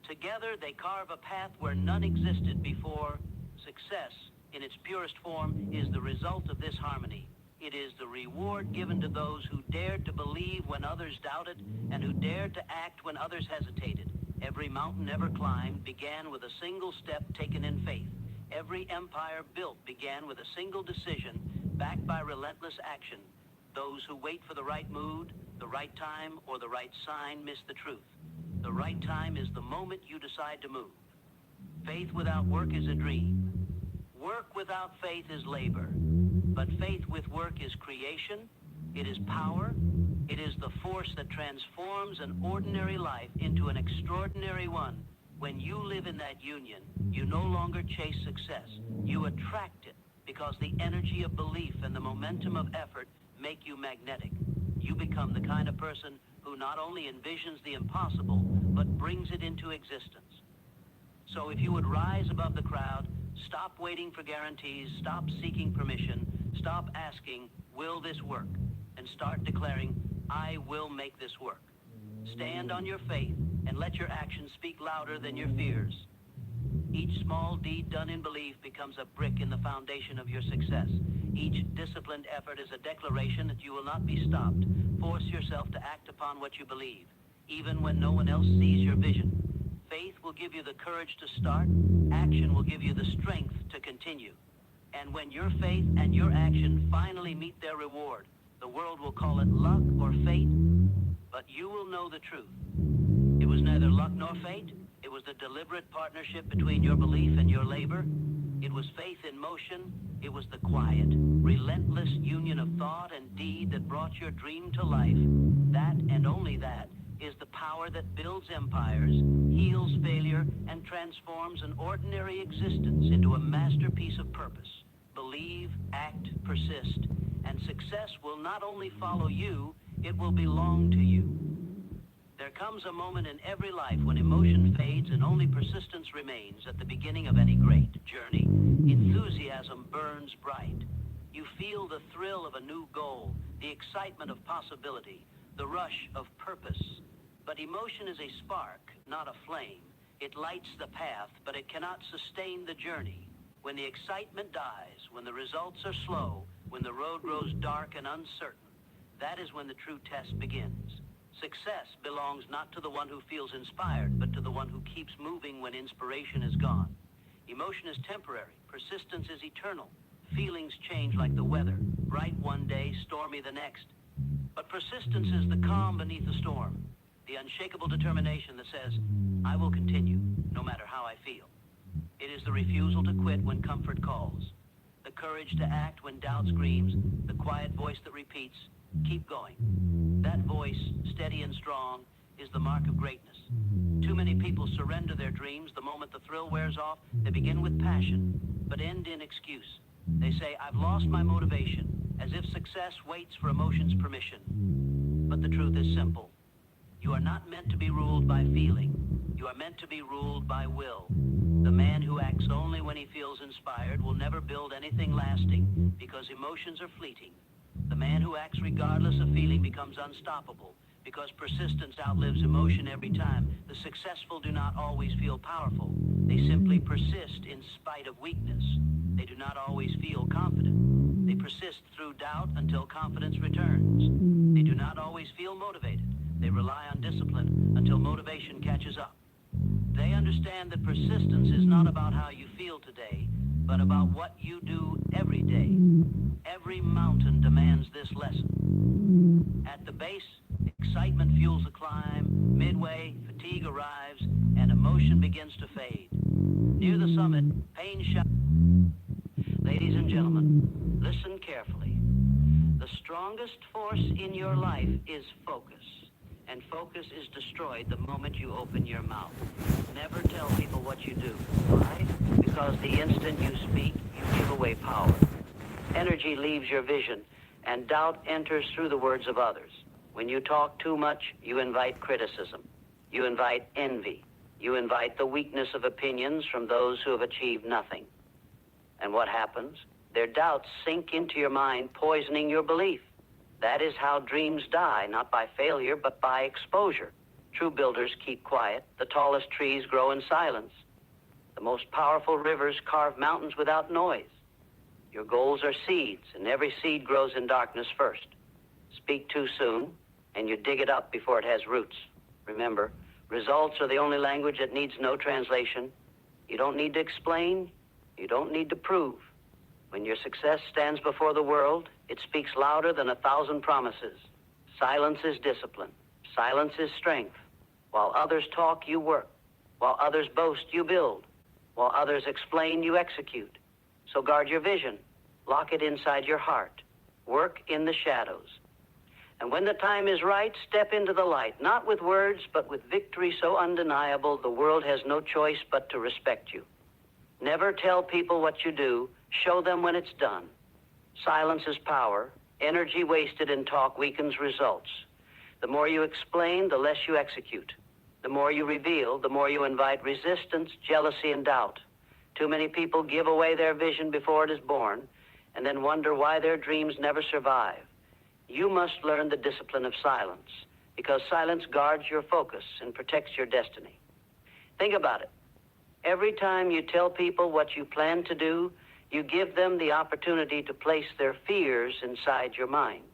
Together, they carve a path where none existed before. Success, in its purest form, is the result of this harmony. It is the reward given to those who dared to believe when others doubted, and who dared to act when others hesitated. Every mountain ever climbed began with a single step taken in faith. Every empire built began with a single decision, backed by relentless action. Those who wait for the right mood, the right time, or the right sign miss the truth. The right time is the moment you decide to move. Faith without work is a dream. Work without faith is labor. But faith with work is creation. It is power. It is the force that transforms an ordinary life into an extraordinary one. When you live in that union, you no longer chase success. You attract it because the energy of belief and the momentum of effort make you magnetic. You become the kind of person who not only envisions the impossible, but brings it into existence. So if you would rise above the crowd, stop waiting for guarantees, stop seeking permission, stop asking, will this work? And start declaring, I will make this work. Stand on your faith and let your actions speak louder than your fears. Each small deed done in belief becomes a brick in the foundation of your success. Each disciplined effort is a declaration that you will not be stopped. Force yourself to act upon what you believe, even when no one else sees your vision. Faith will give you the courage to start. Action will give you the strength to continue. And when your faith and your action finally meet their reward, the world will call it luck or fate, but you will know the truth. It was neither luck nor fate. It was the deliberate partnership between your belief and your labor. It was faith in motion. It was the quiet, relentless union of thought and deed that brought your dream to life. That, and only that, is the power that builds empires, heals failure, and transforms an ordinary existence into a masterpiece of purpose. Believe, act, persist, and success will not only follow you, it will belong to you. There comes a moment in every life when emotion fades and only persistence remains at the beginning of any great journey. Enthusiasm burns bright. You feel the thrill of a new goal, the excitement of possibility, the rush of purpose. But emotion is a spark, not a flame. It lights the path, but it cannot sustain the journey. When the excitement dies, when the results are slow, when the road grows dark and uncertain, that is when the true test begins. Success belongs not to the one who feels inspired, but to the one who keeps moving when inspiration is gone. Emotion is temporary. Persistence is eternal. Feelings change like the weather, bright one day, stormy the next. But persistence is the calm beneath the storm, the unshakable determination that says, I will continue, no matter how I feel. It is the refusal to quit when comfort calls, the courage to act when doubt screams, the quiet voice that repeats, keep going. That voice, steady and strong, is the mark of greatness. Too many people surrender their dreams the moment the thrill wears off. They begin with passion, but end in excuse. They say, I've lost my motivation, as if success waits for emotion's permission. But the truth is simple. You are not meant to be ruled by feeling. You are meant to be ruled by will. The man who acts only when he feels inspired will never build anything lasting, because emotions are fleeting. The man who acts regardless of feeling becomes unstoppable, because persistence outlives emotion every time. The successful do not always feel powerful. They simply persist in spite of weakness. They do not always feel confident. They persist through doubt until confidence returns. They do not always feel motivated. They rely on discipline until motivation catches up. They understand that persistence is not about how you feel today, but about what you do every day. Every mountain demands this lesson. At the base, excitement fuels the climb. Midway, fatigue arrives, and emotion begins to fade. Near the summit, pain shouts. Ladies and gentlemen, listen carefully. The strongest force in your life is focus. And focus is destroyed the moment you open your mouth. Never tell people what you do. Why? Because the instant you speak, you give away power. Energy leaves your vision, and doubt enters through the words of others. When you talk too much, you invite criticism. You invite envy. You invite the weakness of opinions from those who have achieved nothing. And what happens? Their doubts sink into your mind, poisoning your belief. That is how dreams die, not by failure, but by exposure. True builders keep quiet. The tallest trees grow in silence. The most powerful rivers carve mountains without noise. Your goals are seeds, and every seed grows in darkness first. Speak too soon, and you dig it up before it has roots. Remember, results are the only language that needs no translation. You don't need to explain. You don't need to prove. When your success stands before the world, it speaks louder than 1,000 promises. Silence is discipline. Silence is strength. While others talk, you work. While others boast, you build. While others explain, you execute. So guard your vision. Lock it inside your heart. Work in the shadows. And when the time is right, step into the light, not with words, but with victory so undeniable, the world has no choice but to respect you. Never tell people what you do. Show them when it's done. Silence is power. Energy wasted in talk weakens results. The more you explain, the less you execute. The more you reveal, the more you invite resistance, jealousy, and doubt. Too many people give away their vision before it is born, and then wonder why their dreams never survive. You must learn the discipline of silence, because silence guards your focus and protects your destiny. Think about it. Every time you tell people what you plan to do, you give them the opportunity to place their fears inside your mind.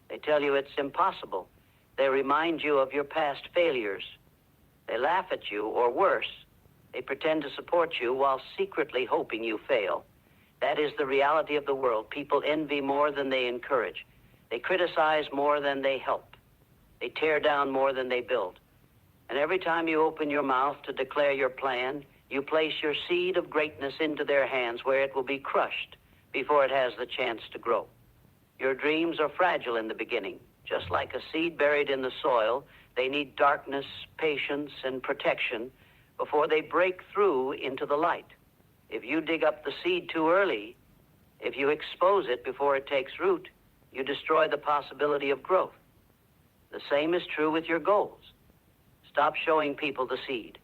They tell you it's impossible. They remind you of your past failures. They laugh at you, or worse, they pretend to support you while secretly hoping you fail. That is the reality of the world. People envy more than they encourage. They criticize more than they help. They tear down more than they build. And every time you open your mouth to declare your plan, You place your seed of greatness into their hands where it will be crushed before it has the chance to grow. Your dreams are fragile in the beginning. Just like a seed buried in the soil, they need darkness, patience, and protection before they break through into the light. If you dig up the seed too early, if you expose it before it takes root, you destroy the possibility of growth. The same is true with your goals. Stop showing people the seed.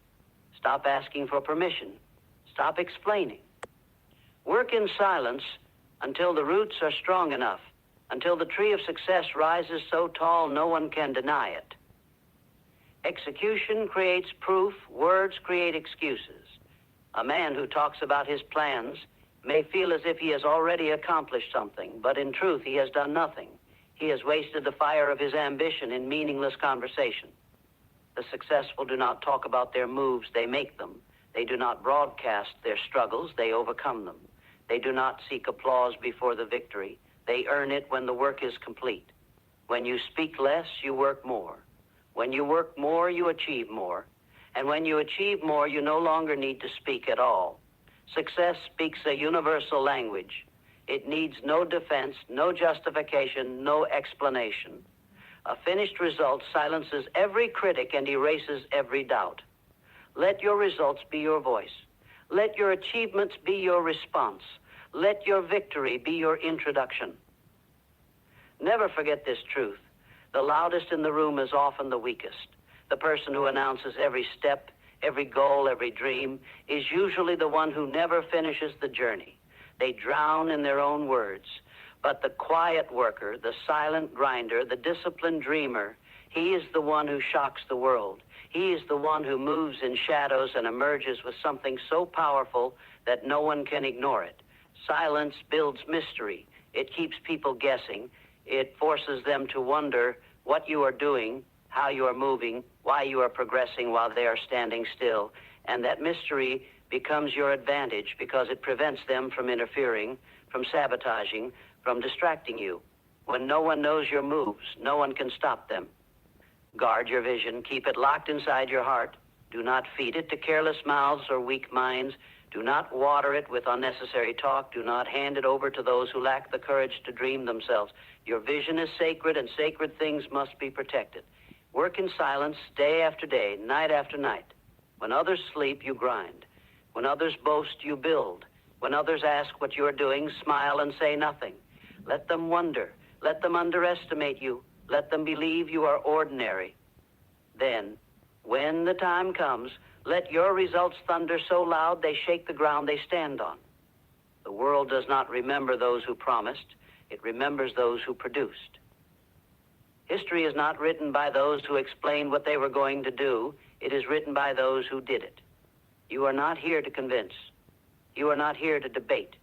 Stop asking for permission. Stop explaining. Work in silence until the roots are strong enough, until the tree of success rises so tall no one can deny it. Execution creates proof, words create excuses. A man who talks about his plans may feel as if he has already accomplished something, but in truth he has done nothing. He has wasted the fire of his ambition in meaningless conversation. The successful do not talk about their moves, they make them. They do not broadcast their struggles, they overcome them. They do not seek applause before the victory. They earn it when the work is complete. When you speak less, you work more. When you work more, you achieve more. And when you achieve more, you no longer need to speak at all. Success speaks a universal language. It needs no defense, no justification, no explanation. A finished result silences every critic and erases every doubt. Let your results be your voice. Let your achievements be your response. Let your victory be your introduction. Never forget this truth. The loudest in the room is often the weakest. The person who announces every step, every goal, every dream, is usually the one who never finishes the journey. They drown in their own words. But the quiet worker, the silent grinder, the disciplined dreamer, he is the one who shocks the world. He is the one who moves in shadows and emerges with something so powerful that no one can ignore it. Silence builds mystery. It keeps people guessing. It forces them to wonder what you are doing, how you are moving, why you are progressing while they are standing still. And that mystery becomes your advantage because it prevents them from interfering, from sabotaging, from distracting you. When no one knows your moves, no one can stop them. Guard your vision. Keep it locked inside your heart. Do not feed it to careless mouths or weak minds. Do not water it with unnecessary talk. Do not hand it over to those who lack the courage to dream themselves. Your vision is sacred, and sacred things must be protected. Work in silence day after day, night after night. When others sleep, you grind. When others boast, you build. When others ask what you are doing, smile and say nothing. Let them wonder. Let them underestimate you. Let them believe you are ordinary. Then, when the time comes, let your results thunder so loud they shake the ground they stand on. The world does not remember those who promised. It remembers those who produced. History is not written by those who explained what they were going to do. It is written by those who did it. You are not here to convince. You are not here to debate.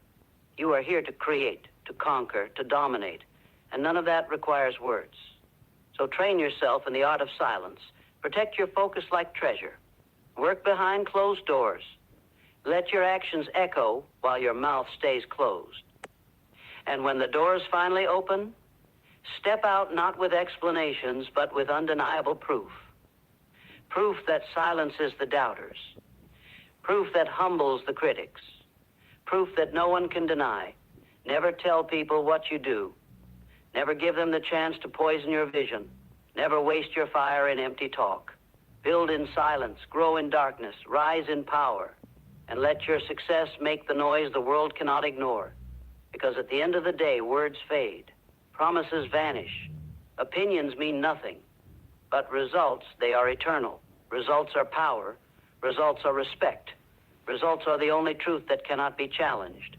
You are here to create, to conquer, to dominate. And none of that requires words. So train yourself in the art of silence. Protect your focus like treasure. Work behind closed doors. Let your actions echo while your mouth stays closed. And when the doors finally open, step out not with explanations, but with undeniable proof. Proof that silences the doubters. Proof that humbles the critics. Proof that no one can deny. Never tell people what you do. Never give them the chance to poison your vision. Never waste your fire in empty talk. Build in silence, grow in darkness, rise in power, and let your success make the noise the world cannot ignore. Because at the end of the day, words fade, promises vanish, opinions mean nothing, but results, they are eternal. Results are power, results are respect, results are the only truth that cannot be challenged.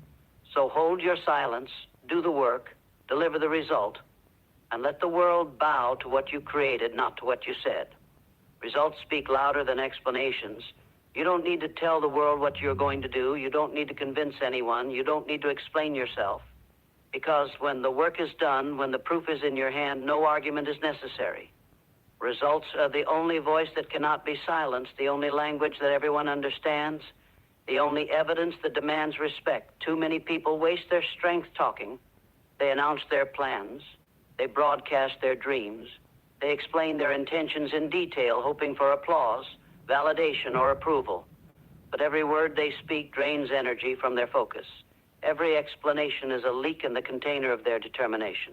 So hold your silence, do the work, deliver the result, and let the world bow to what you created, not to what you said. Results speak louder than explanations. You don't need to tell the world what you're going to do. You don't need to convince anyone. You don't need to explain yourself. Because when the work is done, when the proof is in your hand, no argument is necessary. Results are the only voice that cannot be silenced, the only language that everyone understands, the only evidence that demands respect. Too many people waste their strength talking. They announce their plans. They broadcast their dreams. They explain their intentions in detail, hoping for applause, validation, or approval. but every word they speak drains energy from their focus. Every explanation is a leak in the container of their determination.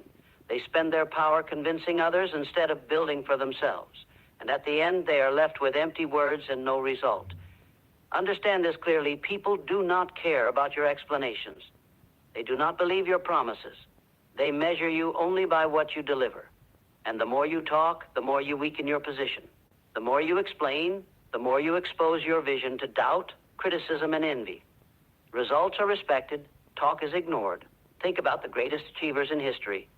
They spend their power convincing others instead of building for themselves. And at the end, they are left with empty words and no result. Understand this clearly. People do not care about your explanations. They do not believe your promises. They measure you only by what you deliver. And the more you talk, the more you weaken your position. The more you explain, the more you expose your vision to doubt, criticism, and envy. Results are respected, talk is ignored. Think about the greatest achievers in history.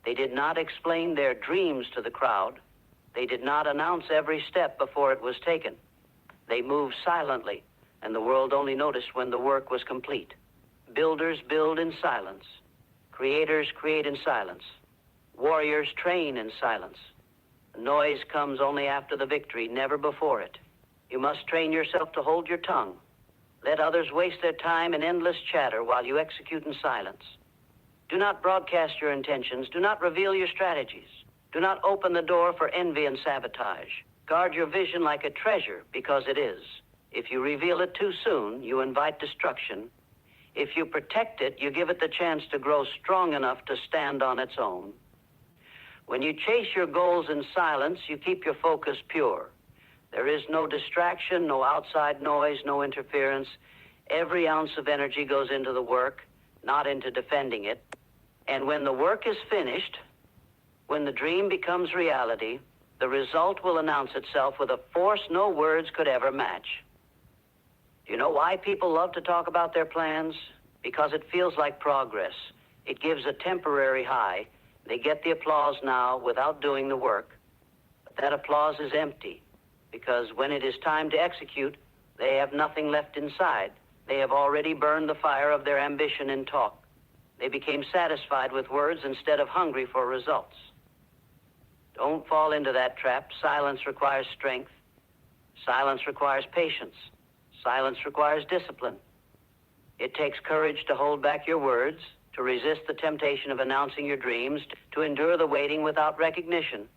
They did not explain their dreams to the crowd. They did not announce every step before it was taken. They moved silently, and the world only noticed when the work was complete. Builders build in silence. Creators create in silence. Warriors train in silence. Noise comes only after the victory, never before it. You must train yourself to hold your tongue. Let others waste their time in endless chatter while you execute in silence. Do not broadcast your intentions. Do not reveal your strategies. Do not open the door for envy and sabotage. Guard your vision like a treasure, because it is. If you reveal it too soon, you invite destruction. If you protect it, you give it the chance to grow strong enough to stand on its own. When you chase your goals in silence, you keep your focus pure. There is no distraction, no outside noise, no interference. Every ounce of energy goes into the work, not into defending it. And when the work is finished, when the dream becomes reality, the result will announce itself with a force no words could ever match. Do you know why people love to talk about their plans? Because it feels like progress. It gives a temporary high. They get the applause now without doing the work. But that applause is empty, because when it is time to execute, they have nothing left inside. They have already burned the fire of their ambition in talk. They became satisfied with words instead of hungry for results. Don't fall into that trap. Silence requires strength. Silence requires patience. Silence requires discipline. It takes courage to hold back your words, to resist the temptation of announcing your dreams, to endure the waiting without recognition.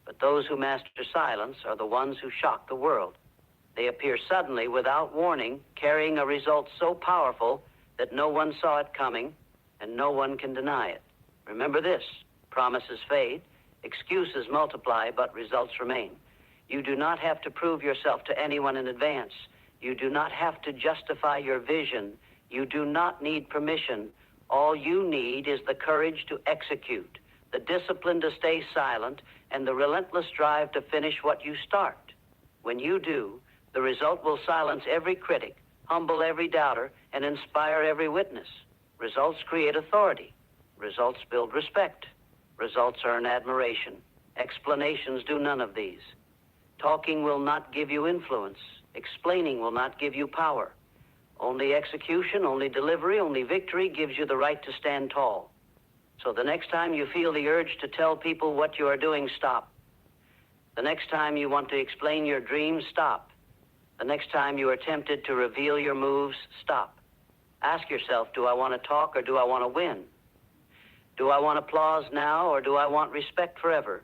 But those who master silence are the ones who shock the world. They appear suddenly, without warning, carrying a result so powerful that no one saw it coming and no one can deny it. Remember this: promises fade, excuses multiply, but results remain. You do not have to prove yourself to anyone in advance. You do not have to justify your vision. You do not need permission. All you need is the courage to execute, the discipline to stay silent, and the relentless drive to finish what you start. When you do, the result will silence every critic, humble every doubter, and inspire every witness. Results create authority. Results build respect. Results earn admiration. Explanations do none of these. Talking will not give you influence. Explaining will not give you power. Only execution, only delivery, only victory gives you the right to stand tall. So the next time you feel the urge to tell people what you are doing, stop. The next time you want to explain your dreams, stop. The next time you are tempted to reveal your moves, stop. Ask yourself, do I want to talk or do I want to win? Do I want applause now or do I want respect forever?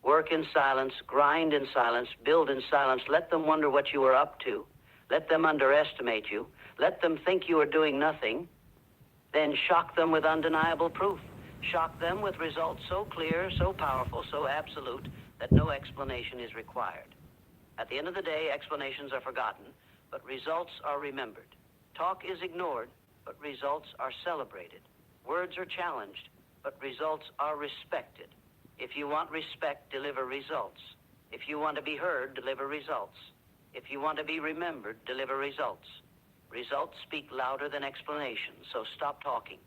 Work in silence, grind in silence, build in silence. Let them wonder what you are up to. Let them underestimate you. Let them think you are doing nothing. Then shock them with undeniable proof. Shock them with results so clear, so powerful, so absolute that no explanation is required. At the end of the day, explanations are forgotten, but results are remembered. Talk is ignored, but results are celebrated. Words are challenged, but results are respected. If you want respect, deliver results. If you want to be heard, deliver results. If you want to be remembered, deliver results. Results speak louder than explanations, so stop talking.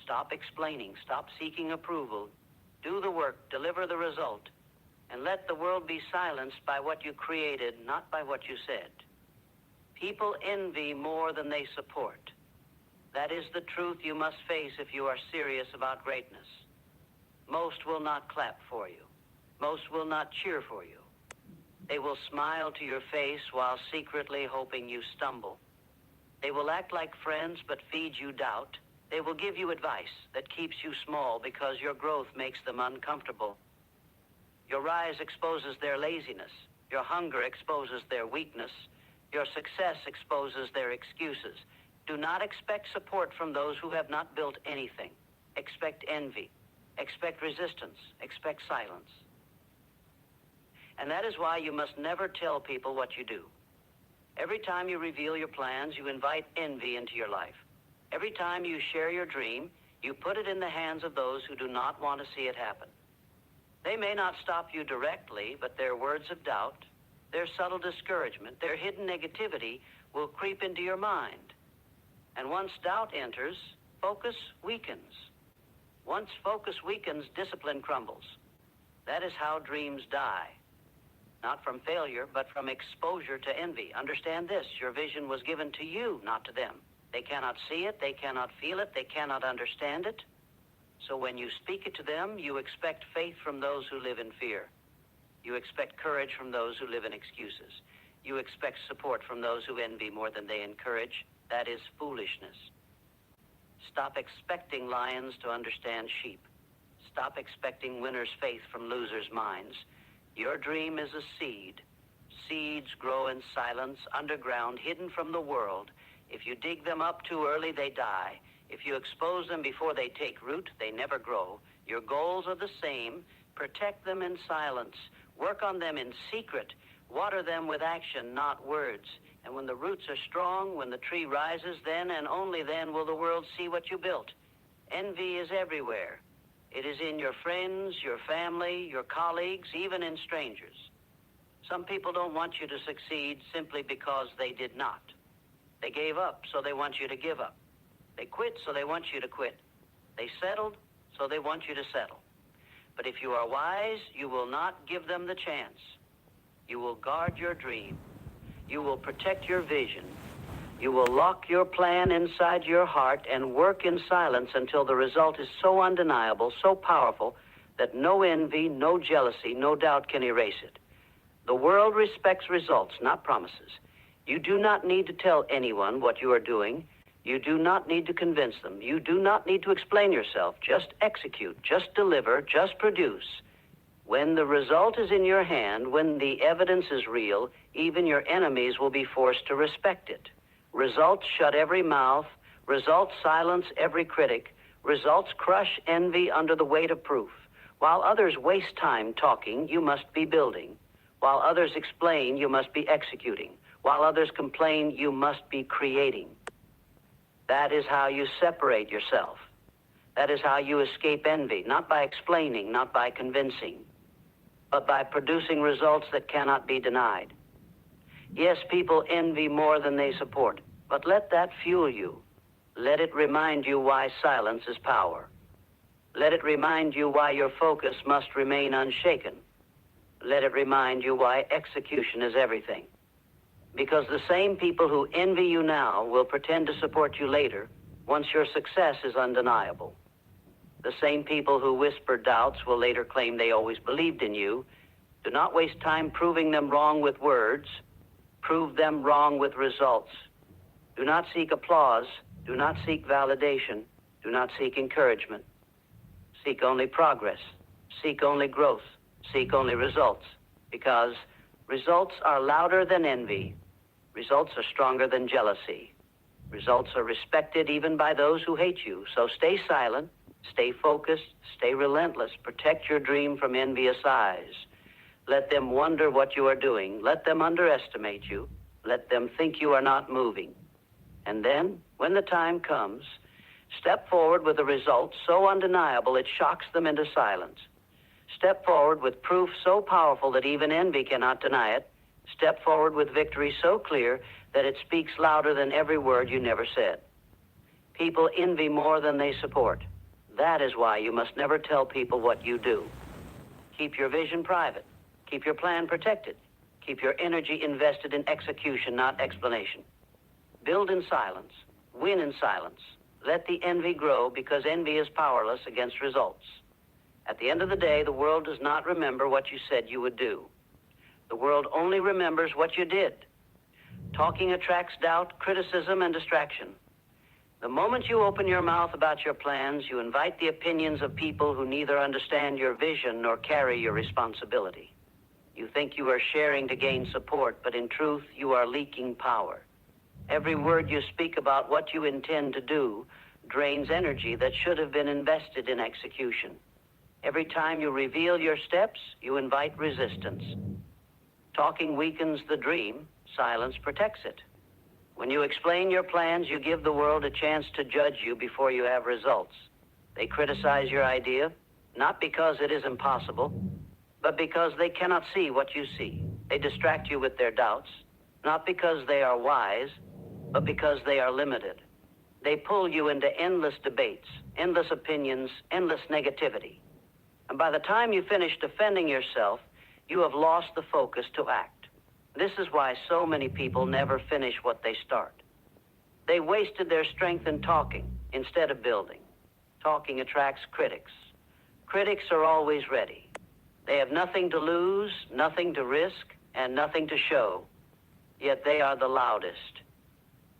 Stop explaining. Stop seeking approval. Do the work, deliver the result, and let the world be silenced by what you created, not by what you said. People envy more than they support. That is the truth you must face if you are serious about greatness. Most will not clap for you. Most will not cheer for you. They will smile to your face while secretly hoping you stumble. They will act like friends but feed you doubt. They will give you advice that keeps you small because your growth makes them uncomfortable. Your rise exposes their laziness. Your hunger exposes their weakness. Your success exposes their excuses. Do not expect support from those who have not built anything. Expect envy. Expect resistance. Expect silence. And that is why you must never tell people what you do. Every time you reveal your plans, you invite envy into your life. Every time you share your dream, you put it in the hands of those who do not want to see it happen. They may not stop you directly, but their words of doubt, their subtle discouragement, their hidden negativity will creep into your mind. And once doubt enters, focus weakens. Once focus weakens, discipline crumbles. That is how dreams die. Not from failure, but from exposure to envy. Understand this, your vision was given to you, not to them. They cannot see it, they cannot feel it, they cannot understand it. So when you speak it to them, you expect faith from those who live in fear. You expect courage from those who live in excuses. You expect support from those who envy more than they encourage. That is foolishness. Stop expecting lions to understand sheep. Stop expecting winners' faith from losers' minds. Your dream is a seed. Seeds grow in silence, underground, hidden from the world. If you dig them up too early, they die. If you expose them before they take root, they never grow. Your goals are the same. Protect them in silence. Work on them in secret. Water them with action, not words. And when the roots are strong, when the tree rises, then and only then will the world see what you built. Envy is everywhere. It is in your friends, your family, your colleagues, even in strangers. Some people don't want you to succeed simply because they did not. They gave up, so they want you to give up. They quit, so they want you to quit. They settled, so they want you to settle. But if you are wise, you will not give them the chance. You will guard your dream. You will protect your vision. You will lock your plan inside your heart and work in silence until the result is so undeniable, so powerful, that no envy, no jealousy, no doubt can erase it. The world respects results, not promises. You do not need to tell anyone what you are doing. You do not need to convince them. You do not need to explain yourself. Just execute, just deliver, just produce. When the result is in your hand, when the evidence is real, even your enemies will be forced to respect it. Results shut every mouth. Results silence every critic. Results crush envy under the weight of proof. While others waste time talking, you must be building. While others explain, you must be executing. While others complain, you must be creating. That is how you separate yourself. That is how you escape envy, not by explaining, not by convincing, but by producing results that cannot be denied. Yes, people envy more than they support, but let that fuel you. Let it remind you why silence is power. Let it remind you why your focus must remain unshaken. Let it remind you why execution is everything. Because the same people who envy you now will pretend to support you later once your success is undeniable. The same people who whisper doubts will later claim they always believed in you. Do not waste time proving them wrong with words. Prove them wrong with results. Do not seek applause. Do not seek validation. Do not seek encouragement. Seek only progress. Seek only growth. Seek only results. Because results are louder than envy. Results are stronger than jealousy. Results are respected even by those who hate you. So stay silent, stay focused, stay relentless. Protect your dream from envious eyes. Let them wonder what you are doing. Let them underestimate you. Let them think you are not moving. And then, when the time comes, step forward with a result so undeniable it shocks them into silence. Step forward with proof so powerful that even envy cannot deny it. Step forward with victory so clear that it speaks louder than every word you never said. People envy more than they support. That is why you must never tell people what you do. Keep your vision private. Keep your plan protected. Keep your energy invested in execution, not explanation. Build in silence. Win in silence. Let the envy grow, because envy is powerless against results. At the end of the day, the world does not remember what you said you would do. The world only remembers what you did. Talking attracts doubt, criticism, and distraction. The moment you open your mouth about your plans, you invite the opinions of people who neither understand your vision nor carry your responsibility. You think you are sharing to gain support, but in truth, you are leaking power. Every word you speak about what you intend to do drains energy that should have been invested in execution. Every time you reveal your steps, you invite resistance. Talking weakens the dream, silence protects it. When you explain your plans, you give the world a chance to judge you before you have results. They criticize your idea, not because it is impossible, but because they cannot see what you see. They distract you with their doubts, not because they are wise, but because they are limited. They pull you into endless debates, endless opinions, endless negativity. And by the time you finish defending yourself, you have lost the focus to act. This is why so many people never finish what they start. They wasted their strength in talking instead of building. Talking attracts critics. Critics are always ready. They have nothing to lose, nothing to risk, and nothing to show. Yet they are the loudest.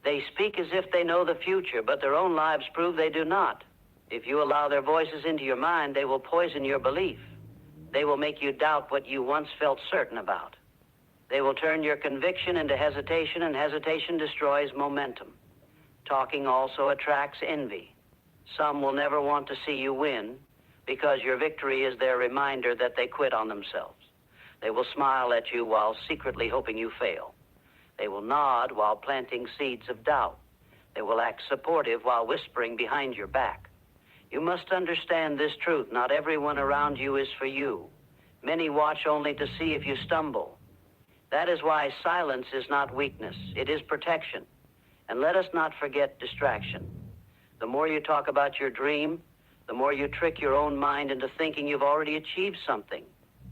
They speak as if they know the future, but their own lives prove they do not. If you allow their voices into your mind, they will poison your belief. They will make you doubt what you once felt certain about. They will turn your conviction into hesitation, and hesitation destroys momentum. Talking also attracts envy. Some will never want to see you win because your victory is their reminder that they quit on themselves. They will smile at you while secretly hoping you fail. They will nod while planting seeds of doubt. They will act supportive while whispering behind your back. You must understand this truth. Not everyone around you is for you. Many watch only to see if you stumble. That is why silence is not weakness. It is protection. And let us not forget distraction. The more you talk about your dream, the more you trick your own mind into thinking you've already achieved something.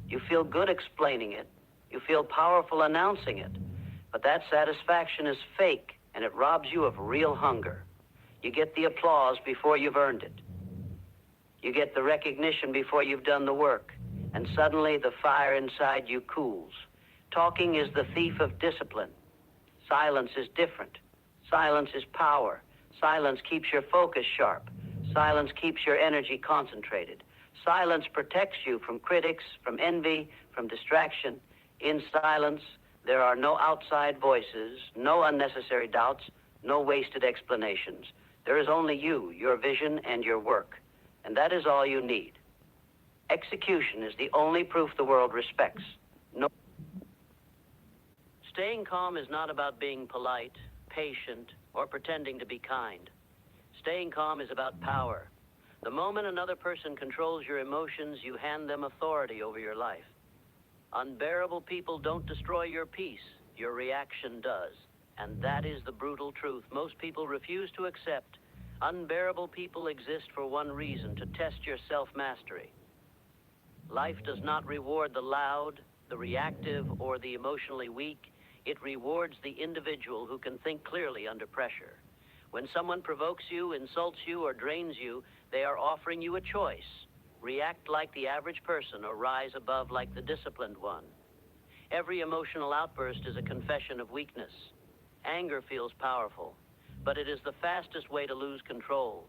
You feel good explaining it. You feel powerful announcing it. But that satisfaction is fake, and it robs you of real hunger. You get the applause before you've earned it. You get the recognition before you've done the work, and suddenly the fire inside you cools. Talking is the thief of discipline. Silence is different. Silence is power. Silence keeps your focus sharp. Silence keeps your energy concentrated. Silence protects you from critics, from envy, from distraction. In silence, there are no outside voices, no unnecessary doubts, no wasted explanations. There is only you, your vision, and your work. And that is all you need. Execution is the only proof the world respects. No. Staying calm is not about being polite, patient, or pretending to be kind. Staying calm is about power. The moment another person controls your emotions, you hand them authority over your life. Unbearable people don't destroy your peace. Your reaction does. And that is the brutal truth most people refuse to accept. Unbearable people exist for one reason: to test your self-mastery. Life does not reward the loud, the reactive, or the emotionally weak. It rewards the individual who can think clearly under pressure. When someone provokes you, insults you, or drains you, they are offering you a choice. React like the average person or rise above like the disciplined one. Every emotional outburst is a confession of weakness. Anger feels powerful, but it is the fastest way to lose control.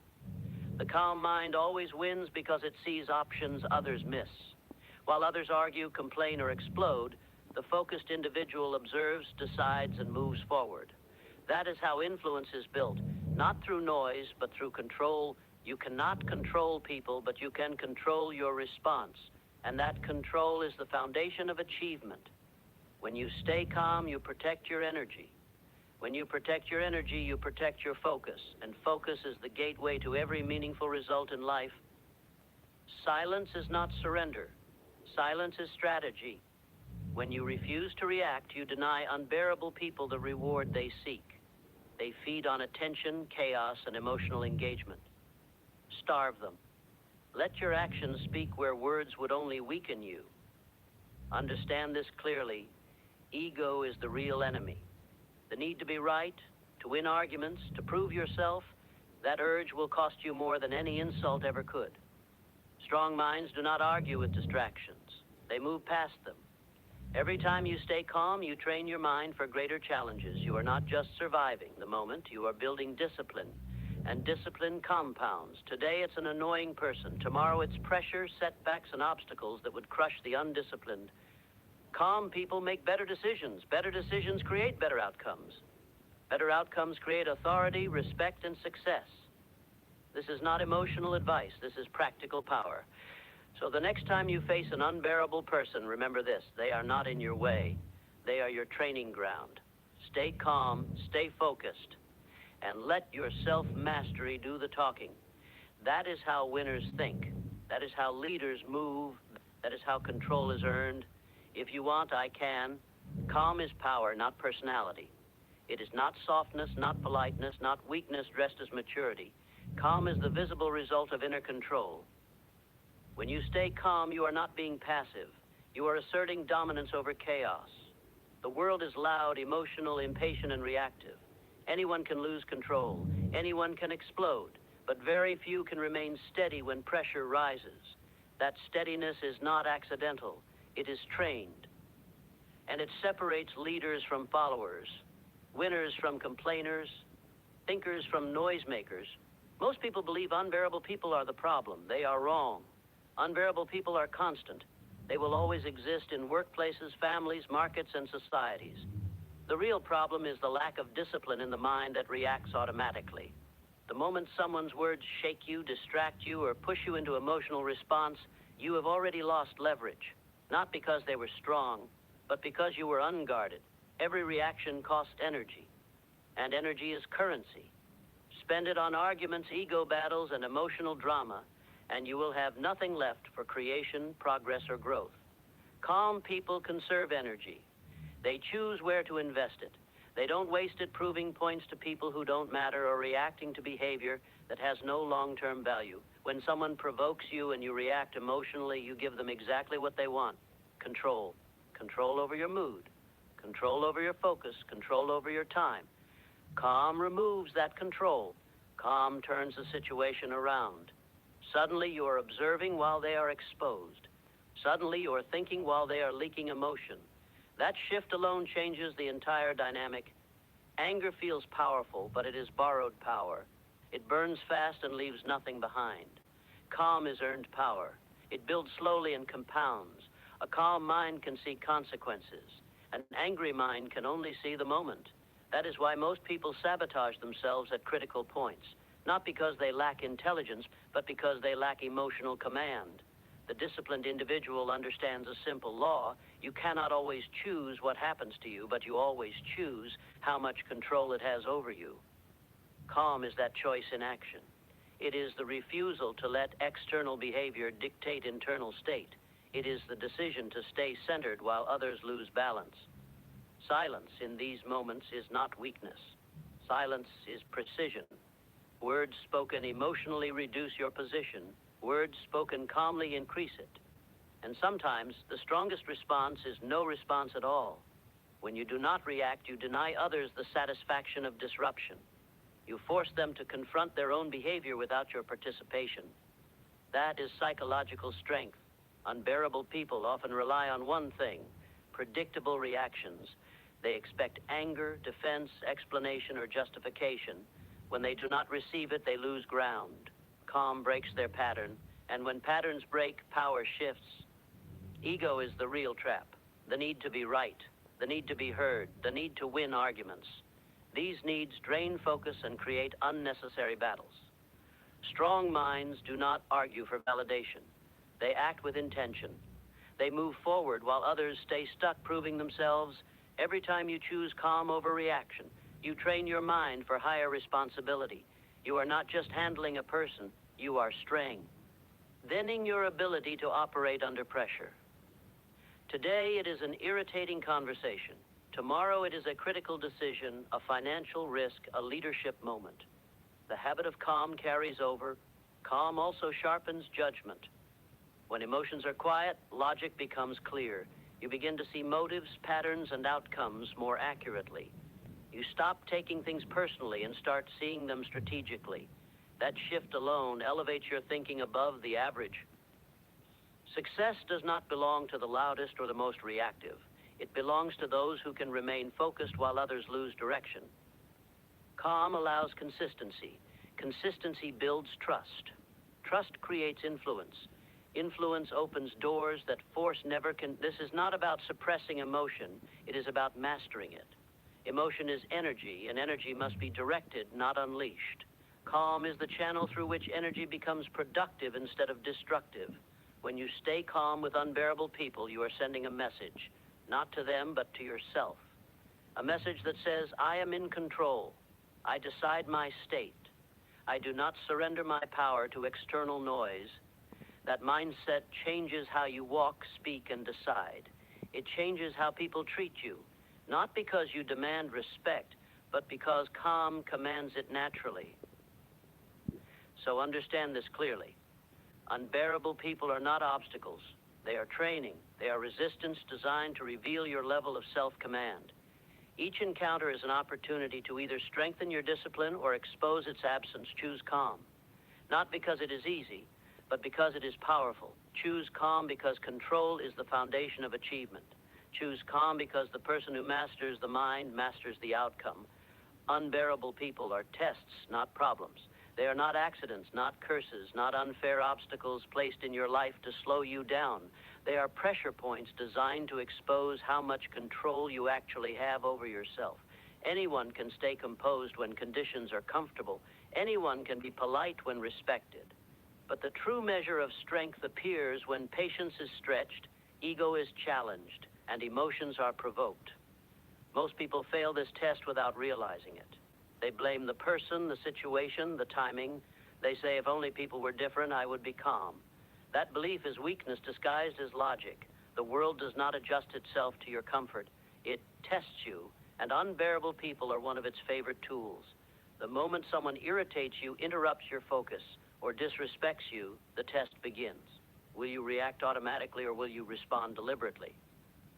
The calm mind always wins because it sees options others miss. While others argue, complain, or explode, the focused individual observes, decides, and moves forward. That is how influence is built, not through noise, but through control. You cannot control people, but you can control your response. And that control is the foundation of achievement. When you stay calm, you protect your energy. When you protect your energy, you protect your focus. And focus is the gateway to every meaningful result in life. Silence is not surrender. Silence is strategy. When you refuse to react, you deny unbearable people the reward they seek. They feed on attention, chaos, and emotional engagement. Starve them. Let your actions speak where words would only weaken you. Understand this clearly. Ego is the real enemy. The need to be right, to win arguments, to prove yourself, that urge will cost you more than any insult ever could. Strong minds do not argue with distractions. They move past them. Every time you stay calm, you train your mind for greater challenges. You are not just surviving the moment, you are building discipline. And discipline compounds. Today it's an annoying person. Tomorrow it's pressure, setbacks, and obstacles that would crush the undisciplined. Calm people make better decisions. Better decisions create better outcomes. Better outcomes create authority, respect, and success. This is not emotional advice. This is practical power. So the next time you face an unbearable person, remember this: they are not in your way. They are your training ground. Stay calm, stay focused, and let your self-mastery do the talking. That is how winners think. That is how leaders move. That is how control is earned. If you want, I can. Calm is power, not personality. It is not softness, not politeness, not weakness dressed as maturity. Calm is the visible result of inner control. When you stay calm, you are not being passive. You are asserting dominance over chaos. The world is loud, emotional, impatient, and reactive. Anyone can lose control. Anyone can explode. But very few can remain steady when pressure rises. That steadiness is not accidental. It is trained. And it separates leaders from followers, winners from complainers, thinkers from noisemakers. Most people believe unbearable people are the problem. They are wrong. Unbearable people are constant. They will always exist in workplaces, families, markets, and societies. The real problem is the lack of discipline in the mind that reacts automatically. The moment someone's words shake you, distract you, or push you into emotional response, you have already lost leverage. Not because they were strong, but because you were unguarded. Every reaction costs energy, and energy is currency. Spend it on arguments, ego battles, and emotional drama, and you will have nothing left for creation, progress, or growth. Calm people conserve energy. They choose where to invest it. They don't waste it proving points to people who don't matter or reacting to behavior that has no long-term value. When someone provokes you and you react emotionally, you give them exactly what they want: control. Control over your mood, control over your focus, control over your time. Calm removes that control. Calm turns the situation around. Suddenly you are observing while they are exposed. Suddenly you are thinking while they are leaking emotion. That shift alone changes the entire dynamic. Anger feels powerful, but it is borrowed power. It burns fast and leaves nothing behind. Calm is earned power. It builds slowly and compounds. A calm mind can see consequences. An angry mind can only see the moment. That is why most people sabotage themselves at critical points. Not because they lack intelligence, but because they lack emotional command. The disciplined individual understands a simple law: you cannot always choose what happens to you, but you always choose how much control it has over you. Calm is that choice in action. It is the refusal to let external behavior dictate internal state. It is the decision to stay centered while others lose balance. Silence in these moments is not weakness. Silence is precision. Words spoken emotionally reduce your position. Words spoken calmly increase it. And sometimes the strongest response is no response at all. When you do not react, you deny others the satisfaction of disruption. You force them to confront their own behavior without your participation. That is psychological strength. Unbearable people often rely on one thing: predictable reactions. They expect anger, defense, explanation, or justification. When they do not receive it, they lose ground. Calm breaks their pattern, and when patterns break, power shifts. Ego is the real trap. The need to be right, the need to be heard, the need to win arguments. These needs drain focus and create unnecessary battles. Strong minds do not argue for validation. They act with intention. They move forward while others stay stuck proving themselves. Every time you choose calm over reaction, you train your mind for higher responsibility. You are not just handling a person, you are straying. Thinning your ability to operate under pressure. Today it is an irritating conversation. Tomorrow it is a critical decision, a financial risk, a leadership moment. The habit of calm carries over. Calm also sharpens judgment. When emotions are quiet, logic becomes clear. You begin to see motives, patterns, and outcomes more accurately. You stop taking things personally and start seeing them strategically. That shift alone elevates your thinking above the average. Success does not belong to the loudest or the most reactive. It belongs to those who can remain focused while others lose direction. Calm allows consistency. Consistency builds trust. Trust creates influence. Influence opens doors that force never can. This is not about suppressing emotion. It is about mastering it. Emotion is energy, and energy must be directed, not unleashed. Calm is the channel through which energy becomes productive instead of destructive. When you stay calm with unbearable people, you are sending a message, not to them, but to yourself. A message that says, I am in control. I decide my state. I do not surrender my power to external noise. That mindset changes how you walk, speak, and decide. It changes how people treat you, not because you demand respect, but because calm commands it naturally. So understand this clearly. Unbearable people are not obstacles. They are training. They are resistance designed to reveal your level of self-command. Each encounter is an opportunity to either strengthen your discipline or expose its absence. Choose calm. Not because it is easy, but because it is powerful. Choose calm because control is the foundation of achievement. Choose calm because the person who masters the mind masters the outcome. Unbearable people are tests, not problems. They are not accidents, not curses, not unfair obstacles placed in your life to slow you down. They are pressure points designed to expose how much control you actually have over yourself. Anyone can stay composed when conditions are comfortable. Anyone can be polite when respected. But the true measure of strength appears when patience is stretched, ego is challenged, and emotions are provoked. Most people fail this test without realizing it. They blame the person, the situation, the timing. They say, if only people were different, I would be calm. That belief is weakness disguised as logic. The world does not adjust itself to your comfort. It tests you, and unbearable people are one of its favorite tools. The moment someone irritates you, interrupts your focus, or disrespects you, the test begins. Will you react automatically or will you respond deliberately?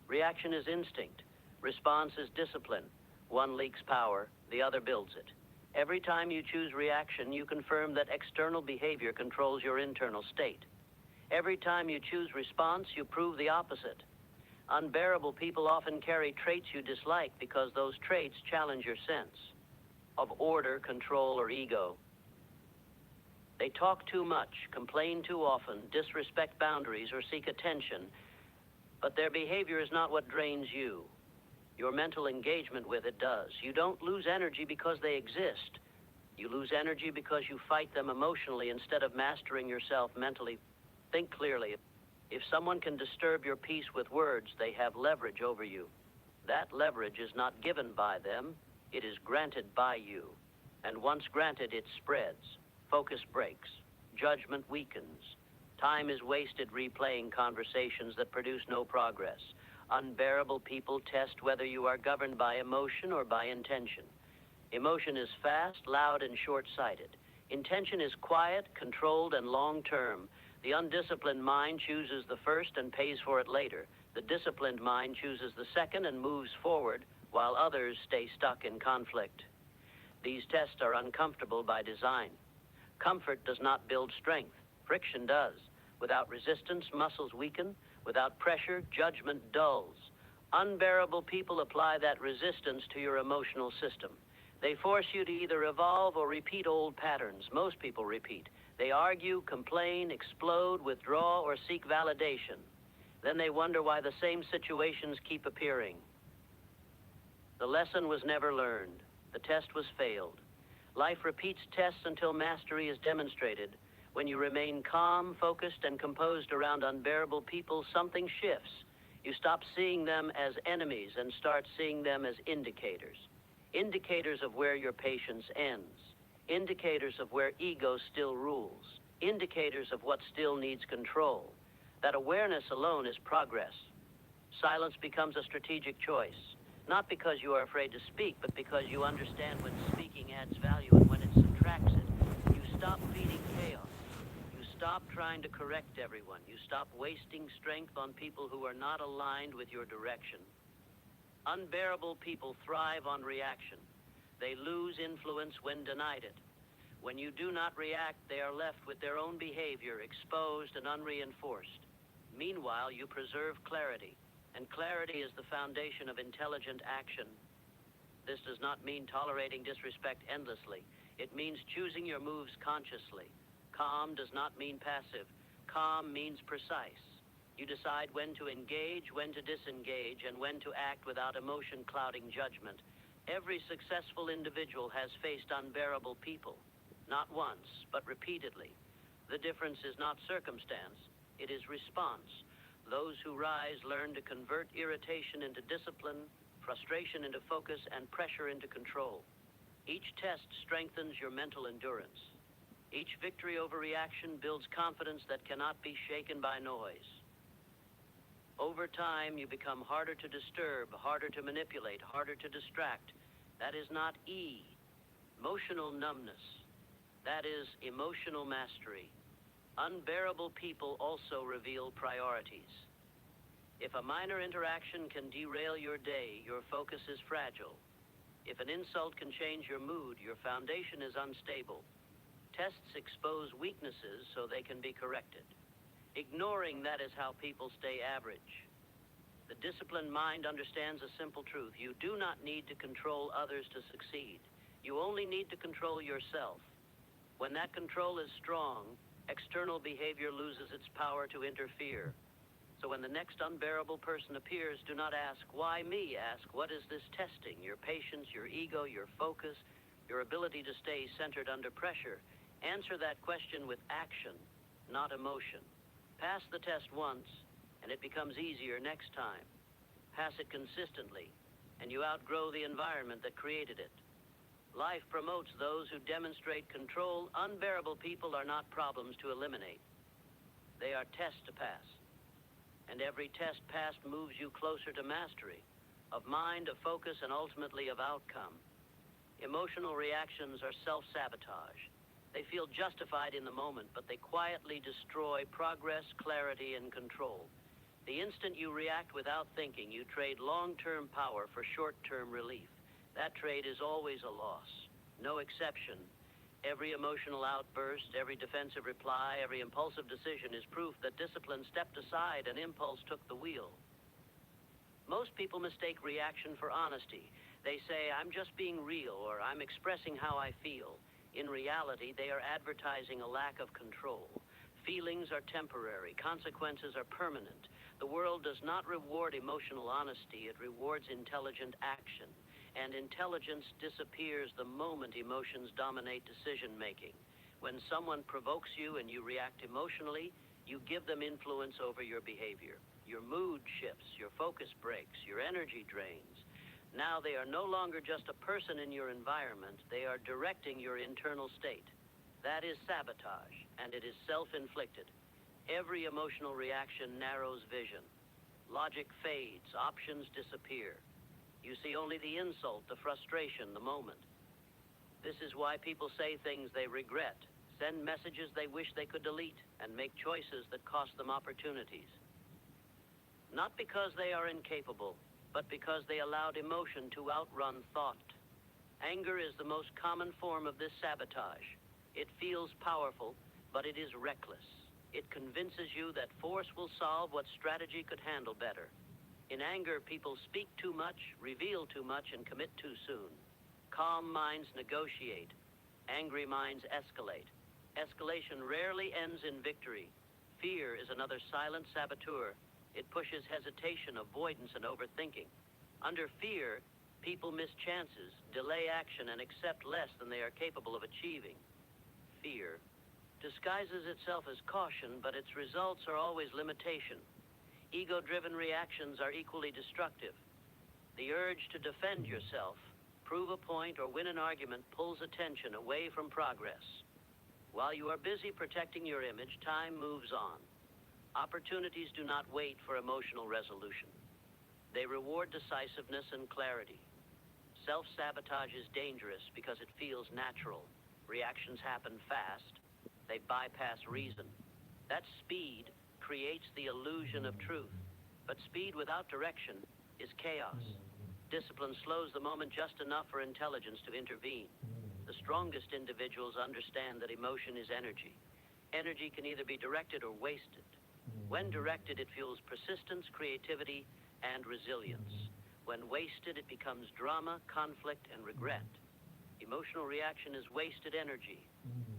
Reaction is instinct. Response is discipline. One leaks power, the other builds it. Every time you choose reaction, you confirm that external behavior controls your internal state. Every time you choose response, you prove the opposite. Unbearable people often carry traits you dislike because those traits challenge your sense of order, control, or ego. They talk too much, complain too often, disrespect boundaries, or seek attention, but their behavior is not what drains you. Your mental engagement with it does. You don't lose energy because they exist. You lose energy because you fight them emotionally instead of mastering yourself mentally. Think clearly. If someone can disturb your peace with words, they have leverage over you. That leverage is not given by them. It is granted by you. And once granted, it spreads. Focus breaks. Judgment weakens. Time is wasted replaying conversations that produce no progress. Unbearable people test whether you are governed by emotion or by intention. Emotion is fast, loud, and short-sighted. Intention is quiet, controlled, and long-term. The undisciplined mind chooses the first and pays for it later. The disciplined mind chooses the second and moves forward, while others stay stuck in conflict. These tests are uncomfortable by design. Comfort does not build strength. Friction does. Without resistance, muscles weaken. Without pressure, judgment dulls. Unbearable people apply that resistance to your emotional system. They force you to either evolve or repeat old patterns. Most people repeat. They argue, complain, explode, withdraw, or seek validation. Then they wonder why the same situations keep appearing. The lesson was never learned. The test was failed. Life repeats tests until mastery is demonstrated. When you remain calm, focused, and composed around unbearable people, something shifts. You stop seeing them as enemies and start seeing them as indicators. Indicators of where your patience ends. Indicators of where ego still rules. Indicators of what still needs control. That awareness alone is progress. Silence becomes a strategic choice. Not because you are afraid to speak, but because you understand when speaking adds value and when it subtracts it. You stop feeding chaos. You stop trying to correct everyone. You stop wasting strength on people who are not aligned with your direction. Unbearable people thrive on reaction. They lose influence when denied it. When you do not react, they are left with their own behavior, exposed and unreinforced. Meanwhile, you preserve clarity, and clarity is the foundation of intelligent action. This does not mean tolerating disrespect endlessly. It means choosing your moves consciously. Calm does not mean passive. Calm means precise. You decide when to engage, when to disengage, and when to act without emotion clouding judgment. Every successful individual has faced unbearable people, not once, but repeatedly. The difference is not circumstance, it is response. Those who rise learn to convert irritation into discipline, frustration into focus, and pressure into control. Each test strengthens your mental endurance. Each victory over reaction builds confidence that cannot be shaken by noise. Over time, you become harder to disturb, harder to manipulate, harder to distract. That is not E. Emotional numbness. That is emotional mastery. Unbearable people also reveal priorities. If a minor interaction can derail your day, your focus is fragile. If an insult can change your mood, your foundation is unstable. Tests expose weaknesses so they can be corrected. Ignoring that is how people stay average. The disciplined mind understands a simple truth. You do not need to control others to succeed. You only need to control yourself. When that control is strong, external behavior loses its power to interfere. So when the next unbearable person appears, do not ask, why me? Ask, what is this testing? Your patience, your ego, your focus, your ability to stay centered under pressure. Answer that question with action, not emotion. Pass the test once, and it becomes easier next time. Pass it consistently, and you outgrow the environment that created it. Life promotes those who demonstrate control. Unbearable people are not problems to eliminate. They are tests to pass. And every test passed moves you closer to mastery, of mind, of focus, and ultimately of outcome. Emotional reactions are self-sabotage. They feel justified in the moment, but they quietly destroy progress, clarity, and control. The instant you react without thinking, you trade long-term power for short-term relief. That trade is always a loss, no exception. Every emotional outburst, every defensive reply, every impulsive decision is proof that discipline stepped aside and impulse took the wheel. Most people mistake reaction for honesty. They say, I'm just being real, or I'm expressing how I feel. In reality, they are advertising a lack of control. Feelings are temporary, consequences are permanent. The world does not reward emotional honesty, it rewards intelligent action. And intelligence disappears the moment emotions dominate decision-making. When someone provokes you and you react emotionally, you give them influence over your behavior. Your mood shifts, your focus breaks, your energy drains. Now they are no longer just a person in your environment, they are directing your internal state. That is sabotage, and it is self-inflicted. Every emotional reaction narrows vision. Logic fades, options disappear. You see only the insult, the frustration, the moment. This is why people say things they regret, send messages they wish they could delete, and make choices that cost them opportunities. Not because they are incapable, but because they allowed emotion to outrun thought. Anger is the most common form of this sabotage. It feels powerful, but it is reckless. It convinces you that force will solve what strategy could handle better. In anger, people speak too much, reveal too much, and commit too soon. Calm minds negotiate. Angry minds escalate. Escalation rarely ends in victory. Fear is another silent saboteur. It pushes hesitation, avoidance, and overthinking. Under fear, people miss chances, delay action, and accept less than they are capable of achieving. Fear disguises itself as caution, but its results are always limitation. Ego-driven reactions are equally destructive. The urge to defend yourself, prove a point, or win an argument pulls attention away from progress. While you are busy protecting your image, time moves on. Opportunities do not wait for emotional resolution. They reward decisiveness and clarity. Self-sabotage is dangerous because it feels natural. Reactions happen fast. They bypass reason. That speed creates the illusion of truth. But speed without direction is chaos. Discipline slows the moment just enough for intelligence to intervene. The strongest individuals understand that emotion is energy. Energy can either be directed or wasted. When directed, it fuels persistence, creativity, and resilience. When wasted, it becomes drama, conflict, and regret. Emotional reaction is wasted energy.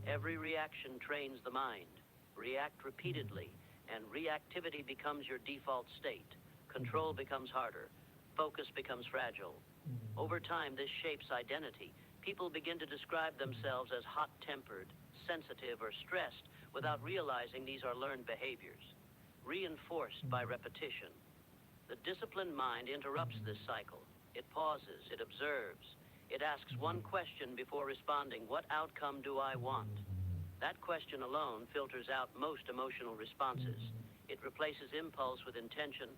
Every reaction trains the mind. React repeatedly, and reactivity becomes your default state. Control becomes harder. Focus becomes fragile. Over time, this shapes identity. People begin to describe themselves as hot-tempered, sensitive, or stressed without realizing these are learned behaviors, reinforced by repetition. The disciplined mind interrupts this cycle. It pauses, it observes. It asks one question before responding: what outcome do I want? That question alone filters out most emotional responses. It replaces impulse with intention.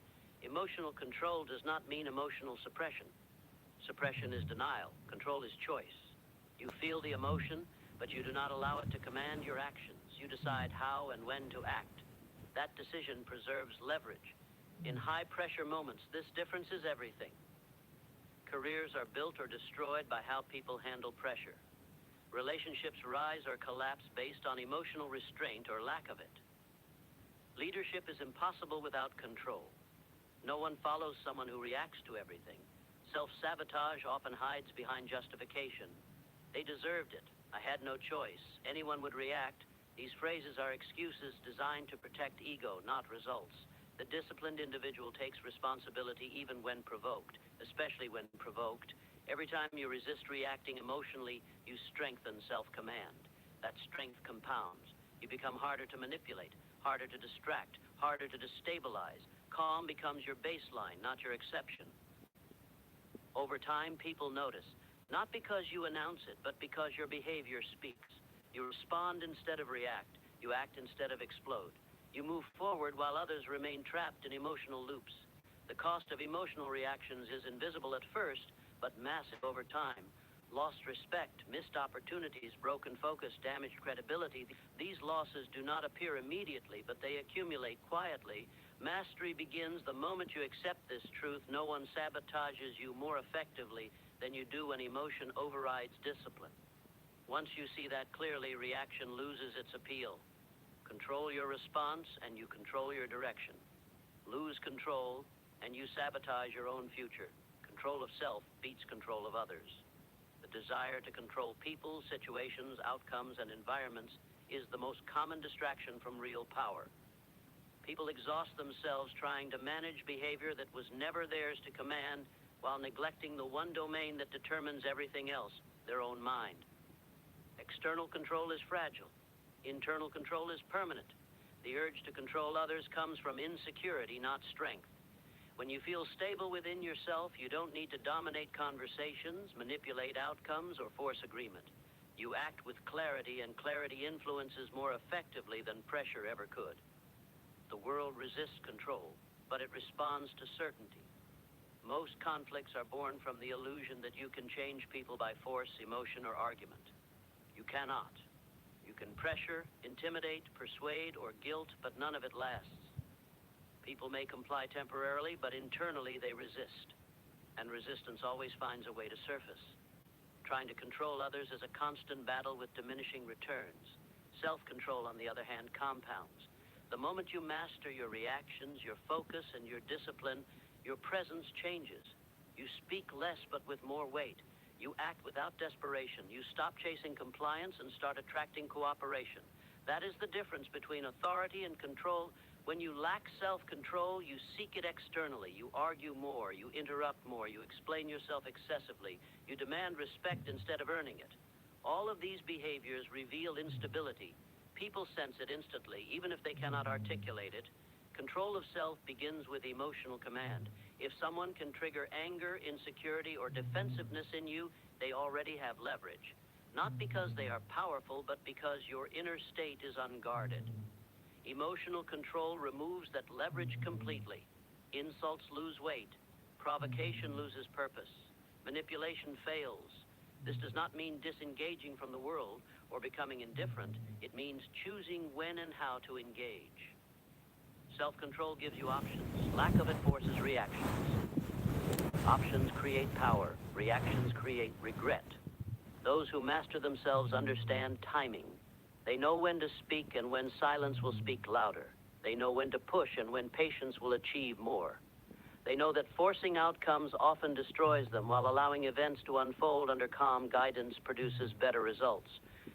Emotional control does not mean emotional suppression. Suppression is denial. Control is choice. You feel the emotion, but you do not allow it to command your actions. You decide how and when to act. That decision preserves leverage. In high-pressure moments, this difference is everything. Careers are built or destroyed by how people handle pressure. Relationships rise or collapse based on emotional restraint or lack of it. Leadership is impossible without control. No one follows someone who reacts to everything. Self-sabotage often hides behind justification. They deserved it. I had no choice. Anyone would react. These phrases are excuses designed to protect ego, not results. The disciplined individual takes responsibility even when provoked, especially when provoked. Every time you resist reacting emotionally, you strengthen self-command. That strength compounds. You become harder to manipulate, harder to distract, harder to destabilize. Calm becomes your baseline, not your exception. Over time, people notice, not because you announce it, but because your behavior speaks. You respond instead of react. You act instead of explode. You move forward while others remain trapped in emotional loops. The cost of emotional reactions is invisible at first, but massive over time. Lost respect, missed opportunities, broken focus, damaged credibility. These losses do not appear immediately, but they accumulate quietly. Mastery begins the moment you accept this truth. No one sabotages you more effectively than you do when emotion overrides discipline. Once you see that clearly, reaction loses its appeal. Control your response, and you control your direction. Lose control, and you sabotage your own future. Control of self beats control of others. The desire to control people, situations, outcomes, and environments is the most common distraction from real power. People exhaust themselves trying to manage behavior that was never theirs to command while neglecting the one domain that determines everything else, their own mind. External control is fragile. Internal control is permanent. The urge to control others comes from insecurity, not strength. When you feel stable within yourself, you don't need to dominate conversations, manipulate outcomes, or force agreement. You act with clarity, and clarity influences more effectively than pressure ever could. The world resists control, but it responds to certainty. Most conflicts are born from the illusion that you can change people by force, emotion, or argument. You cannot. You can pressure, intimidate, persuade, or guilt, but none of it lasts. People may comply temporarily, but internally they resist. And resistance always finds a way to surface. Trying to control others is a constant battle with diminishing returns. Self-control, on the other hand, compounds. The moment you master your reactions, your focus, and your discipline, your presence changes. You speak less, but with more weight. You act without desperation. You stop chasing compliance and start attracting cooperation. That is the difference between authority and control. When you lack self-control, you seek it externally. You argue more, you interrupt more, you explain yourself excessively. You demand respect instead of earning it. All of these behaviors reveal instability. People sense it instantly, even if they cannot articulate it. Control of self begins with emotional command. If someone can trigger anger, insecurity, or defensiveness in you, they already have leverage. Not because they are powerful, but because your inner state is unguarded. Emotional control removes that leverage completely. Insults lose weight. Provocation loses purpose. Manipulation fails. This does not mean disengaging from the world or becoming indifferent. It means choosing when and how to engage. Self-control gives you options. Lack of it forces reactions. Options create power. Reactions create regret. Those who master themselves understand timing. They know when to speak and when silence will speak louder. They know when to push and when patience will achieve more. They know that forcing outcomes often destroys them, while allowing events to unfold under calm guidance produces better results.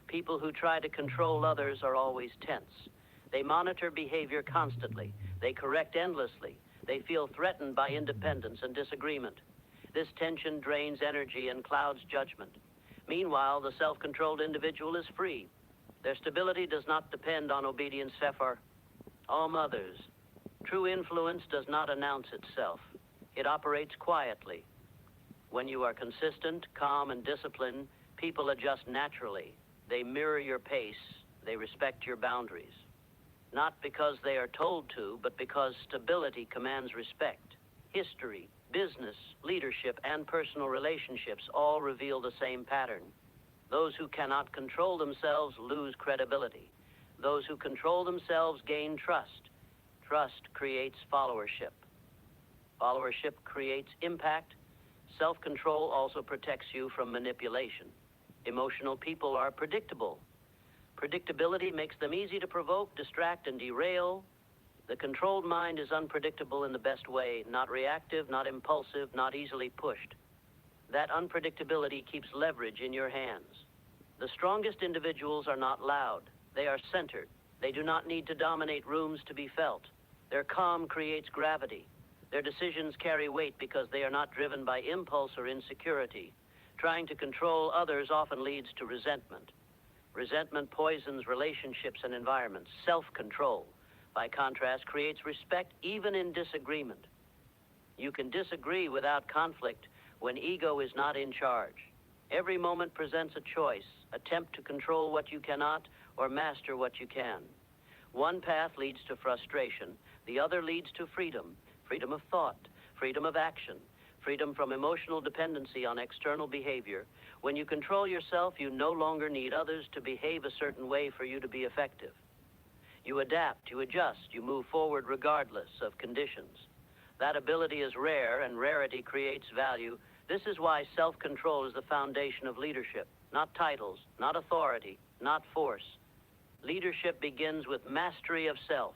People who try to control others are always tense. They monitor behavior constantly. They correct endlessly. They feel threatened by independence and disagreement. This tension drains energy and clouds judgment. Meanwhile, the self-controlled individual is free. Their stability does not depend on obedience, Sephar. All mothers. True influence does not announce itself. It operates quietly. When you are consistent, calm, and disciplined, people adjust naturally. They mirror your pace. They respect your boundaries. Not because they are told to, but because stability commands respect. History, business, leadership, and personal relationships all reveal the same pattern. Those who cannot control themselves lose credibility. Those who control themselves gain trust. Trust creates followership. Followership creates impact. Self-control also protects you from manipulation. Emotional people are predictable. Predictability makes them easy to provoke, distract, and derail. The controlled mind is unpredictable in the best way, not reactive, not impulsive, not easily pushed. That unpredictability keeps leverage in your hands. The strongest individuals are not loud. They are centered. They do not need to dominate rooms to be felt. Their calm creates gravity. Their decisions carry weight because they are not driven by impulse or insecurity. Trying to control others often leads to resentment. Resentment poisons relationships and environments. Self-control, by contrast, creates respect even in disagreement. You can disagree without conflict when ego is not in charge. Every moment presents a choice, attempt to control what you cannot or master what you can. One path leads to frustration. The other leads to freedom. Freedom of thought, freedom of action, freedom from emotional dependency on external behavior. When you control yourself, you no longer need others to behave a certain way for you to be effective. You adapt, you adjust, you move forward regardless of conditions. That ability is rare, and rarity creates value. This is why self-control is the foundation of leadership. Not titles, not authority, not force. Leadership begins with mastery of self.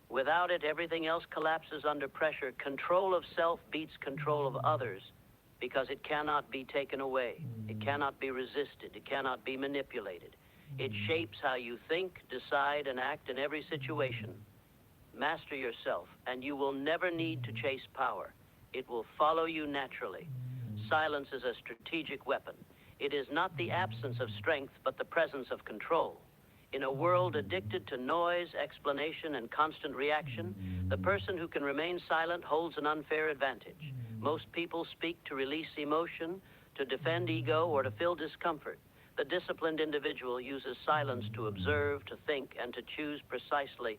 Without it, everything else collapses under pressure. Control of self beats control of others because it cannot be taken away. It cannot be resisted. It cannot be manipulated. It shapes how you think, decide, and act in every situation. Master yourself, and you will never need to chase power. It will follow you naturally. Silence is a strategic weapon. It is not the absence of strength, but the presence of control. In a world addicted to noise, explanation, and constant reaction, the person who can remain silent holds an unfair advantage. Most people speak to release emotion, to defend ego, or to fill discomfort. The disciplined individual uses silence to observe, to think, and to choose precisely.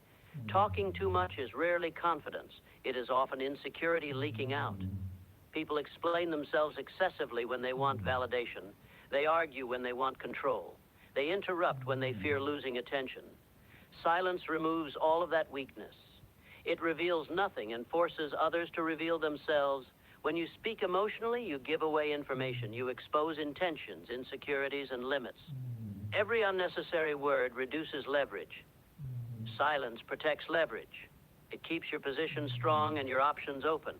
Talking too much is rarely confidence. It is often insecurity leaking out. People explain themselves excessively when they want validation. They argue when they want control. They interrupt when they fear losing attention. Silence removes all of that weakness. It reveals nothing and forces others to reveal themselves. When you speak emotionally, you give away information. You expose intentions, insecurities, and limits. Every unnecessary word reduces leverage. Silence protects leverage. It keeps your position strong and your options open.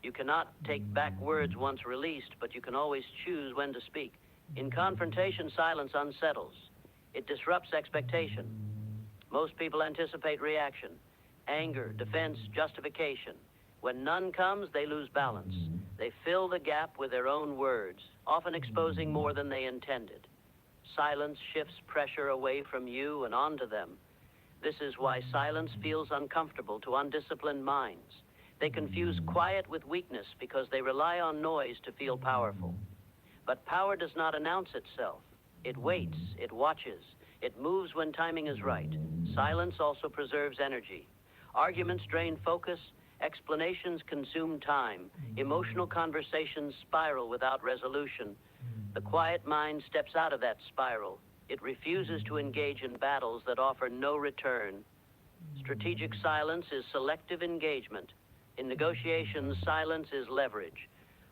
You cannot take back words once released, but you can always choose when to speak. In confrontation, silence unsettles. It disrupts expectation. Most people anticipate reaction, anger, defense, justification. When none comes, they lose balance. They fill the gap with their own words, often exposing more than they intended. Silence shifts pressure away from you and onto them. This is why silence feels uncomfortable to undisciplined minds. They confuse quiet with weakness because they rely on noise to feel powerful. But power does not announce itself. It waits, it watches, it moves when timing is right. Silence also preserves energy. Arguments drain focus, explanations consume time, emotional conversations spiral without resolution. The quiet mind steps out of that spiral. It refuses to engage in battles that offer no return. Strategic silence is selective engagement. In negotiations, silence is leverage.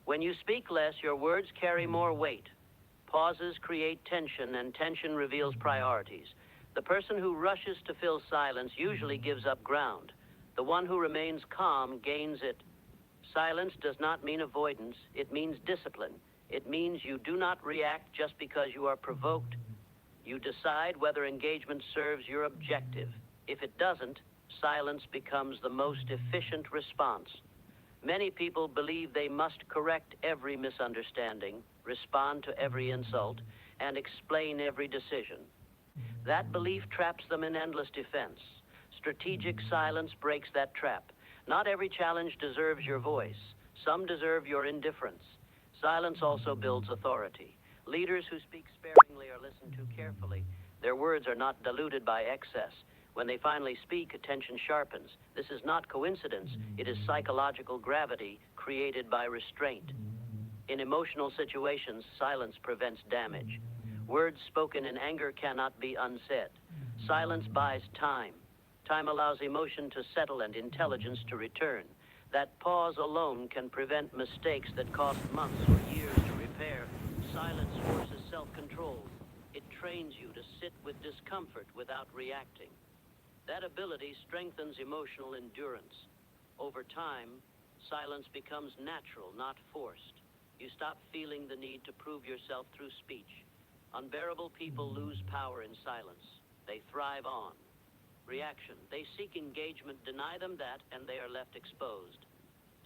When you speak less, your words carry more weight. Pauses create tension, and tension reveals priorities. The person who rushes to fill silence usually gives up ground. The one who remains calm gains it. Silence does not mean avoidance. It means discipline. It means you do not react just because you are provoked. You decide whether engagement serves your objective. If it doesn't, silence becomes the most efficient response. Many people believe they must correct every misunderstanding, respond to every insult, and explain every decision. That belief traps them in endless defense. Strategic silence breaks that trap. Not every challenge deserves your voice. Some deserve your indifference. Silence also builds authority. Leaders who speak sparingly are listened to carefully. Their words are not diluted by excess. When they finally speak, attention sharpens. This is not coincidence. It is psychological gravity created by restraint. In emotional situations, silence prevents damage. Words spoken in anger cannot be unsaid. Silence buys time. Time allows emotion to settle and intelligence to return. That pause alone can prevent mistakes that cost months or years to repair. Silence forces self-control. It trains you to sit with discomfort without reacting. That ability strengthens emotional endurance. Over time, silence becomes natural, not forced. You stop feeling the need to prove yourself through speech. Unbearable people lose power in silence. They thrive on reaction. They seek engagement, deny them that, and they are left exposed.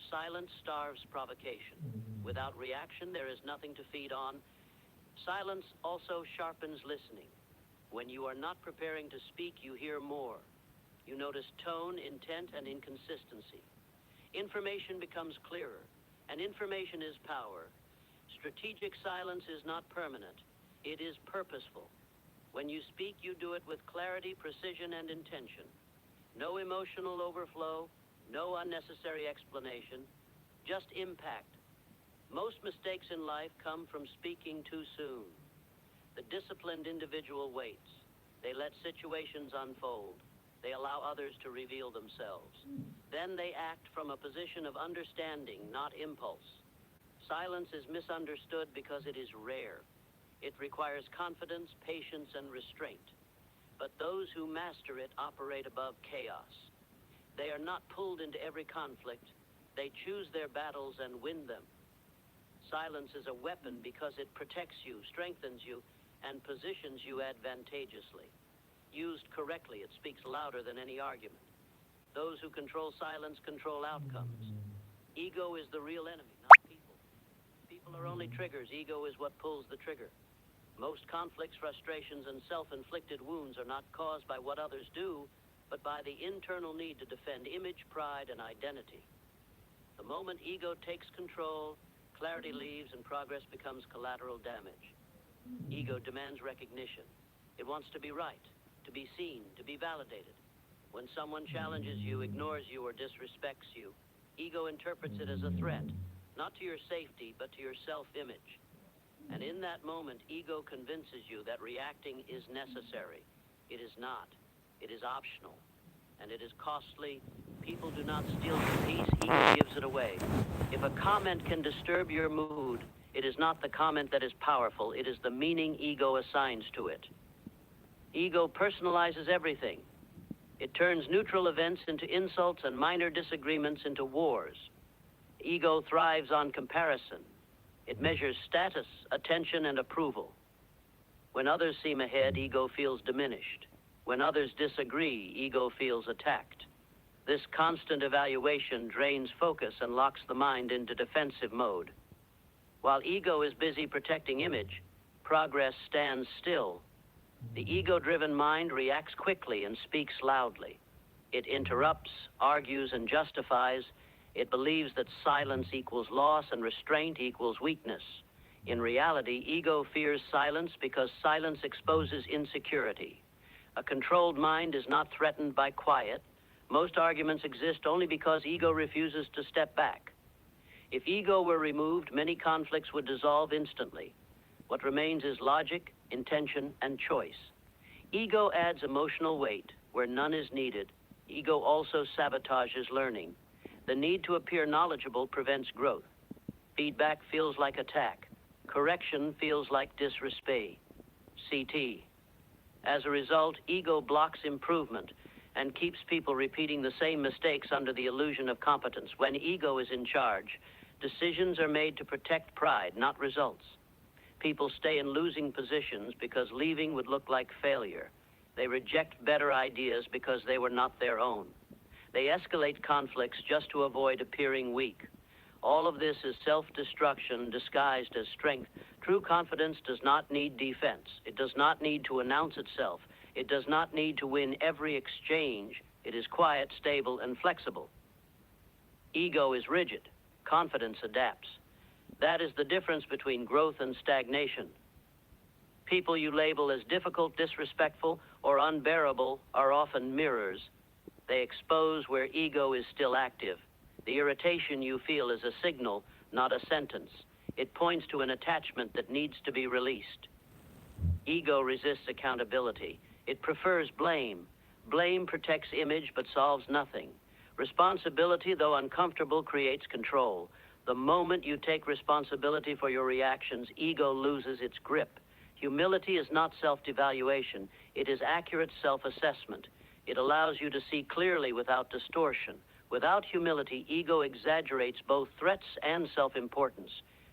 Silence starves provocation. Without reaction, there is nothing to feed on. Silence also sharpens listening. When you are not preparing to speak, you hear more. You notice tone, intent, and inconsistency. Information becomes clearer, and information is power. Strategic silence is not permanent. It is purposeful. When you speak, you do it with clarity, precision, and intention. No emotional overflow, no unnecessary explanation, just impact. Most mistakes in life come from speaking too soon. The disciplined individual waits. They let situations unfold. They allow others to reveal themselves. Then they act from a position of understanding, not impulse. Silence is misunderstood because it is rare. It requires confidence, patience, and restraint. But those who master it operate above chaos. They are not pulled into every conflict. They choose their battles and win them. Silence is a weapon because it protects you, strengthens you, and positions you advantageously. Used correctly, it speaks louder than any argument. Those who control silence control outcomes. Ego is the real enemy, not people. People are only triggers. Ego is what pulls the trigger. Most conflicts, frustrations, and self-inflicted wounds are not caused by what others do, but by the internal need to defend image, pride, and identity. The moment ego takes control, clarity leaves and progress becomes collateral damage. Ego demands recognition. It wants to be right, to be seen, to be validated. When someone challenges you, ignores you, or disrespects you, ego interprets it as a threat, not to your safety, but to your self-image. And in that moment, ego convinces you that reacting is necessary. It is not. It is optional. And it is costly. People do not steal your peace. Ego gives it away. If a comment can disturb your mood, it is not the comment that is powerful. It is the meaning ego assigns to it. Ego personalizes everything. It turns neutral events into insults and minor disagreements into wars. Ego thrives on comparison. It measures status, attention, and approval. When others seem ahead, ego feels diminished. When others disagree, ego feels attacked. This constant evaluation drains focus and locks the mind into defensive mode. While ego is busy protecting image, progress stands still. The ego-driven mind reacts quickly and speaks loudly. It interrupts, argues, and justifies. It believes that silence equals loss and restraint equals weakness. In reality, ego fears silence because silence exposes insecurity. A controlled mind is not threatened by quiet. Most arguments exist only because ego refuses to step back. If ego were removed, many conflicts would dissolve instantly. What remains is logic, intention, and choice. Ego adds emotional weight where none is needed. Ego also sabotages learning. The need to appear knowledgeable prevents growth. Feedback feels like attack. Correction feels like disrespect. CT. As a result, ego blocks improvement and keeps people repeating the same mistakes under the illusion of competence. When ego is in charge, decisions are made to protect pride, not results. People stay in losing positions because leaving would look like failure. They reject better ideas because they were not their own. They escalate conflicts just to avoid appearing weak. All of this is self-destruction disguised as strength. True confidence does not need defense. It does not need to announce itself. It does not need to win every exchange. It is quiet, stable, and flexible. Ego is rigid. Confidence adapts. That is the difference between growth and stagnation. People you label as difficult, disrespectful, or unbearable are often mirrors. They expose where ego is still active. The irritation you feel is a signal, not a sentence. It points to an attachment that needs to be released. Ego resists accountability. It prefers blame. Blame protects image but solves nothing. Responsibility, though uncomfortable, creates control. The moment you take responsibility for your reactions, ego loses its grip. Humility is not self-devaluation. It is accurate self-assessment. It allows you to see clearly without distortion. Without humility, ego exaggerates both threats and self-importance.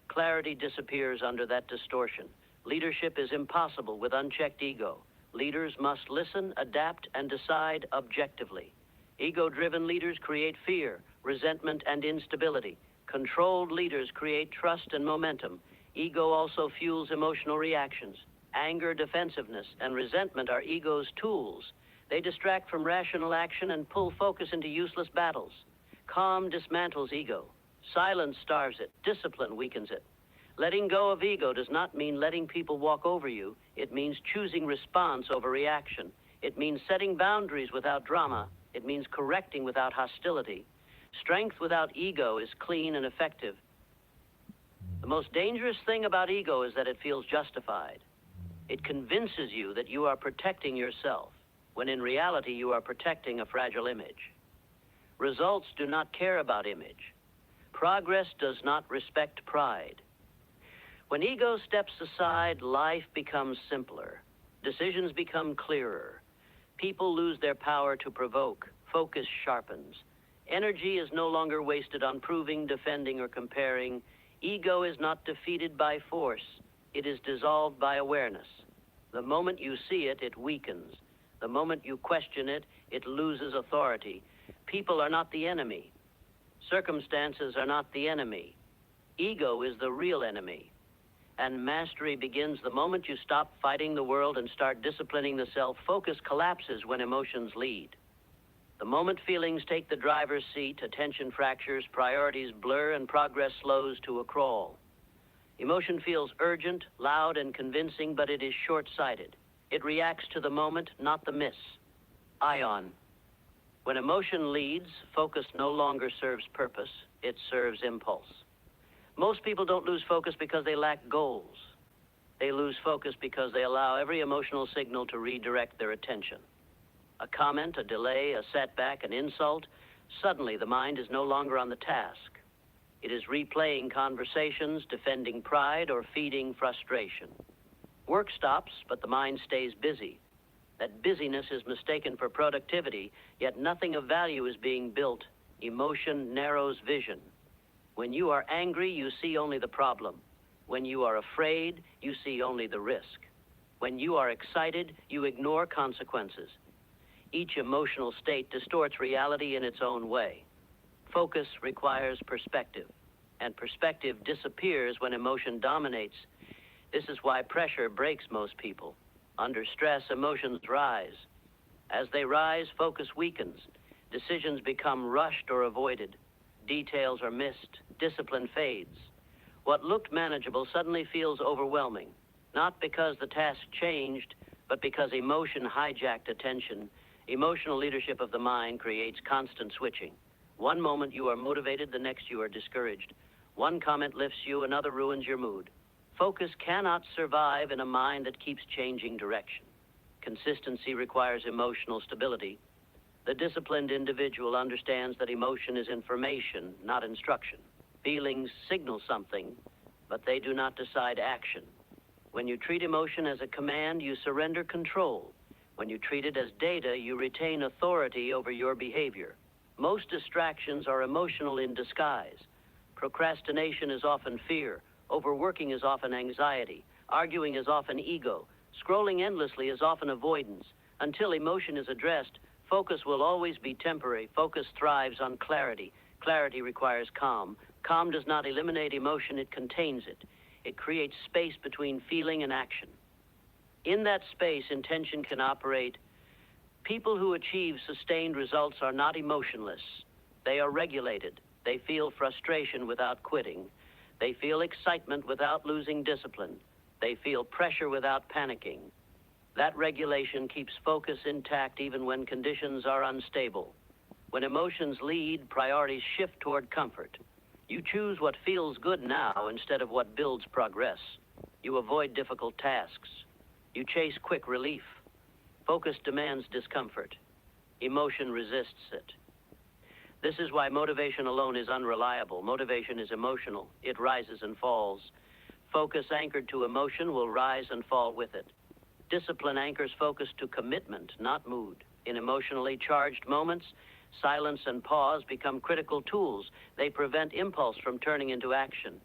Clarity disappears under that distortion. Leadership is impossible with unchecked ego. Leaders must listen, adapt, and decide objectively. Ego-driven leaders create fear, resentment, and instability. Controlled leaders create trust and momentum. Ego also fuels emotional reactions. Anger, defensiveness, and resentment are ego's tools. They distract from rational action and pull focus into useless battles. Calm dismantles ego. Silence starves it. Discipline weakens it. Letting go of ego does not mean letting people walk over you. It means choosing response over reaction. It means setting boundaries without drama. It means correcting without hostility. Strength without ego is clean and effective. The most dangerous thing about ego is that it feels justified. It convinces you that you are protecting yourself, when in reality you are protecting a fragile image. Results do not care about image. Progress does not respect pride. When ego steps aside, life becomes simpler. Decisions become clearer. People lose their power to provoke. Focus sharpens. Energy is no longer wasted on proving, defending, or comparing. Ego is not defeated by force. It is dissolved by awareness. The moment you see it, it weakens. The moment you question it, it loses authority. People are not the enemy. Circumstances are not the enemy. Ego is the real enemy. And mastery begins the moment you stop fighting the world and start disciplining the self. Focus collapses when emotions lead. The moment feelings take the driver's seat, attention fractures, priorities blur, and progress slows to a crawl. Emotion feels urgent, loud, and convincing, but it is short-sighted. It reacts to the moment, not the miss. Ion. When emotion leads, focus no longer serves purpose. It serves impulse. Most people don't lose focus because they lack goals. They lose focus because they allow every emotional signal to redirect their attention. A comment, a delay, a setback, an insult, suddenly the mind is no longer on the task. It is replaying conversations, defending pride, or feeding frustration. Work stops, but the mind stays busy. That busyness is mistaken for productivity, yet nothing of value is being built. Emotion narrows vision. When you are angry, you see only the problem. When you are afraid, you see only the risk. When you are excited, you ignore consequences. Each emotional state distorts reality in its own way. Focus requires perspective, and perspective disappears when emotion dominates. This is why pressure breaks most people. Under stress, emotions rise. As they rise, focus weakens. Decisions become rushed or avoided. Details are missed. Discipline fades. What looked manageable suddenly feels overwhelming, not because the task changed, but because emotion hijacked attention. Emotional leadership of the mind creates constant switching. One moment you are motivated, the next you are discouraged. One comment lifts you, another ruins your mood. Focus cannot survive in a mind that keeps changing direction. Consistency requires emotional stability. The disciplined individual understands that emotion is information, not instruction. Feelings signal something, but they do not decide action. When you treat emotion as a command, you surrender control. When you treat it as data, you retain authority over your behavior. Most distractions are emotional in disguise. Procrastination is often fear. Overworking is often anxiety. Arguing is often ego. Scrolling endlessly is often avoidance. Until emotion is addressed, focus will always be temporary. Focus thrives on clarity. Clarity requires calm. Calm does not eliminate emotion, it contains it. It creates space between feeling and action. In that space, intention can operate. People who achieve sustained results are not emotionless. They are regulated. They feel frustration without quitting. They feel excitement without losing discipline. They feel pressure without panicking. That regulation keeps focus intact even when conditions are unstable. When emotions lead, priorities shift toward comfort. You choose what feels good now instead of what builds progress. You avoid difficult tasks. You chase quick relief. Focus demands discomfort. Emotion resists it. This is why motivation alone is unreliable. Motivation is emotional. It rises and falls. Focus anchored to emotion will rise and fall with it. Discipline anchors focus to commitment, not mood. In emotionally charged moments, silence and pause become critical tools. They prevent impulse from turning into action.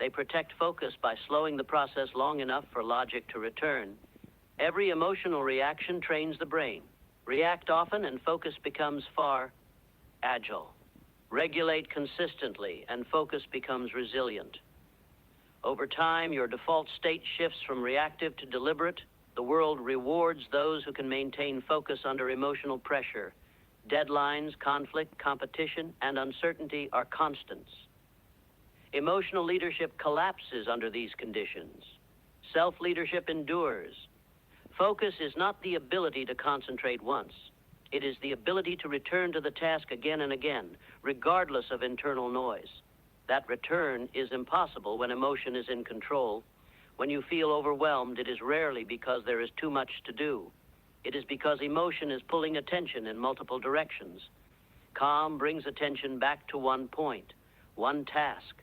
They protect focus by slowing the process long enough for logic to return. Every emotional reaction trains the brain. React often and focus becomes far agile. Regulate consistently and focus becomes resilient. Over time, your default state shifts from reactive to deliberate. The world rewards those who can maintain focus under emotional pressure. Deadlines, conflict, competition, and uncertainty are constants. Emotional leadership collapses under these conditions. Self-leadership endures. Focus is not the ability to concentrate once. It is the ability to return to the task again and again, regardless of internal noise. That return is impossible when emotion is in control. When you feel overwhelmed, it is rarely because there is too much to do. It is because emotion is pulling attention in multiple directions. Calm brings attention back to one point, one task,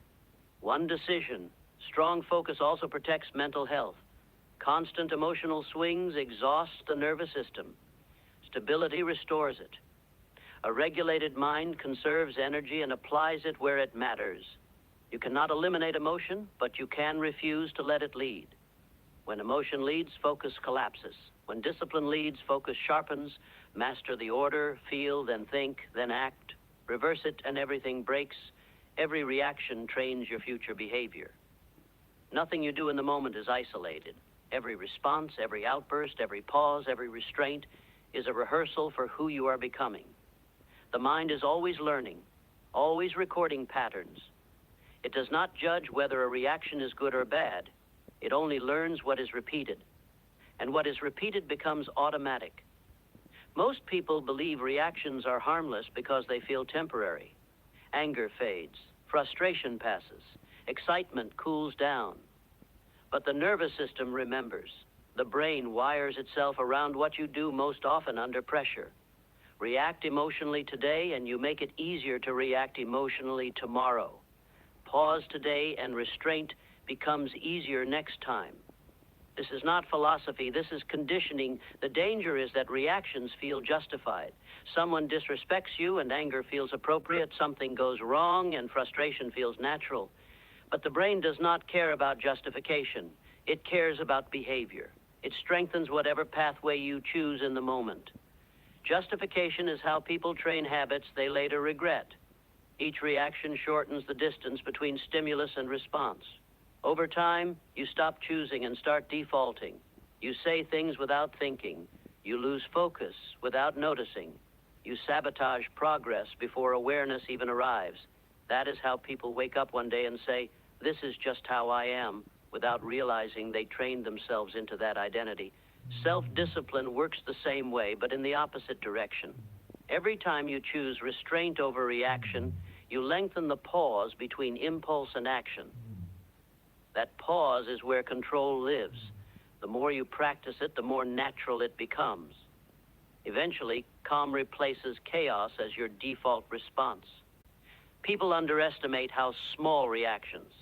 one decision. Strong focus also protects mental health. Constant emotional swings exhaust the nervous system. Stability restores it. A regulated mind conserves energy and applies it where it matters. You cannot eliminate emotion, but you can refuse to let it lead. When emotion leads, focus collapses. When discipline leads, focus sharpens. Master the order, feel, then think, then act. Reverse it and everything breaks. Every reaction trains your future behavior. Nothing you do in the moment is isolated. Every response, every outburst, every pause, every restraint is a rehearsal for who you are becoming. The mind is always learning, always recording patterns. It does not judge whether a reaction is good or bad. It only learns what is repeated. And what is repeated becomes automatic. Most people believe reactions are harmless because they feel temporary. Anger fades, frustration passes, excitement cools down. But the nervous system remembers. The brain wires itself around what you do most often under pressure. React emotionally today and you make it easier to react emotionally tomorrow. Pause today and restraint becomes easier next time. This is not philosophy, this is conditioning. The danger is that reactions feel justified. Someone disrespects you and anger feels appropriate. Something goes wrong and frustration feels natural. But the brain does not care about justification. It cares about behavior. It strengthens whatever pathway you choose in the moment. Justification is how people train habits they later regret. Each reaction shortens the distance between stimulus and response. Over time, you stop choosing and start defaulting. You say things without thinking. You lose focus without noticing. You sabotage progress before awareness even arrives. That is how people wake up one day and say, "This is just how I am," without realizing they trained themselves into that identity. Self-discipline works the same way, but in the opposite direction. Every time you choose restraint over reaction, you lengthen the pause between impulse and action. That pause is where control lives. The more you practice it, the more natural it becomes. Eventually, calm replaces chaos as your default response. People underestimate how small reactions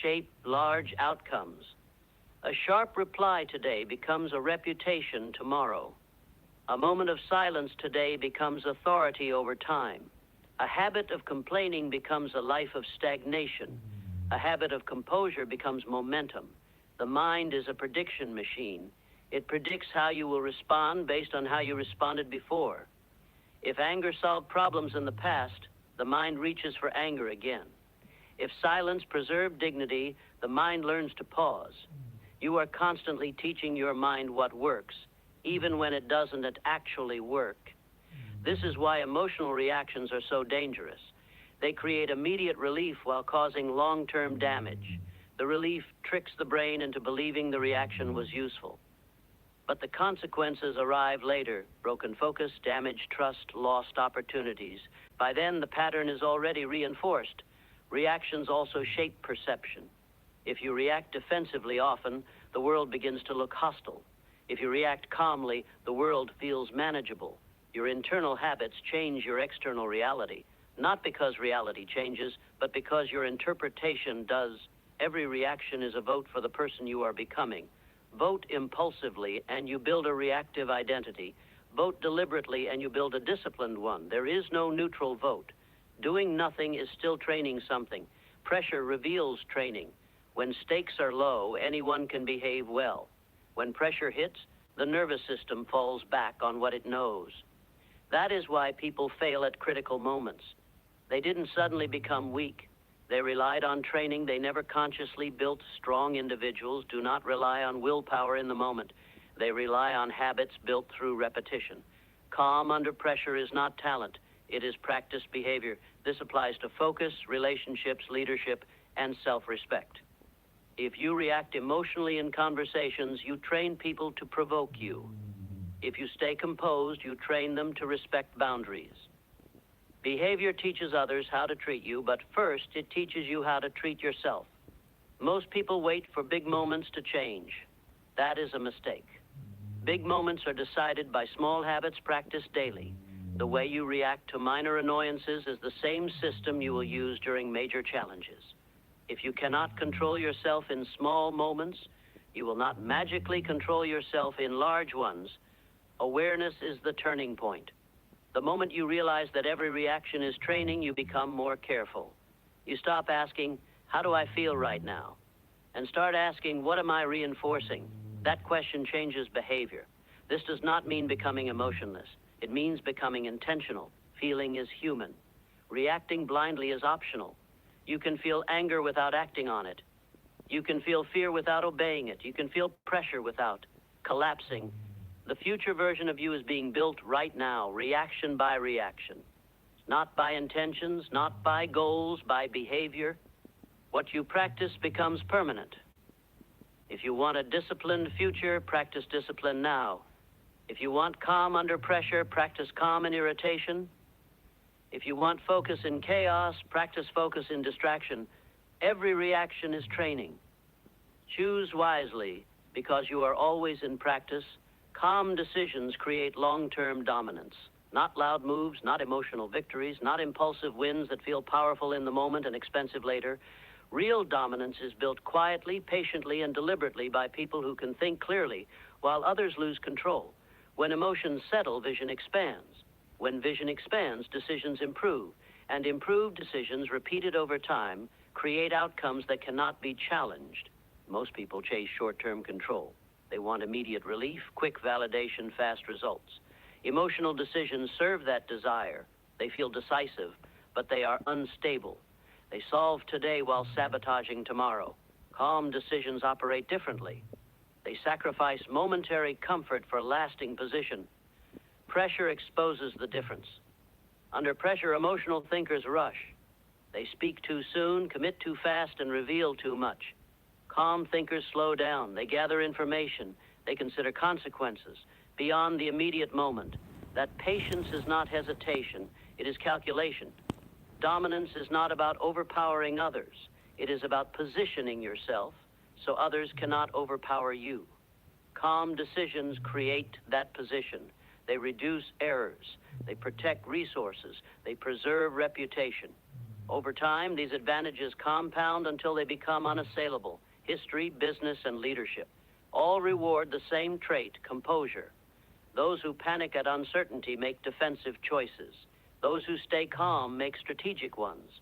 shape large outcomes. A sharp reply today becomes a reputation tomorrow. A moment of silence today becomes authority over time. A habit of complaining becomes a life of stagnation. A habit of composure becomes momentum. The mind is a prediction machine. It predicts how you will respond based on how you responded before. If anger solved problems in the past, the mind reaches for anger again. If silence preserved dignity, the mind learns to pause. You are constantly teaching your mind what works, even when it doesn't actually work. This is why emotional reactions are so dangerous. They create immediate relief while causing long-term damage. The relief tricks the brain into believing the reaction was useful. But the consequences arrive later: broken focus, damaged trust, lost opportunities. By then, the pattern is already reinforced. Reactions also shape perception. If you react defensively often, the world begins to look hostile. If you react calmly, the world feels manageable. Your internal habits change your external reality, not because reality changes, but because your interpretation does. Every reaction is a vote for the person you are becoming. Vote impulsively and you build a reactive identity. Vote deliberately and you build a disciplined one. There is no neutral vote. Doing nothing is still training something. Pressure reveals training. When stakes are low, anyone can behave well. When pressure hits, the nervous system falls back on what it knows. That is why people fail at critical moments. They didn't suddenly become weak. They relied on training. They never consciously built. Strong individuals do not rely on willpower in the moment. They rely on habits built through repetition. Calm under pressure is not talent. It is practiced behavior. This applies to focus, relationships, leadership, and self-respect. If you react emotionally in conversations, you train people to provoke you. If you stay composed, you train them to respect boundaries. Behavior teaches others how to treat you, but first it teaches you how to treat yourself. Most people wait for big moments to change. That is a mistake. Big moments are decided by small habits practiced daily. The way you react to minor annoyances is the same system you will use during major challenges. If you cannot control yourself in small moments, you will not magically control yourself in large ones. Awareness is the turning point. The moment you realize that every reaction is training, you become more careful. You stop asking, "How do I feel right now?" and start asking, "What am I reinforcing?" That question changes behavior. This does not mean becoming emotionless. It means becoming intentional. Feeling is human. Reacting blindly is optional. You can feel anger without acting on it. You can feel fear without obeying it. You can feel pressure without collapsing. The future version of you is being built right now, reaction by reaction. Not by intentions, not by goals, by behavior. What you practice becomes permanent. If you want a disciplined future, practice discipline now. If you want calm under pressure, practice calm in irritation. If you want focus in chaos, practice focus in distraction. Every reaction is training. Choose wisely, because you are always in practice. Calm decisions create long-term dominance. Not loud moves, not emotional victories, not impulsive wins that feel powerful in the moment and expensive later. Real dominance is built quietly, patiently, and deliberately by people who can think clearly, while others lose control. When emotions settle, vision expands. When vision expands, decisions improve. And improved decisions, repeated over time, create outcomes that cannot be challenged. Most people chase short-term control. They want immediate relief, quick validation, fast results. Emotional decisions serve that desire. They feel decisive, but they are unstable. They solve today while sabotaging tomorrow. Calm decisions operate differently. They sacrifice momentary comfort for lasting position. Pressure exposes the difference. Under pressure, emotional thinkers rush. They speak too soon, commit too fast, and reveal too much. Calm thinkers slow down. They gather information. They consider consequences beyond the immediate moment. That patience is not hesitation. It is calculation. Dominance is not about overpowering others. It is about positioning yourself so others cannot overpower you. Calm decisions create that position. They reduce errors. They protect resources. They preserve reputation. Over time, these advantages compound until they become unassailable. History, business, and leadership all reward the same trait, composure. Those who panic at uncertainty make defensive choices. Those who stay calm make strategic ones.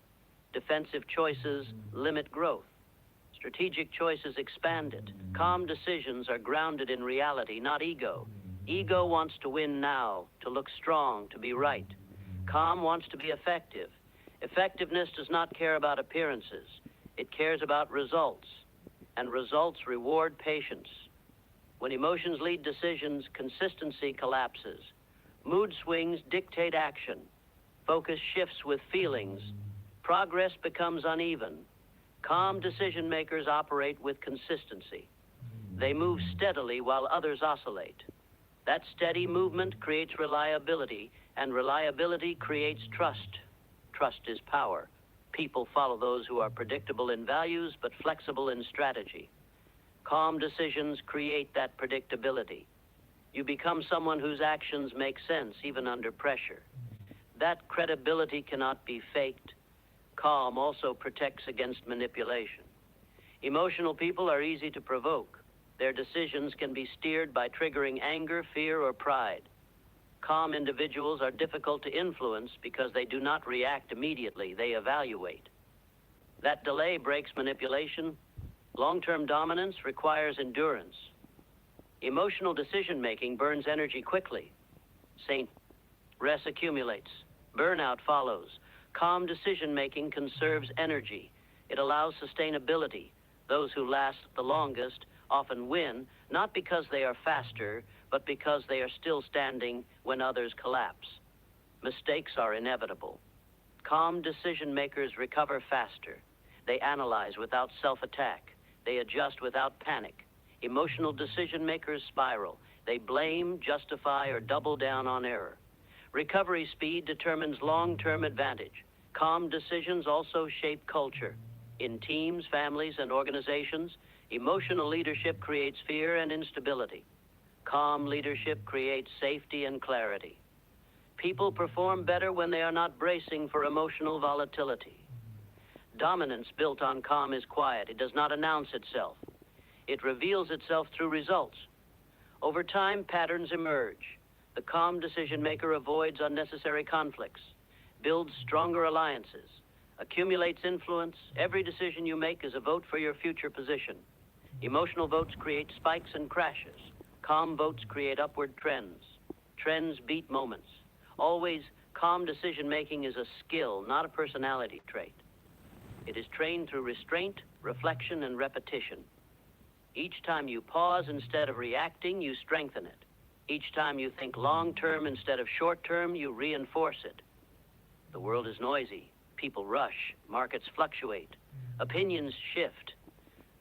Defensive choices limit growth. Strategic choices expand it. Calm decisions are grounded in reality, not ego. Ego wants to win now, to look strong, to be right. Calm wants to be effective. Effectiveness does not care about appearances. It cares about results. And results reward patience. When emotions lead decisions, consistency collapses. Mood swings dictate action. Focus shifts with feelings. Progress becomes uneven. Calm decision makers operate with consistency. They move steadily while others oscillate. That steady movement creates reliability, and reliability creates trust. Trust is power. People follow those who are predictable in values but flexible in strategy. Calm decisions create that predictability. You become someone whose actions make sense even under pressure. That credibility cannot be faked. Calm also protects against manipulation. Emotional people are easy to provoke. Their decisions can be steered by triggering anger, fear, or pride. Calm individuals are difficult to influence because they do not react immediately, they evaluate. That delay breaks manipulation. Long-term dominance requires endurance. Emotional decision-making burns energy quickly. Stress accumulates. Burnout follows. Calm decision-making conserves energy. It allows sustainability. Those who last the longest often win, not because they are faster, but because they are still standing when others collapse. Mistakes are inevitable. Calm decision-makers recover faster. They analyze without self-attack. They adjust without panic. Emotional decision-makers spiral. They blame, justify, or double down on error. Recovery speed determines long-term advantage. Calm decisions also shape culture. In teams, families, and organizations, emotional leadership creates fear and instability. Calm leadership creates safety and clarity. People perform better when they are not bracing for emotional volatility. Dominance built on calm is quiet. It does not announce itself. It reveals itself through results. Over time, patterns emerge. The calm decision-maker avoids unnecessary conflicts, builds stronger alliances, accumulates influence. Every decision you make is a vote for your future position. Emotional votes create spikes and crashes. Calm votes create upward trends. Trends beat moments. Always, calm decision-making is a skill, not a personality trait. It is trained through restraint, reflection, and repetition. Each time you pause instead of reacting, you strengthen it. Each time you think long-term instead of short-term, you reinforce it. The world is noisy. People rush. Markets fluctuate. Opinions shift.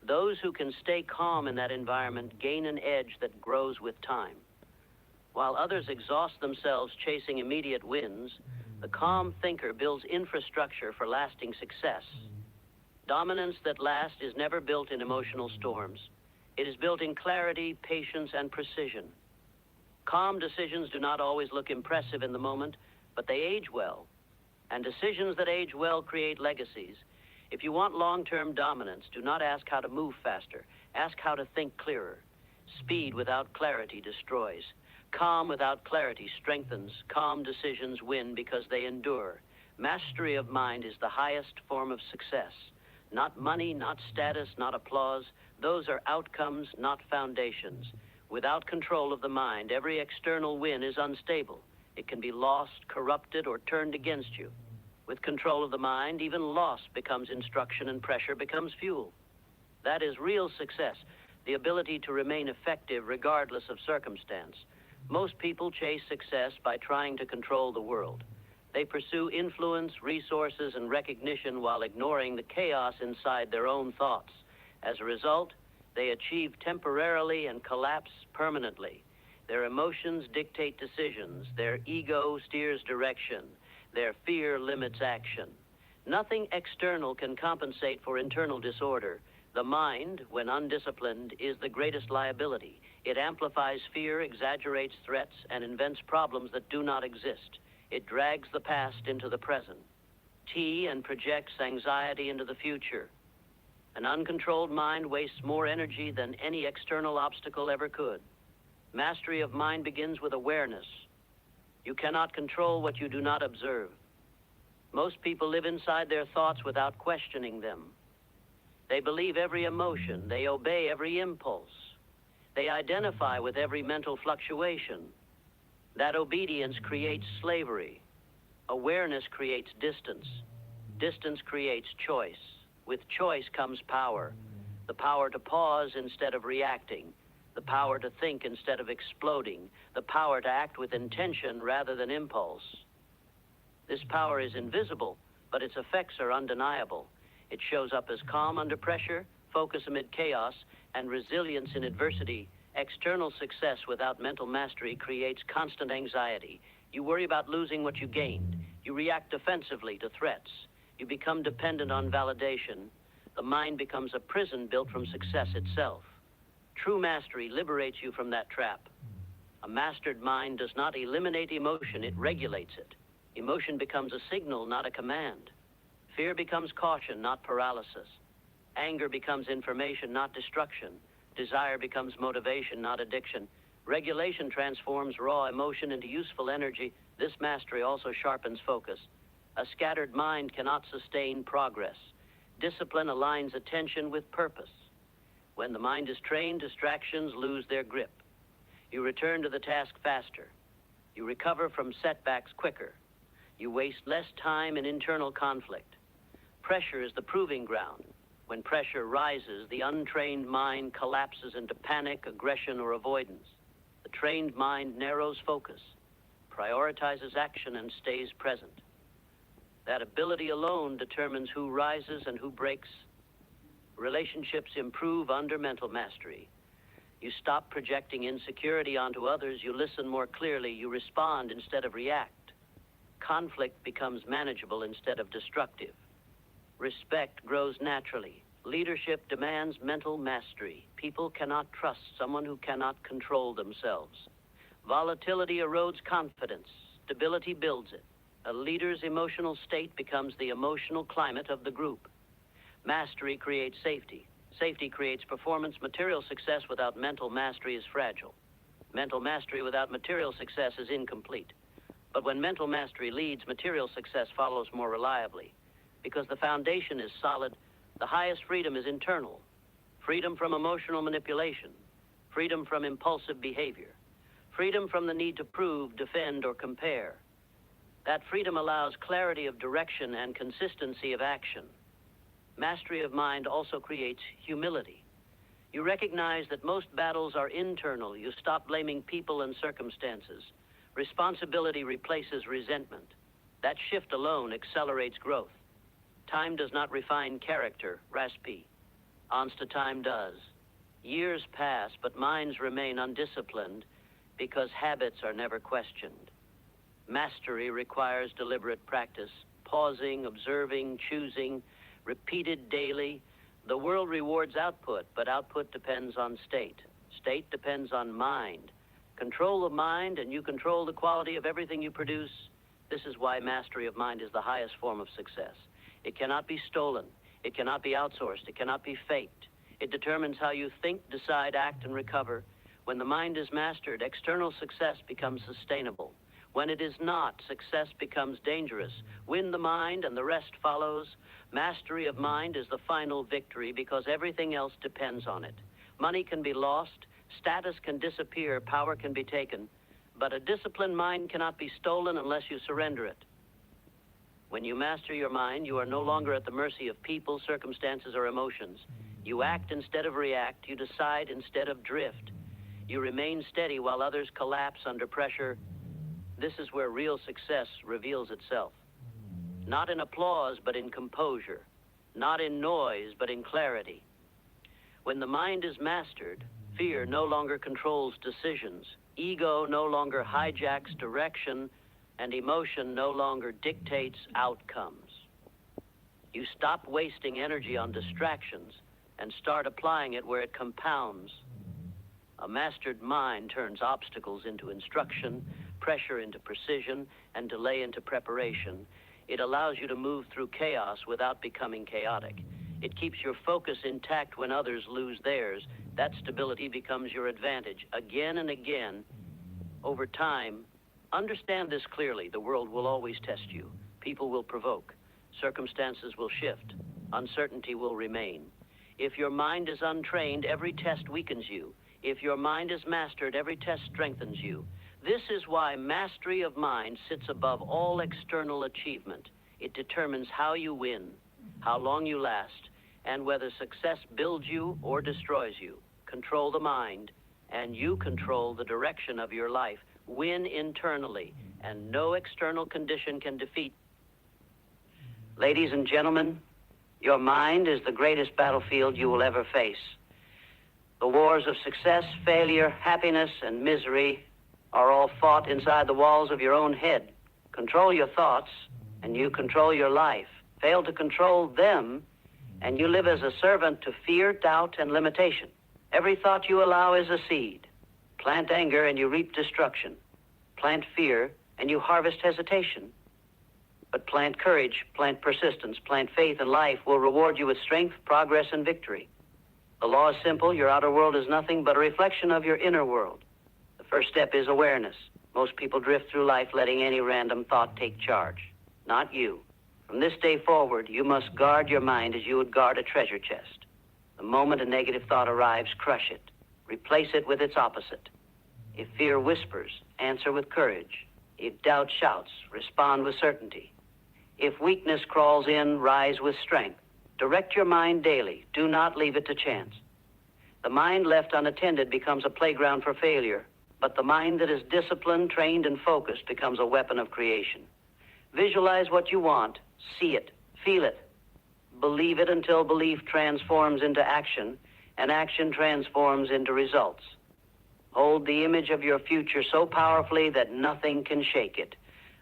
Those who can stay calm in that environment gain an edge that grows with time. While others exhaust themselves chasing immediate wins, the calm thinker builds infrastructure for lasting success. Dominance that lasts is never built in emotional storms. It is built in clarity, patience, and precision. Calm decisions do not always look impressive in the moment, but they age well. And decisions that age well create legacies. If you want long-term dominance, do not ask how to move faster. Ask how to think clearer. Speed without clarity destroys. Calm without clarity strengthens. Calm decisions win because they endure. Mastery of mind is the highest form of success. Not money, not status, not applause. Those are outcomes, not foundations. Without control of the mind, every external win is unstable. It can be lost, corrupted, or turned against you. With control of the mind, even loss becomes instruction and pressure becomes fuel. That is real success, the ability to remain effective regardless of circumstance. Most people chase success by trying to control the world. They pursue influence, resources, and recognition while ignoring the chaos inside their own thoughts. As a result, they achieve temporarily and collapse permanently. Their emotions dictate decisions. Their ego steers direction. Their fear limits action. Nothing external can compensate for internal disorder. The mind, when undisciplined, is the greatest liability. It amplifies fear, exaggerates threats, and invents problems that do not exist. It drags the past into the present. And projects anxiety into the future. An uncontrolled mind wastes more energy than any external obstacle ever could. Mastery of mind begins with awareness. You cannot control what you do not observe. Most people live inside their thoughts without questioning them. They believe every emotion. They obey every impulse. They identify with every mental fluctuation. That obedience creates slavery. Awareness creates distance. Distance creates choice. With choice comes power. The power to pause instead of reacting. The power to think instead of exploding. The power to act with intention rather than impulse. This power is invisible, but its effects are undeniable. It shows up as calm under pressure, focus amid chaos, and resilience in adversity. External success without mental mastery creates constant anxiety. You worry about losing what you gained. You react defensively to threats. You become dependent on validation. The mind becomes a prison built from success itself. True mastery liberates you from that trap. A mastered mind does not eliminate emotion, it regulates it. Emotion becomes a signal, not a command. Fear becomes caution, not paralysis. Anger becomes information, not destruction. Desire becomes motivation, not addiction. Regulation transforms raw emotion into useful energy. This mastery also sharpens focus. A scattered mind cannot sustain progress. Discipline aligns attention with purpose. When the mind is trained, distractions lose their grip. You return to the task faster. You recover from setbacks quicker. You waste less time in internal conflict. Pressure is the proving ground. When pressure rises, the untrained mind collapses into panic, aggression, or avoidance. The trained mind narrows focus, prioritizes action, and stays present. That ability alone determines who rises and who breaks. Relationships improve under mental mastery. You stop projecting insecurity onto others. You listen more clearly. You respond instead of react. Conflict becomes manageable instead of destructive. Respect grows naturally. Leadership demands mental mastery. People cannot trust someone who cannot control themselves. Volatility erodes confidence. Stability builds it. A leader's emotional state becomes the emotional climate of the group. Mastery creates safety. Safety creates performance. Material success without mental mastery is fragile. Mental mastery without material success is incomplete. But when mental mastery leads, material success follows more reliably. Because the foundation is solid, the highest freedom is internal. Freedom from emotional manipulation. Freedom from impulsive behavior. Freedom from the need to prove, defend, or compare. That freedom allows clarity of direction and consistency of action. Mastery of mind also creates humility. You recognize that most battles are internal. You stop blaming people and circumstances. Responsibility replaces resentment. That shift alone accelerates growth. Time does not refine character, raspi. Honest time does. Years pass, but minds remain undisciplined because habits are never questioned. Mastery requires deliberate practice, pausing, observing, choosing, repeated daily. The world rewards output, but output depends on state. State depends on mind. Control the mind, and you control the quality of everything you produce. This is why mastery of mind is the highest form of success. It cannot be stolen. It cannot be outsourced. It cannot be faked. It determines how you think, decide, act, and recover. When the mind is mastered, external success becomes sustainable. When it is not, success becomes dangerous. Win the mind and the rest follows. Mastery of mind is the final victory because everything else depends on it. Money can be lost, status can disappear, power can be taken, but a disciplined mind cannot be stolen unless you surrender it. When you master your mind, you are no longer at the mercy of people, circumstances, or emotions. You act instead of react. You decide instead of drift. You remain steady while others collapse under pressure. This is where real success reveals itself. Not in applause, but in composure. Not in noise, but in clarity. When the mind is mastered, fear no longer controls decisions. Ego no longer hijacks direction, and emotion no longer dictates outcomes. You stop wasting energy on distractions and start applying it where it compounds. A mastered mind turns obstacles into instruction, pressure into precision, and delay into preparation. It allows you to move through chaos without becoming chaotic. It keeps your focus intact when others lose theirs. That stability becomes your advantage again and again. Over time, understand this clearly. The world will always test you. People will provoke. Circumstances will shift. Uncertainty will remain. If your mind is untrained, every test weakens you. If your mind is mastered, every test strengthens you. This is why mastery of mind sits above all external achievement. It determines how you win, how long you last, and whether success builds you or destroys you. Control the mind, and you control the direction of your life. Win internally, and no external condition can defeat. Ladies and gentlemen, your mind is the greatest battlefield you will ever face. The wars of success, failure, happiness, and misery are all fought inside the walls of your own head. Control your thoughts, and you control your life. Fail to control them, and you live as a servant to fear, doubt, and limitation. Every thought you allow is a seed. Plant anger, and you reap destruction. Plant fear, and you harvest hesitation. But plant courage, plant persistence, plant faith, and life will reward you with strength, progress, and victory. The law is simple. Your outer world is nothing but a reflection of your inner world. The first step is awareness. Most people drift through life letting any random thought take charge. Not you. From this day forward, you must guard your mind as you would guard a treasure chest. The moment a negative thought arrives, crush it. Replace it with its opposite. If fear whispers, answer with courage. If doubt shouts, respond with certainty. If weakness crawls in, rise with strength. Direct your mind daily. Do not leave it to chance. The mind left unattended becomes a playground for failure, but the mind that is disciplined, trained, and focused becomes a weapon of creation. Visualize what you want. See it. Feel it. Believe it until belief transforms into action, and action transforms into results. Hold the image of your future so powerfully that nothing can shake it.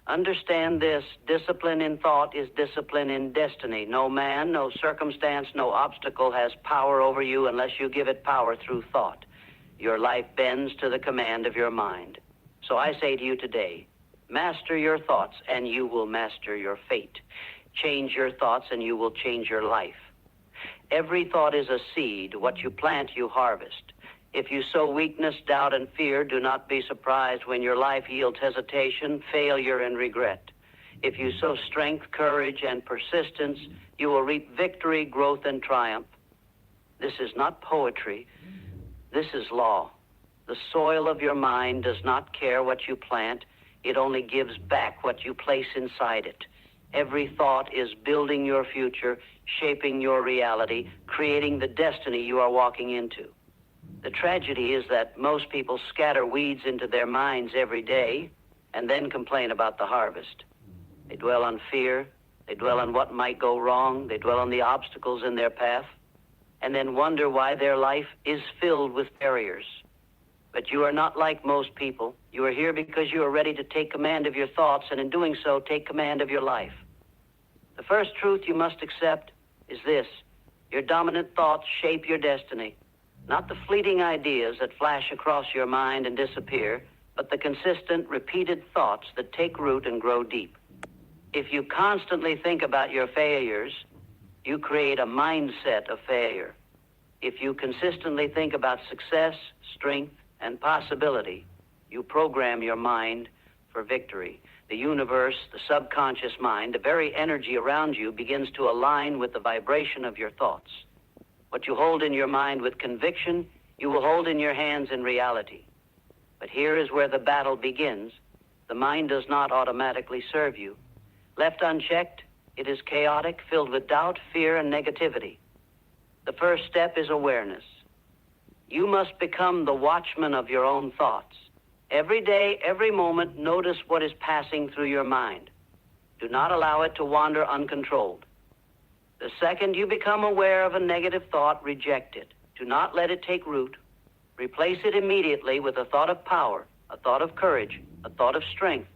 Understand this, discipline in thought is discipline in destiny. No man, no circumstance, no obstacle has power over you unless you give it power through thought. Your life bends to the command of your mind. So I say to you today, master your thoughts and you will master your fate. Change your thoughts and you will change your life. Every thought is a seed. What you plant, you harvest. If you sow weakness, doubt, and fear, do not be surprised when your life yields hesitation, failure, and regret. If you sow strength, courage, and persistence, you will reap victory, growth, and triumph. This is not poetry. This is law. The soil of your mind does not care what you plant. It only gives back what you place inside it. Every thought is building your future, shaping your reality, creating the destiny you are walking into. The tragedy is that most people scatter weeds into their minds every day and then complain about the harvest. They dwell on fear, they dwell on what might go wrong, they dwell on the obstacles in their path, and then wonder why their life is filled with barriers. But you are not like most people. You are here because you are ready to take command of your thoughts, and in doing so, take command of your life. The first truth you must accept is this: your dominant thoughts shape your destiny. Not the fleeting ideas that flash across your mind and disappear, but the consistent, repeated thoughts that take root and grow deep. If you constantly think about your failures, you create a mindset of failure. If you consistently think about success, strength, and possibility, you program your mind for victory. The universe, the subconscious mind, the very energy around you begins to align with the vibration of your thoughts. What you hold in your mind with conviction, you will hold in your hands in reality. But here is where the battle begins. The mind does not automatically serve you. Left unchecked, it is chaotic, filled with doubt, fear, and negativity. The first step is awareness. You must become the watchman of your own thoughts. Every day, every moment, notice what is passing through your mind. Do not allow it to wander uncontrolled. The second you become aware of a negative thought, reject it. Do not let it take root. Replace it immediately with a thought of power, a thought of courage, a thought of strength.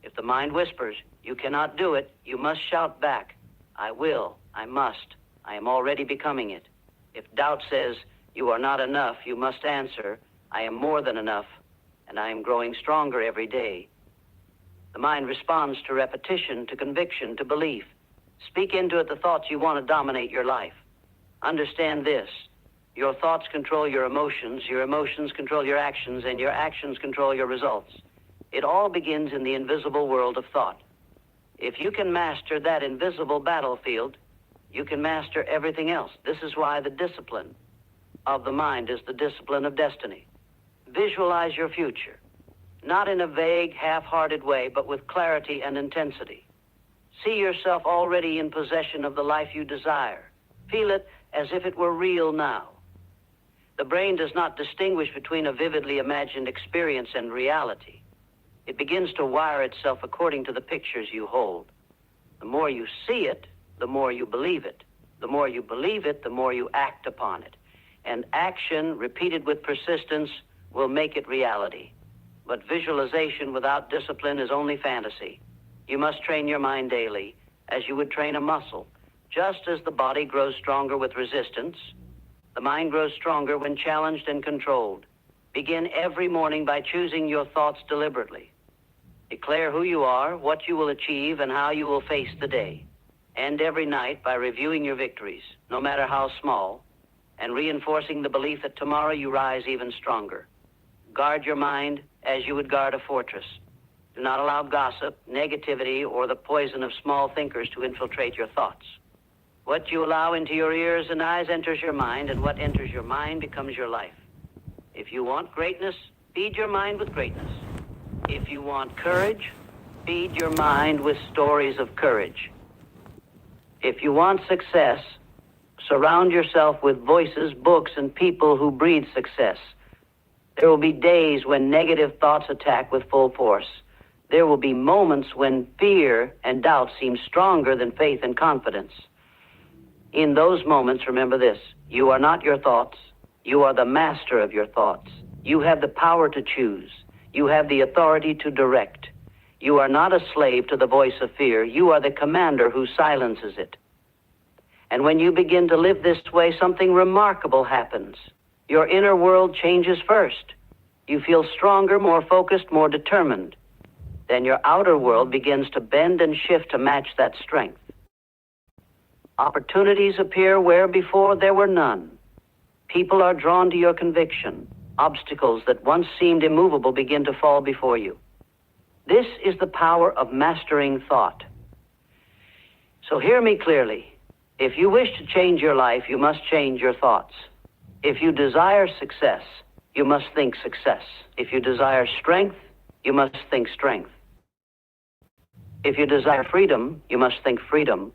If the mind whispers, you cannot do it, you must shout back, I will, I must, I am already becoming it. If doubt says, you are not enough, you must answer, I am more than enough, and I am growing stronger every day. The mind responds to repetition, to conviction, to belief. Speak into it the thoughts you want to dominate your life. Understand this: your thoughts control your emotions control your actions, and your actions control your results. It all begins in the invisible world of thought. If you can master that invisible battlefield, you can master everything else. This is why the discipline of the mind is the discipline of destiny. Visualize your future, not in a vague, half-hearted way, but with clarity and intensity. See yourself already in possession of the life you desire. Feel it as if it were real now. The brain does not distinguish between a vividly imagined experience and reality. It begins to wire itself according to the pictures you hold. The more you see it, the more you believe it. The more you believe it, the more you act upon it. And action, repeated with persistence, will make it reality. But visualization without discipline is only fantasy. You must train your mind daily, as you would train a muscle. Just as the body grows stronger with resistance, the mind grows stronger when challenged and controlled. Begin every morning by choosing your thoughts deliberately. Declare who you are, what you will achieve, and how you will face the day. End every night by reviewing your victories, no matter how small, and reinforcing the belief that tomorrow you rise even stronger. Guard your mind as you would guard a fortress. Do not allow gossip, negativity, or the poison of small thinkers to infiltrate your thoughts. What you allow into your ears and eyes enters your mind, and what enters your mind becomes your life. If you want greatness, feed your mind with greatness. If you want courage, feed your mind with stories of courage. If you want success, surround yourself with voices, books, and people who breathe success. There will be days when negative thoughts attack with full force. There will be moments when fear and doubt seem stronger than faith and confidence. In those moments, remember this: you are not your thoughts. You are the master of your thoughts. You have the power to choose. You have the authority to direct. You are not a slave to the voice of fear. You are the commander who silences it. And when you begin to live this way, something remarkable happens. Your inner world changes first. You feel stronger, more focused, more determined. Then your outer world begins to bend and shift to match that strength. Opportunities appear where before there were none. People are drawn to your conviction. Obstacles that once seemed immovable begin to fall before you. This is the power of mastering thought. So hear me clearly. If you wish to change your life, you must change your thoughts. If you desire success, you must think success. If you desire strength, you must think strength. If you desire freedom, you must think freedom.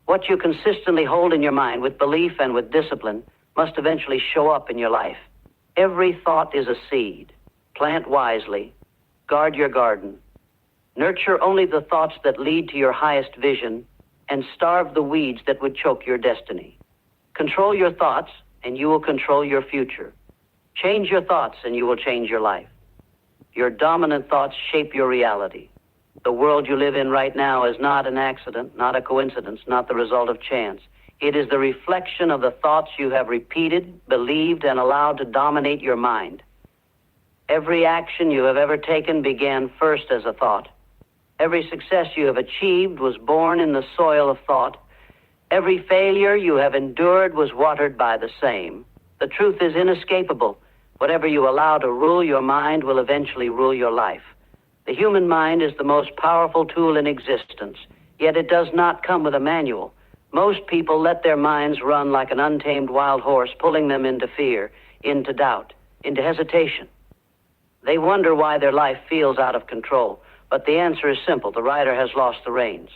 What you consistently hold in your mind with belief and with discipline must eventually show up in your life. Every thought is a seed. Plant wisely. Guard your garden. Nurture only the thoughts that lead to your highest vision, and starve the weeds that would choke your destiny. Control your thoughts, and you will control your future. Change your thoughts, and you will change your life. Your dominant thoughts shape your reality. The world you live in right now is not an accident, not a coincidence, not the result of chance. It is the reflection of the thoughts you have repeated, believed, and allowed to dominate your mind. Every action you have ever taken began first as a thought. Every success you have achieved was born in the soil of thought. Every failure you have endured was watered by the same. The truth is inescapable. Whatever you allow to rule your mind will eventually rule your life. The human mind is the most powerful tool in existence, yet it does not come with a manual. Most people let their minds run like an untamed wild horse, pulling them into fear, into doubt, into hesitation. They wonder why their life feels out of control, but the answer is simple. The rider has lost the reins.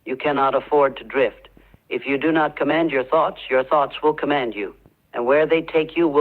You cannot afford to drift. If you do not command your thoughts will command you, and where they take you will